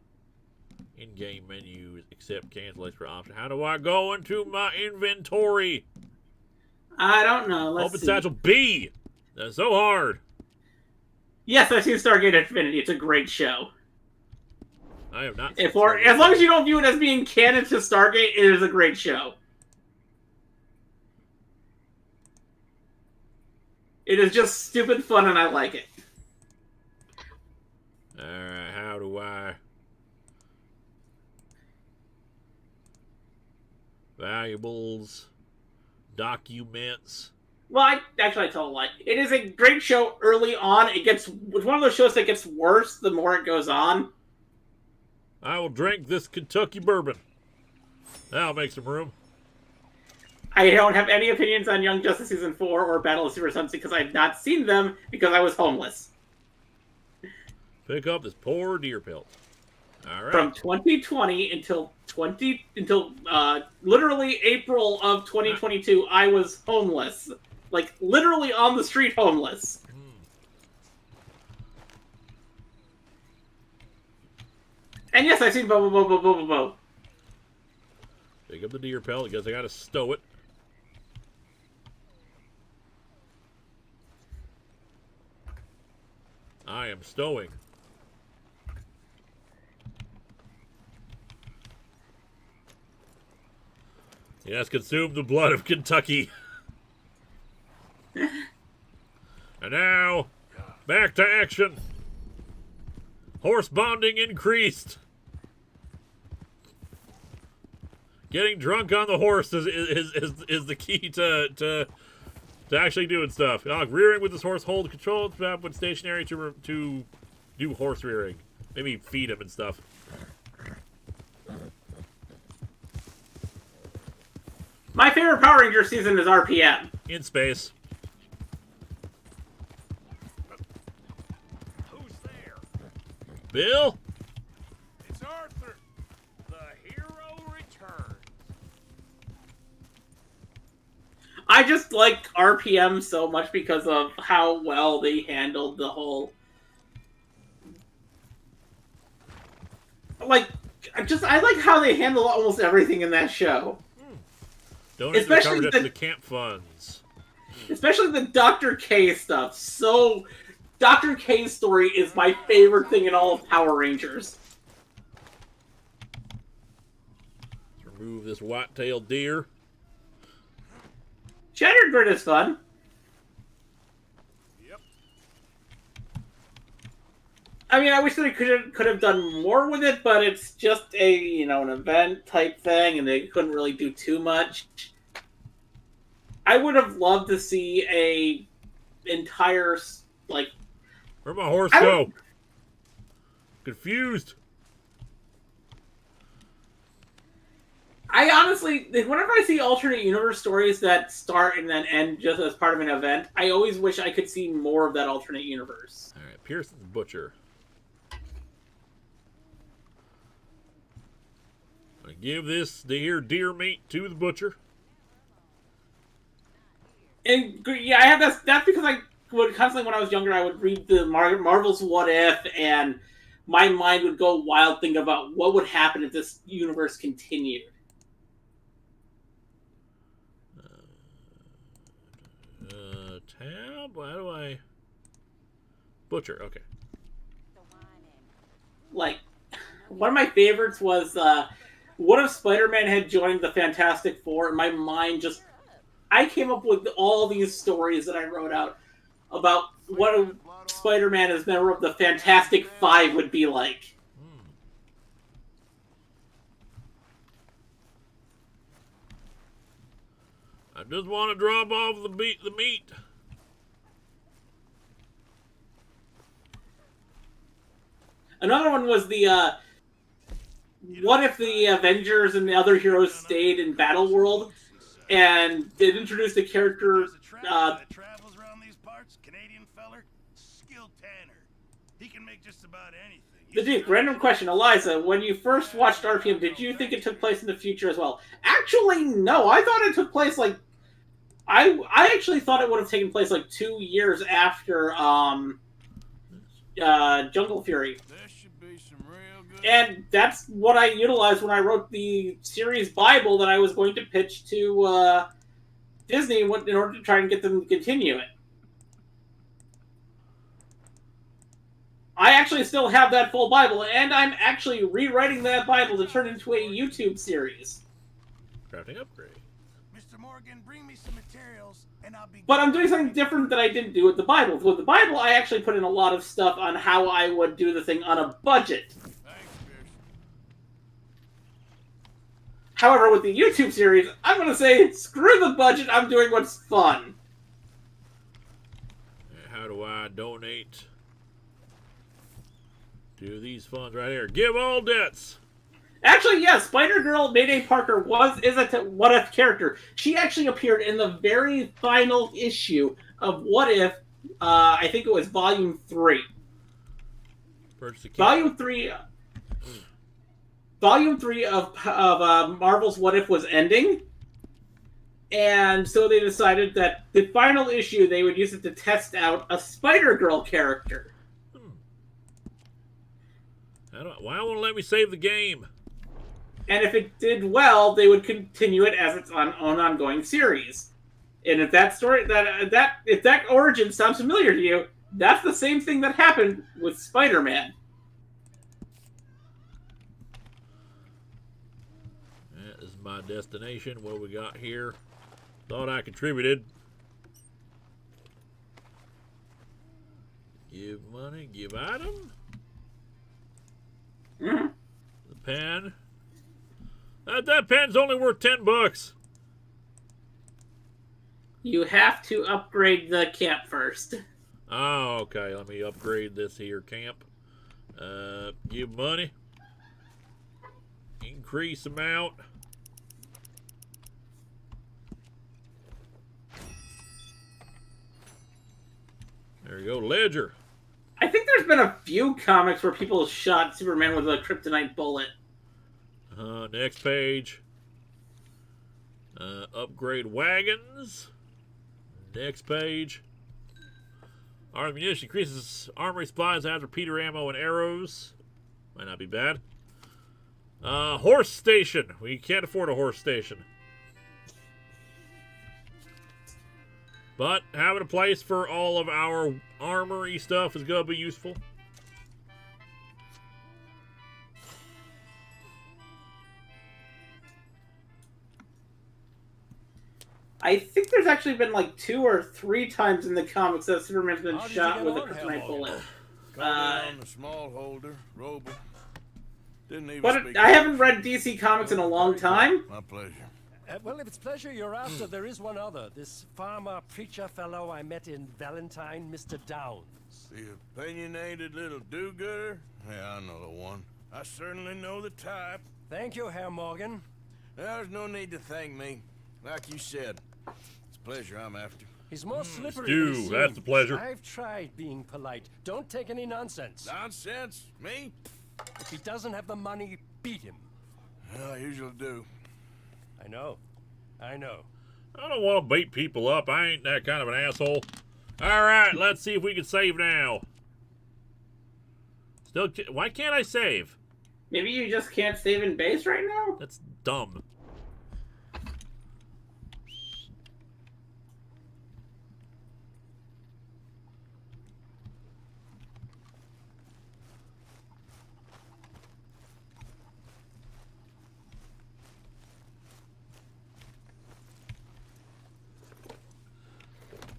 S1: In-game menu, accept, cancel, extra option. How do I go into my inventory?
S2: I don't know. Let's
S1: Open
S2: see.
S1: satchel B. That's so hard.
S2: Yes, I've seen Stargate Infinity. It's a great show.
S1: I have not.
S2: As long as you don't view it as being canon to Stargate, it is a great show. It is just stupid fun, and I like it.
S1: Alright, how do I... Valuables. Documents.
S2: Well, I tell a lie. It is a great show early on. It's one of those shows that gets worse the more it goes on.
S1: I will drink this Kentucky bourbon. That'll make some room.
S2: I don't have any opinions on Young Justice Season 4 or Battle of Super Sons because I've not seen them because I was homeless.
S1: Pick up this poor deer pelt. Alright.
S2: From 2020 until literally April of 2022, I was homeless. Like, literally on the street homeless. And yes, I've seen Bo.
S1: Pick up the deer pelt because I gotta stow it. I am stowing. Yes, consume the blood of Kentucky. And now, back to action. Horse bonding increased. Getting drunk on the horse is the key to actually doing stuff. Rearing with this horse, hold control when stationary to do horse rearing. Maybe feed him and stuff.
S2: My favorite Power Ranger season is RPM.
S1: In space.
S15: Who's there?
S1: Bill?
S15: It's Arthur. The hero returns.
S2: I just like RPM so much because of how well they handled the whole... I like how they handle almost everything in that show.
S1: Donate recovered to the camp funds.
S2: Especially the Dr. K stuff. So, Dr. K's story is my favorite thing in all of Power Rangers.
S1: Let's remove this white-tailed deer.
S2: Shattered Grid is fun.
S15: Yep.
S2: I mean, I wish they could have done more with it, but it's just an event type thing, and they couldn't really do too much. I would have loved to see a entire,
S1: Where'd my horse go? Confused.
S2: I honestly, whenever I see alternate universe stories that start and then end just as part of an event, I always wish I could see more of that alternate universe.
S1: All right, Pearson's Butcher. I give this deer meat to the butcher.
S2: And yeah, I have that. That's because I would constantly, when I was younger, I would read the Marvel's What If, and my mind would go wild thinking about what would happen if this universe continued.
S1: Tab? How do I... Butcher, okay.
S2: Like, one of my favorites was, what if Spider-Man had joined the Fantastic Four? And my mind just... I came up with all these stories that I wrote out about what a Spider-Man as member of the Fantastic Five would be like.
S1: I just want to drop off the meat.
S2: Another one was the, what if the Avengers and the other heroes stayed in Battle World, and it introduced a character,
S9: travels around these parts, Canadian feller, skilled tanner. He can make just about anything.
S2: The Duke, random question. Eliza, when you first watched RPM, did you think it took place in the future as well? Actually, no. I thought it took place, like... I actually thought it would have taken place, like, 2 years after, Jungle Fury. And that's what I utilized when I wrote the series Bible that I was going to pitch to, Disney in order to try and get them to continue it. I actually still have that full Bible, and I'm actually rewriting that Bible to turn into a YouTube series.
S1: Crafting upgrade.
S9: Mr. Morgan, bring me some materials, and I'll be...
S2: But I'm doing something different that I didn't do with the Bible. With the Bible, I actually put in a lot of stuff on how I would do the thing on a budget. However, with the YouTube series, I'm going to say, screw the budget, I'm doing what's fun.
S1: How do I donate to these funds right here? Give all debts.
S2: Actually, yes, Spider-Girl Mayday Parker is a What If character. She actually appeared in the very final issue of What If, I think it was Volume 3. Volume 3 of Marvel's What If was ending, and so they decided that the final issue, they would use it to test out a Spider-Girl character.
S1: Why won't it let me save the game?
S2: And if it did well, they would continue it as its own ongoing series. And if that story, if that origin sounds familiar to you, that's the same thing that happened with Spider-Man.
S1: That is my destination. What we got here? Thought I contributed. Give money, give item.
S2: Mm-hmm.
S1: The pen. That pen's only worth $10.
S2: You have to upgrade the camp first.
S1: Oh, okay. Let me upgrade this here camp. Give money. Increase amount. There you go, Ledger.
S2: I think there's been a few comics where people shot Superman with a kryptonite bullet.
S1: Next page. Upgrade wagons. Next page. Our ammunition increases armory supplies after Peter ammo and arrows. Might not be bad. Horse station. We can't afford a horse station. But having a place for all of our armory stuff is going to be useful.
S2: I think there's actually been like 2 or 3 times in the comics that Superman's been shot with a kryptonite bullet.
S7: On the small holder, Roble. Didn't even
S2: But I haven't read DC Comics in a long time.
S7: My pleasure.
S17: Well, if it's pleasure you're after, there is one other. This farmer preacher fellow I met in Valentine, Mr. Downs.
S7: The opinionated little do-gooder? Yeah, I know the one. I certainly know the type.
S17: Thank you, Herr Morgan.
S4: There's no need to thank me. Like you said, it's a pleasure I'm after.
S16: He's more slippery
S1: Stu,
S16: than he
S1: that's the
S16: seems.
S1: pleasure.
S16: I've tried being polite. Don't take any nonsense.
S4: Nonsense? Me?
S16: If he doesn't have the money, beat him.
S4: Well, I usually do.
S16: I know. I know.
S1: I don't want to beat people up. I ain't that kind of an asshole. All right, let's see if we can save now. Still, why can't I save?
S2: Maybe you just can't save in base right now?
S1: That's dumb.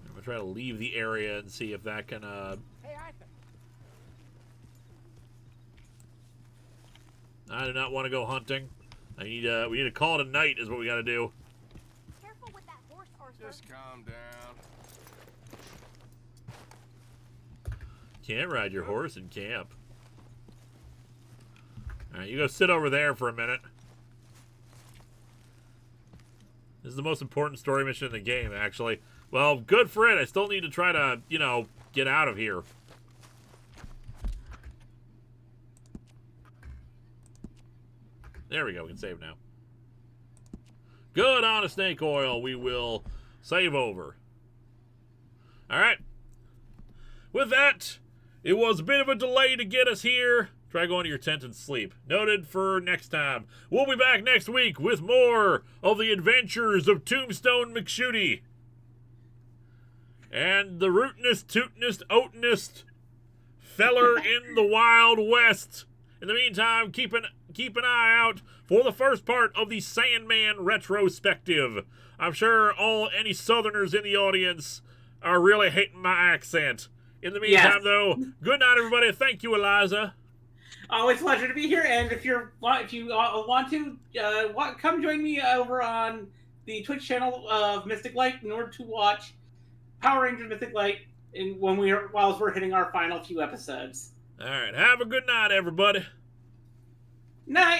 S1: I'm gonna try to leave the area and see if that can
S15: Hey, Arthur.
S1: I do not want to go hunting. We need to call it a night is what we got to do.
S10: Careful with that horse, Arthur.
S4: Just calm down.
S1: Can't ride your horse in camp. All right, you go sit over there for a minute. This is the most important story mission in the game, actually. Well, good for it. I still need to try to, you know, get out of here. There we go. We can save now. Good on a snake oil. We will save over. All right. With that, it was a bit of a delay to get us here. Try going to your tent and sleep. Noted for next time. We'll be back next week with more of the adventures of Tombstone McShooty. And the rootinest, tootinest, oatinest feller in the Wild West. In the meantime, keep an eye out for the first part of the Sandman retrospective. I'm sure any Southerners in the audience are really hating my accent. In the meantime, though, good night, everybody. Thank you, Eliza.
S2: Always a pleasure to be here. And if you want to, come join me over on the Twitch channel of Mystic Light in order to watch Power Rangers Mystic Light while we're hitting our final few episodes.
S1: All right. Have a good night, everybody.
S2: Night.